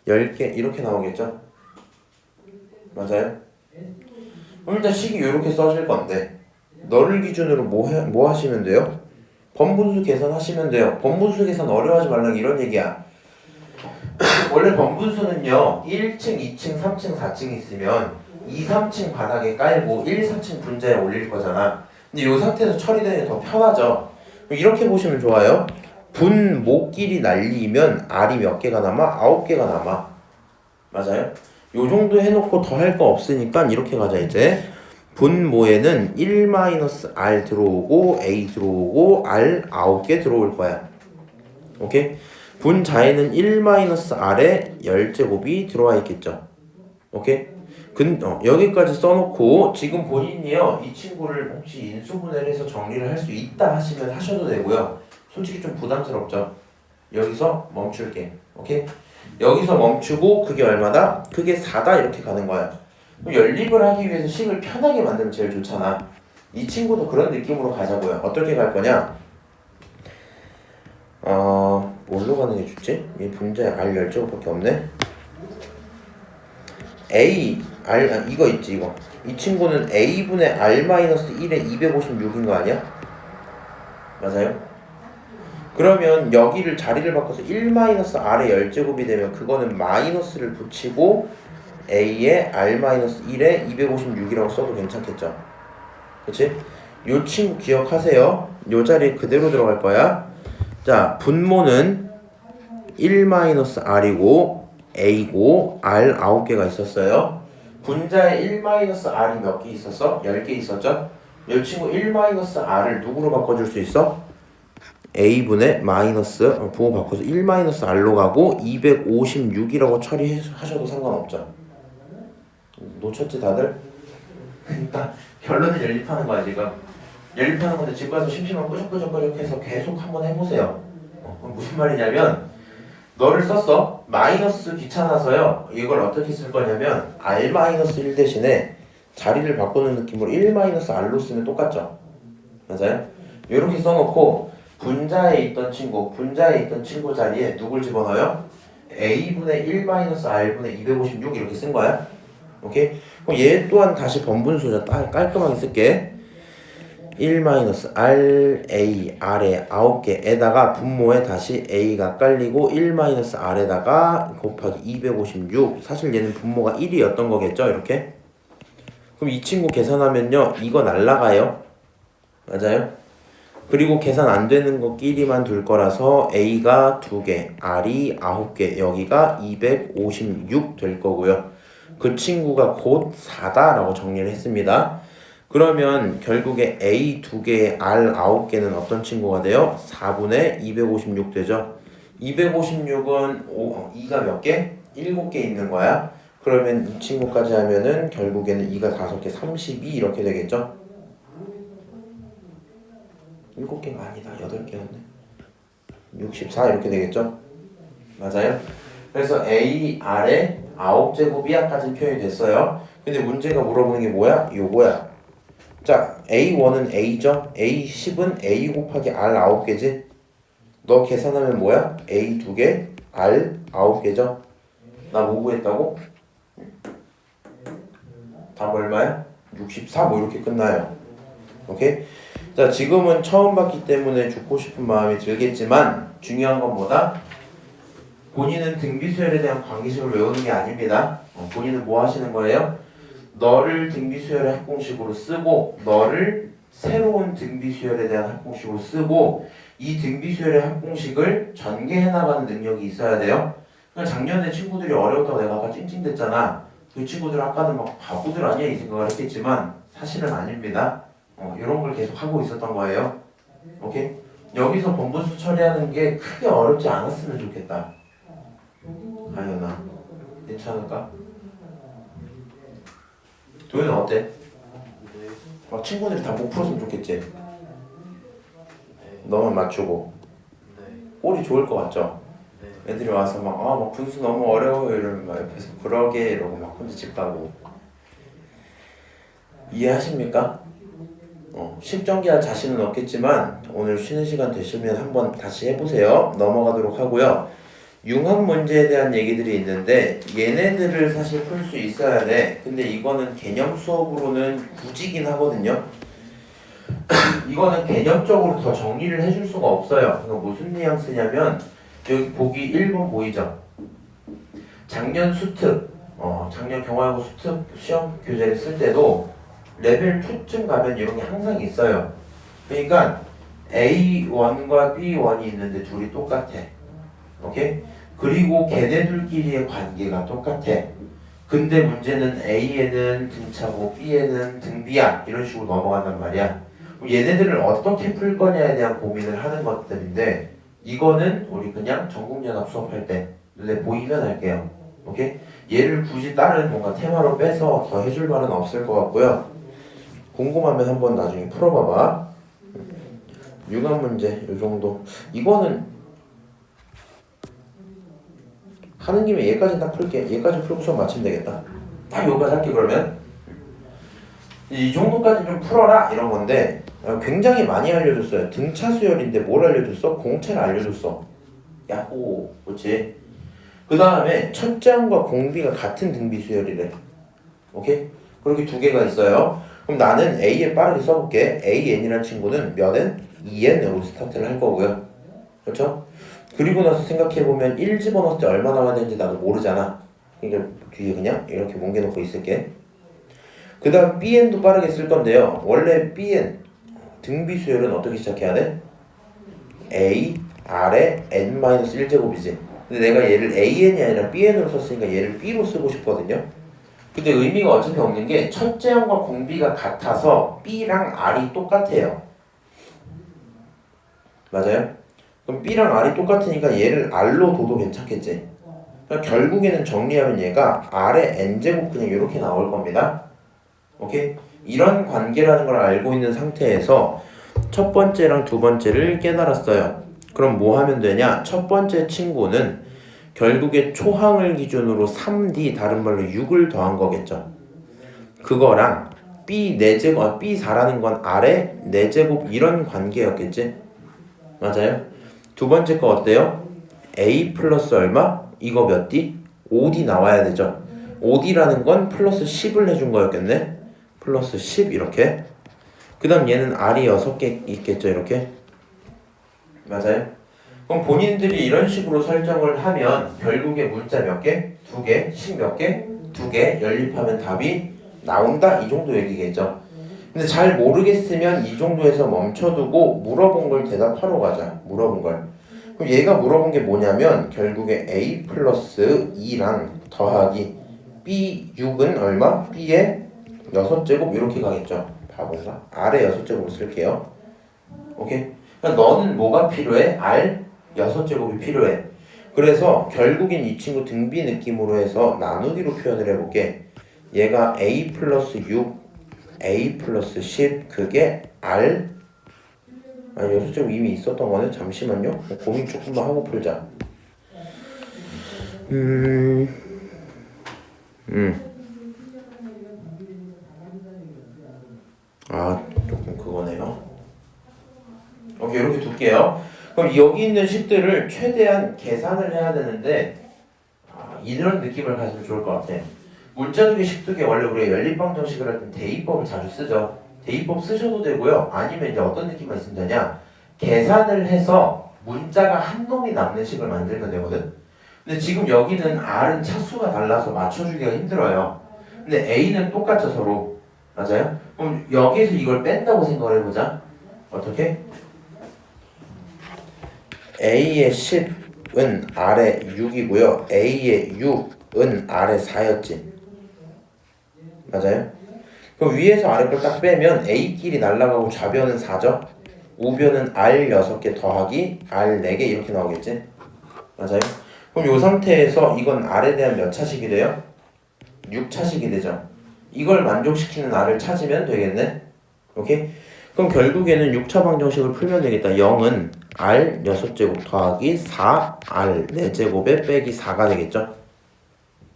10개 이렇게 나오겠죠? 맞아요? 그럼 일단 식이 이렇게 써질 건데 너를 기준으로 뭐 하시면 돼요? 번분수 계산하시면 돼요. 번분수 계산 어려워하지 말라는 이런 얘기야. 원래 번분수는요 1층, 2층, 3층, 4층 있으면 2, 3층 바닥에 깔고 1, 4층 분자에 올릴 거잖아. 근데 이 상태에서 처리되는 게 더 편하죠. 이렇게 보시면 좋아요. 분모끼리 날리면 R이 몇 개가 남아? 9개가 남아. 맞아요? 요 정도 해놓고 더 할 거 없으니까 이렇게 가자 이제. 분모에는 1-R 들어오고 A 들어오고 R 9개 들어올 거야. 오케이? 분자에는 1-R에 10제곱이 들어와 있겠죠. 오케이? 여기까지 써놓고 지금 본인이요 이 친구를 혹시 인수분해를 해서 정리를 할 수 있다 하시면 하셔도 되고요. 솔직히 좀 부담스럽죠. 여기서 멈출게. 오케이? 여기서 멈추고 그게 얼마다? 그게 4다 이렇게 가는 거야. 그럼 연립을 하기 위해서 식을 편하게 만들면 제일 좋잖아. 이 친구도 그런 느낌으로 가자고요. 어떻게 갈 거냐? 뭘로 가는 게 좋지? 이 분자에 R 10제곱밖에 없네. 이거 있지 이거. 이 친구는 A분의 R-1에 256인 거 아니야? 맞아요? 그러면 여기를 자리를 바꿔서 1-R의 10제곱이 되면 그거는 마이너스를 붙이고 A의 R-1에 256이라고 써도 괜찮겠죠? 그치? 요 친구 기억하세요. 요 자리에 그대로 들어갈 거야. 자, 분모는 1-R이고 A고 R 9개가 있었어요. 분자에 1-R이 몇 개 있었어? 10개 있었죠? 이 친구 1-R을 누구로 바꿔줄 수 있어? A분의 마이너스 부호 바꿔서 1-R로 가고 256이라고 처리하셔도 상관없죠. 놓쳤지 다들? 그러니까 결론을 연립하는 거야 지금. 연립하는 건데 집 가서 심심하면 끄적끄적해서 계속 한번 해보세요. 무슨 말이냐면 너를 썼어. 마이너스 귀찮아서요. 이걸 어떻게 쓸 거냐면 R-1 대신에 자리를 바꾸는 느낌으로 1-R로 쓰면 똑같죠. 맞아요? 이렇게 써놓고 분자에 있던 친구 자리에 누굴 집어넣어요? A분의 1-R분의 256 이렇게 쓴 거야. 오케이? 그럼 얘 또한 다시 번분수죠. 깔끔하게 쓸게. 1-R, A, R에 9개에다가 분모에 다시 A가 깔리고 1-R에다가 곱하기 256. 사실 얘는 분모가 1이었던 거겠죠? 이렇게. 그럼 이 친구 계산하면요. 이거 날라가요. 맞아요? 그리고 계산 안 되는 것끼리만 둘 거라서 A가 2개, R이 9개, 여기가 256 될 거고요. 그 친구가 곧 4다라고 정리를 했습니다. 그러면 결국에 A 2개에 R 9개는 어떤 친구가 돼요? 4분의 256 되죠? 256은 2가 몇 개? 7개 있는 거야. 그러면 이 친구까지 하면은 결국에는 2가 5개, 32 이렇게 되겠죠? 7개가 아니다. 8개였네. 64 이렇게 되겠죠? 맞아요? 그래서 A, R에 9제곱이야까지 표현이 됐어요. 근데 문제가 물어보는 게 뭐야? 요거야. 자, A1은 A죠? A10은 A 곱하기 R 9개지? 너 계산하면 뭐야? A 2개, R 9개죠? 나 뭐 구했다고? 답 얼마야? 64 뭐 이렇게 끝나요. 오케이? 자, 지금은 처음 봤기 때문에 죽고 싶은 마음이 들겠지만 중요한 건 뭐다? 본인은 등비수열에 대한 관계식을 외우는 게 아닙니다. 본인은 뭐 하시는 거예요? 너를 등비수열의 합공식으로 쓰고 너를 새로운 등비수열에 대한 합공식으로 쓰고 이 등비수열의 합공식을 전개해 나가는 능력이 있어야 돼요. 그러니까 작년에 친구들이 어려웠다고 내가 아까 찡찡댔잖아. 그 친구들 아까는 막 바보들 아니야 이 생각을 했겠지만 사실은 아닙니다. 이런 걸 계속 하고 있었던 거예요. 오케이? 여기서 번분수 처리하는 게 크게 어렵지 않았으면 좋겠다. 하연아, 괜찮을까? 도현은 어때? 네. 막 친구들이 다 못 풀었으면 좋겠지? 네. 너만 맞추고 네. 꼴이 좋을 것 같죠? 네. 애들이 와서 막 분수 너무 어려워요 이러면 막 옆에서 그러게 이러고 막 혼자 집 가고 이해하십니까? 실전기할 자신은 없겠지만 오늘 쉬는 시간 되시면 한번 다시 해보세요. 넘어가도록 하고요. 융합 문제에 대한 얘기들이 있는데 얘네들을 사실 풀 수 있어야 돼. 근데 이거는 개념 수업으로는 굳이긴 하거든요. 이거는 개념적으로 더 정리를 해줄 수가 없어요. 이거 무슨 뉘앙스냐면 여기 보기 1번 보이죠? 작년 수특, 작년 경화여고 수특 시험 교재를 쓸 때도 레벨 2쯤 가면 이런 게 항상 있어요. 그러니까 A1과 B1이 있는데 둘이 똑같아. 오케이? 그리고 걔네들끼리의 관계가 똑같아. 근데 문제는 A에는 등차고 B에는 등비야. 이런 식으로 넘어간단 말이야. 얘네들을 어떻게 풀 거냐에 대한 고민을 하는 것들인데 이거는 우리 그냥 전국연합 수업할 때 눈에 보이면 할게요. 오케이? 얘를 굳이 다른 뭔가 테마로 빼서 더 해줄 말은 없을 것 같고요. 궁금하면 한번 나중에 풀어봐봐. 융합 문제 이 정도. 이거는 하는 김에 얘까지 딱 풀게. 얘까지 풀고 수업 마치면 되겠다. 딱 여기까지 할게 그러면. 이 정도까지 좀 풀어라 이런 건데 굉장히 많이 알려줬어요. 등차 수열인데 뭘 알려줬어? 공체를 알려줬어. 야호, 그렇지. 그 다음에 첫째 항과 공비가 같은 등비 수열이래. 오케이? 그렇게 두 개가 있어요. 그럼 나는 A에 빠르게 써볼게. AN이라는 친구는 몇 N? 2N으로 스타트를 할 거고요. 그렇죠? 그리고 나서 생각해보면 1 집어넣을 때 얼마 나와야 되는지 나도 모르잖아. 그러니까 뒤에 그냥 이렇게 뭉개놓고 있을게. 그 다음 BN도 빠르게 쓸 건데요. 원래 BN 등비 수열은 어떻게 시작해야 돼? A R에 N-1제곱이지. 근데 내가 얘를 AN이 아니라 BN으로 썼으니까 얘를 B로 쓰고 싶거든요. 근데 의미가 어차피 없는 게 첫째 항과 공비가 같아서 B랑 R이 똑같아요. 맞아요? 그럼 B랑 R이 똑같으니까 얘를 R로 둬도 괜찮겠지. 그러니까 결국에는 정리하면 얘가 R의 N제곱 그냥 이렇게 나올 겁니다. 오케이? 이런 관계라는 걸 알고 있는 상태에서 첫 번째랑 두 번째를 깨달았어요. 그럼 뭐 하면 되냐? 첫 번째 친구는 결국에 초항을 기준으로 3D 다른 말로 6을 더한 거겠죠. 그거랑 B 4제곱, B 4라는 건 R의 4제곱 이런 관계였겠지? 맞아요? 두 번째 거 어때요? A 플러스 얼마? 이거 몇 D? 5D 나와야 되죠. 5D라는 건 플러스 10을 해준 거였겠네? 플러스 10 이렇게. 그 다음 얘는 R이 6개 있겠죠 이렇게. 맞아요? 그럼 본인들이 이런 식으로 설정을 하면 결국에 문자 몇 개? 2개? 식 몇 개? 2개 연립하면 답이 나온다 이 정도 얘기겠죠. 근데 잘 모르겠으면 이 정도에서 멈춰두고 물어본 걸 대답하러 가자. 물어본 걸. 그럼 얘가 물어본 게 뭐냐면 결국에 A 플러스 2랑 더하기 B 6은 얼마? B의 6제곱 이렇게 가겠죠. 바본가? R의 6제곱을 쓸게요. 오케이? 그러니까 너는 뭐가 필요해? R 6제곱이 필요해. 그래서 결국엔 이 친구 등비 느낌으로 해서 나누기로 표현을 해볼게. 얘가 A 플러스 6, A 플러스 10 그게 R 아니 6제곱 이미 있었던 거네? 잠시만요. 고민 조금 더 하고 풀자. 조금 그거네요. 오케이, 이렇게 둘게요. 그럼 여기 있는 식들을 최대한 계산을 해야 되는데 이런 느낌을 가지면 좋을 것 같아. 문자두개 식두개 원래 우리가 연립방정식을 할 때 대입법을 자주 쓰죠. 대입법 쓰셔도 되고요. 아니면 이제 어떤 느낌만 있으면 되냐? 계산을 해서 문자가 한 놈이 남는 식을 만들면 되거든. 근데 지금 여기는 R은 차수가 달라서 맞춰주기가 힘들어요. 근데 A는 똑같죠 서로. 맞아요? 그럼 여기서 이걸 뺀다고 생각을 해보자. 어떻게? A의 10은 R의 6이고요. A의 6은 R의 4였지. 맞아요? 그럼 위에서 아래 걸 딱 빼면 A끼리 날아가고 좌변은 4죠? 우변은 R 6개 더하기 R 4개 이렇게 나오겠지? 맞아요? 그럼 이 상태에서 이건 R에 대한 몇 차식이 돼요? 6차식이 되죠? 이걸 만족시키는 R을 찾으면 되겠네? 오케이? 그럼 결국에는 6차 방정식을 풀면 되겠다. 0은 R 6제곱 더하기 4 R 4제곱에 빼기 4가 되겠죠?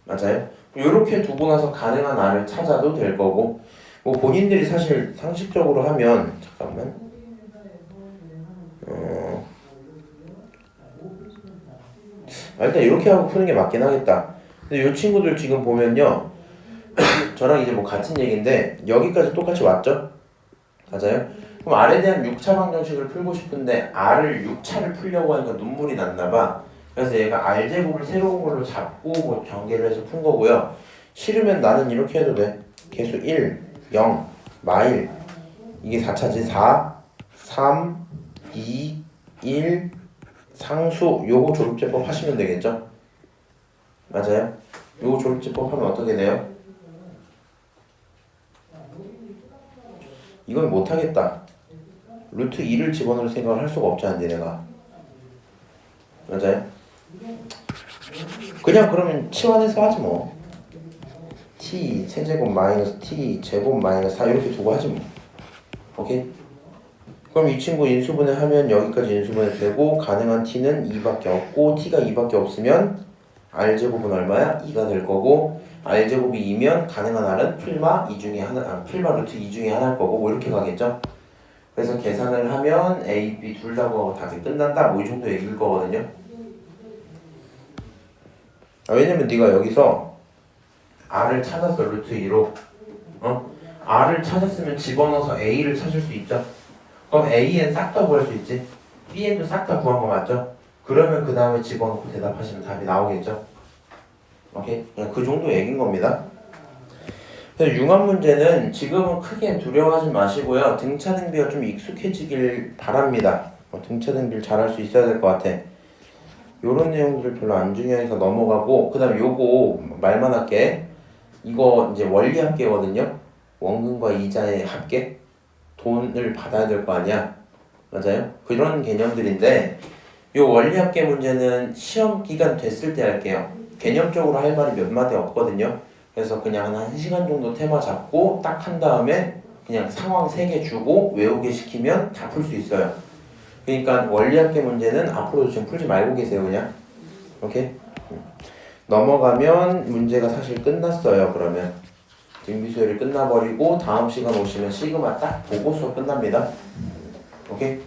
맞아요? 이렇게 두고 나서 가능한 R을 찾아도 될 거고 뭐 본인들이 사실 상식적으로 하면 잠깐만 일단 이렇게 하고 푸는 게 맞긴 하겠다. 근데 이 친구들 지금 보면요 저랑 이제 뭐 같은 얘기인데 여기까지 똑같이 왔죠? 맞아요? 그럼 R에 대한 6차 방정식을 풀고 싶은데 R을 6차를 풀려고 하니까 눈물이 났나봐. 그래서 얘가 R제곱을 새로운 걸로 잡고 뭐 전개를 해서 푼 거고요. 싫으면 나는 이렇게 해도 돼. 계수 1, 0, 마일 이게 4차지. 4, 3, 2, 1 상수 요거 조립제법 하시면 되겠죠? 맞아요? 요거 조립제법 하면 어떻게 돼요? 이건 못하겠다. 루트 2를 집어넣을 생각을 할 수가 없지 않니 내가. 맞아요? 그냥 그러면 치환해서 하지 뭐. t 세제곱 마이너스 t 제곱 마이너스 4 이렇게 두고 하지 뭐. 오케이? 그럼 이 친구 인수분해 하면 여기까지 인수분해 되고 가능한 t는 2밖에 없고 t가 2밖에 없으면 r제곱은 얼마야? 2가 될 거고 r제곱이 2면 가능한 r은 필마 2 중에 하나, 필마 루트 2 중에 하나일 거고 뭐 이렇게 가겠죠? 그래서 계산을 하면 A, B 둘 다 구하고 답이 끝난다 뭐 이 정도 얘기일 거거든요. 왜냐면 네가 여기서 R을 찾았어 루트 2로 R을 찾았으면 집어넣어서 A를 찾을 수 있죠. 그럼 A엔 싹 다 구할 수 있지. B엔도 싹 다 구한 거 맞죠? 그러면 그 다음에 집어넣고 대답하시면 답이 나오겠죠. 오케이? 그냥 그 정도 얘기인 겁니다. 그래서 융합 문제는 지금은 크게 두려워하지 마시고요. 등차 등비가 좀 익숙해지길 바랍니다. 등차 등비를 잘할 수 있어야 될 것 같아. 요런 내용들을 별로 안 중요해서 넘어가고 그 다음에 요거 말만 할게. 이거 이제 원리 합계거든요. 원금과 이자의 합계. 돈을 받아야 될 거 아니야. 맞아요? 그런 개념들인데 요 원리 합계 문제는 시험 기간 됐을 때 할게요. 개념적으로 할 말이 몇 마디 없거든요. 그래서 그냥 한 1시간 정도 테마 잡고 딱 한 다음에 그냥 상황 3개 주고 외우게 시키면 다 풀 수 있어요. 그러니까 원리합계 문제는 앞으로도 지금 풀지 말고 계세요 그냥. 오케이? 넘어가면 문제가 사실 끝났어요. 그러면 등비수열이 끝나버리고 다음 시간 오시면 시그마 딱 보고서 끝납니다. 오케이?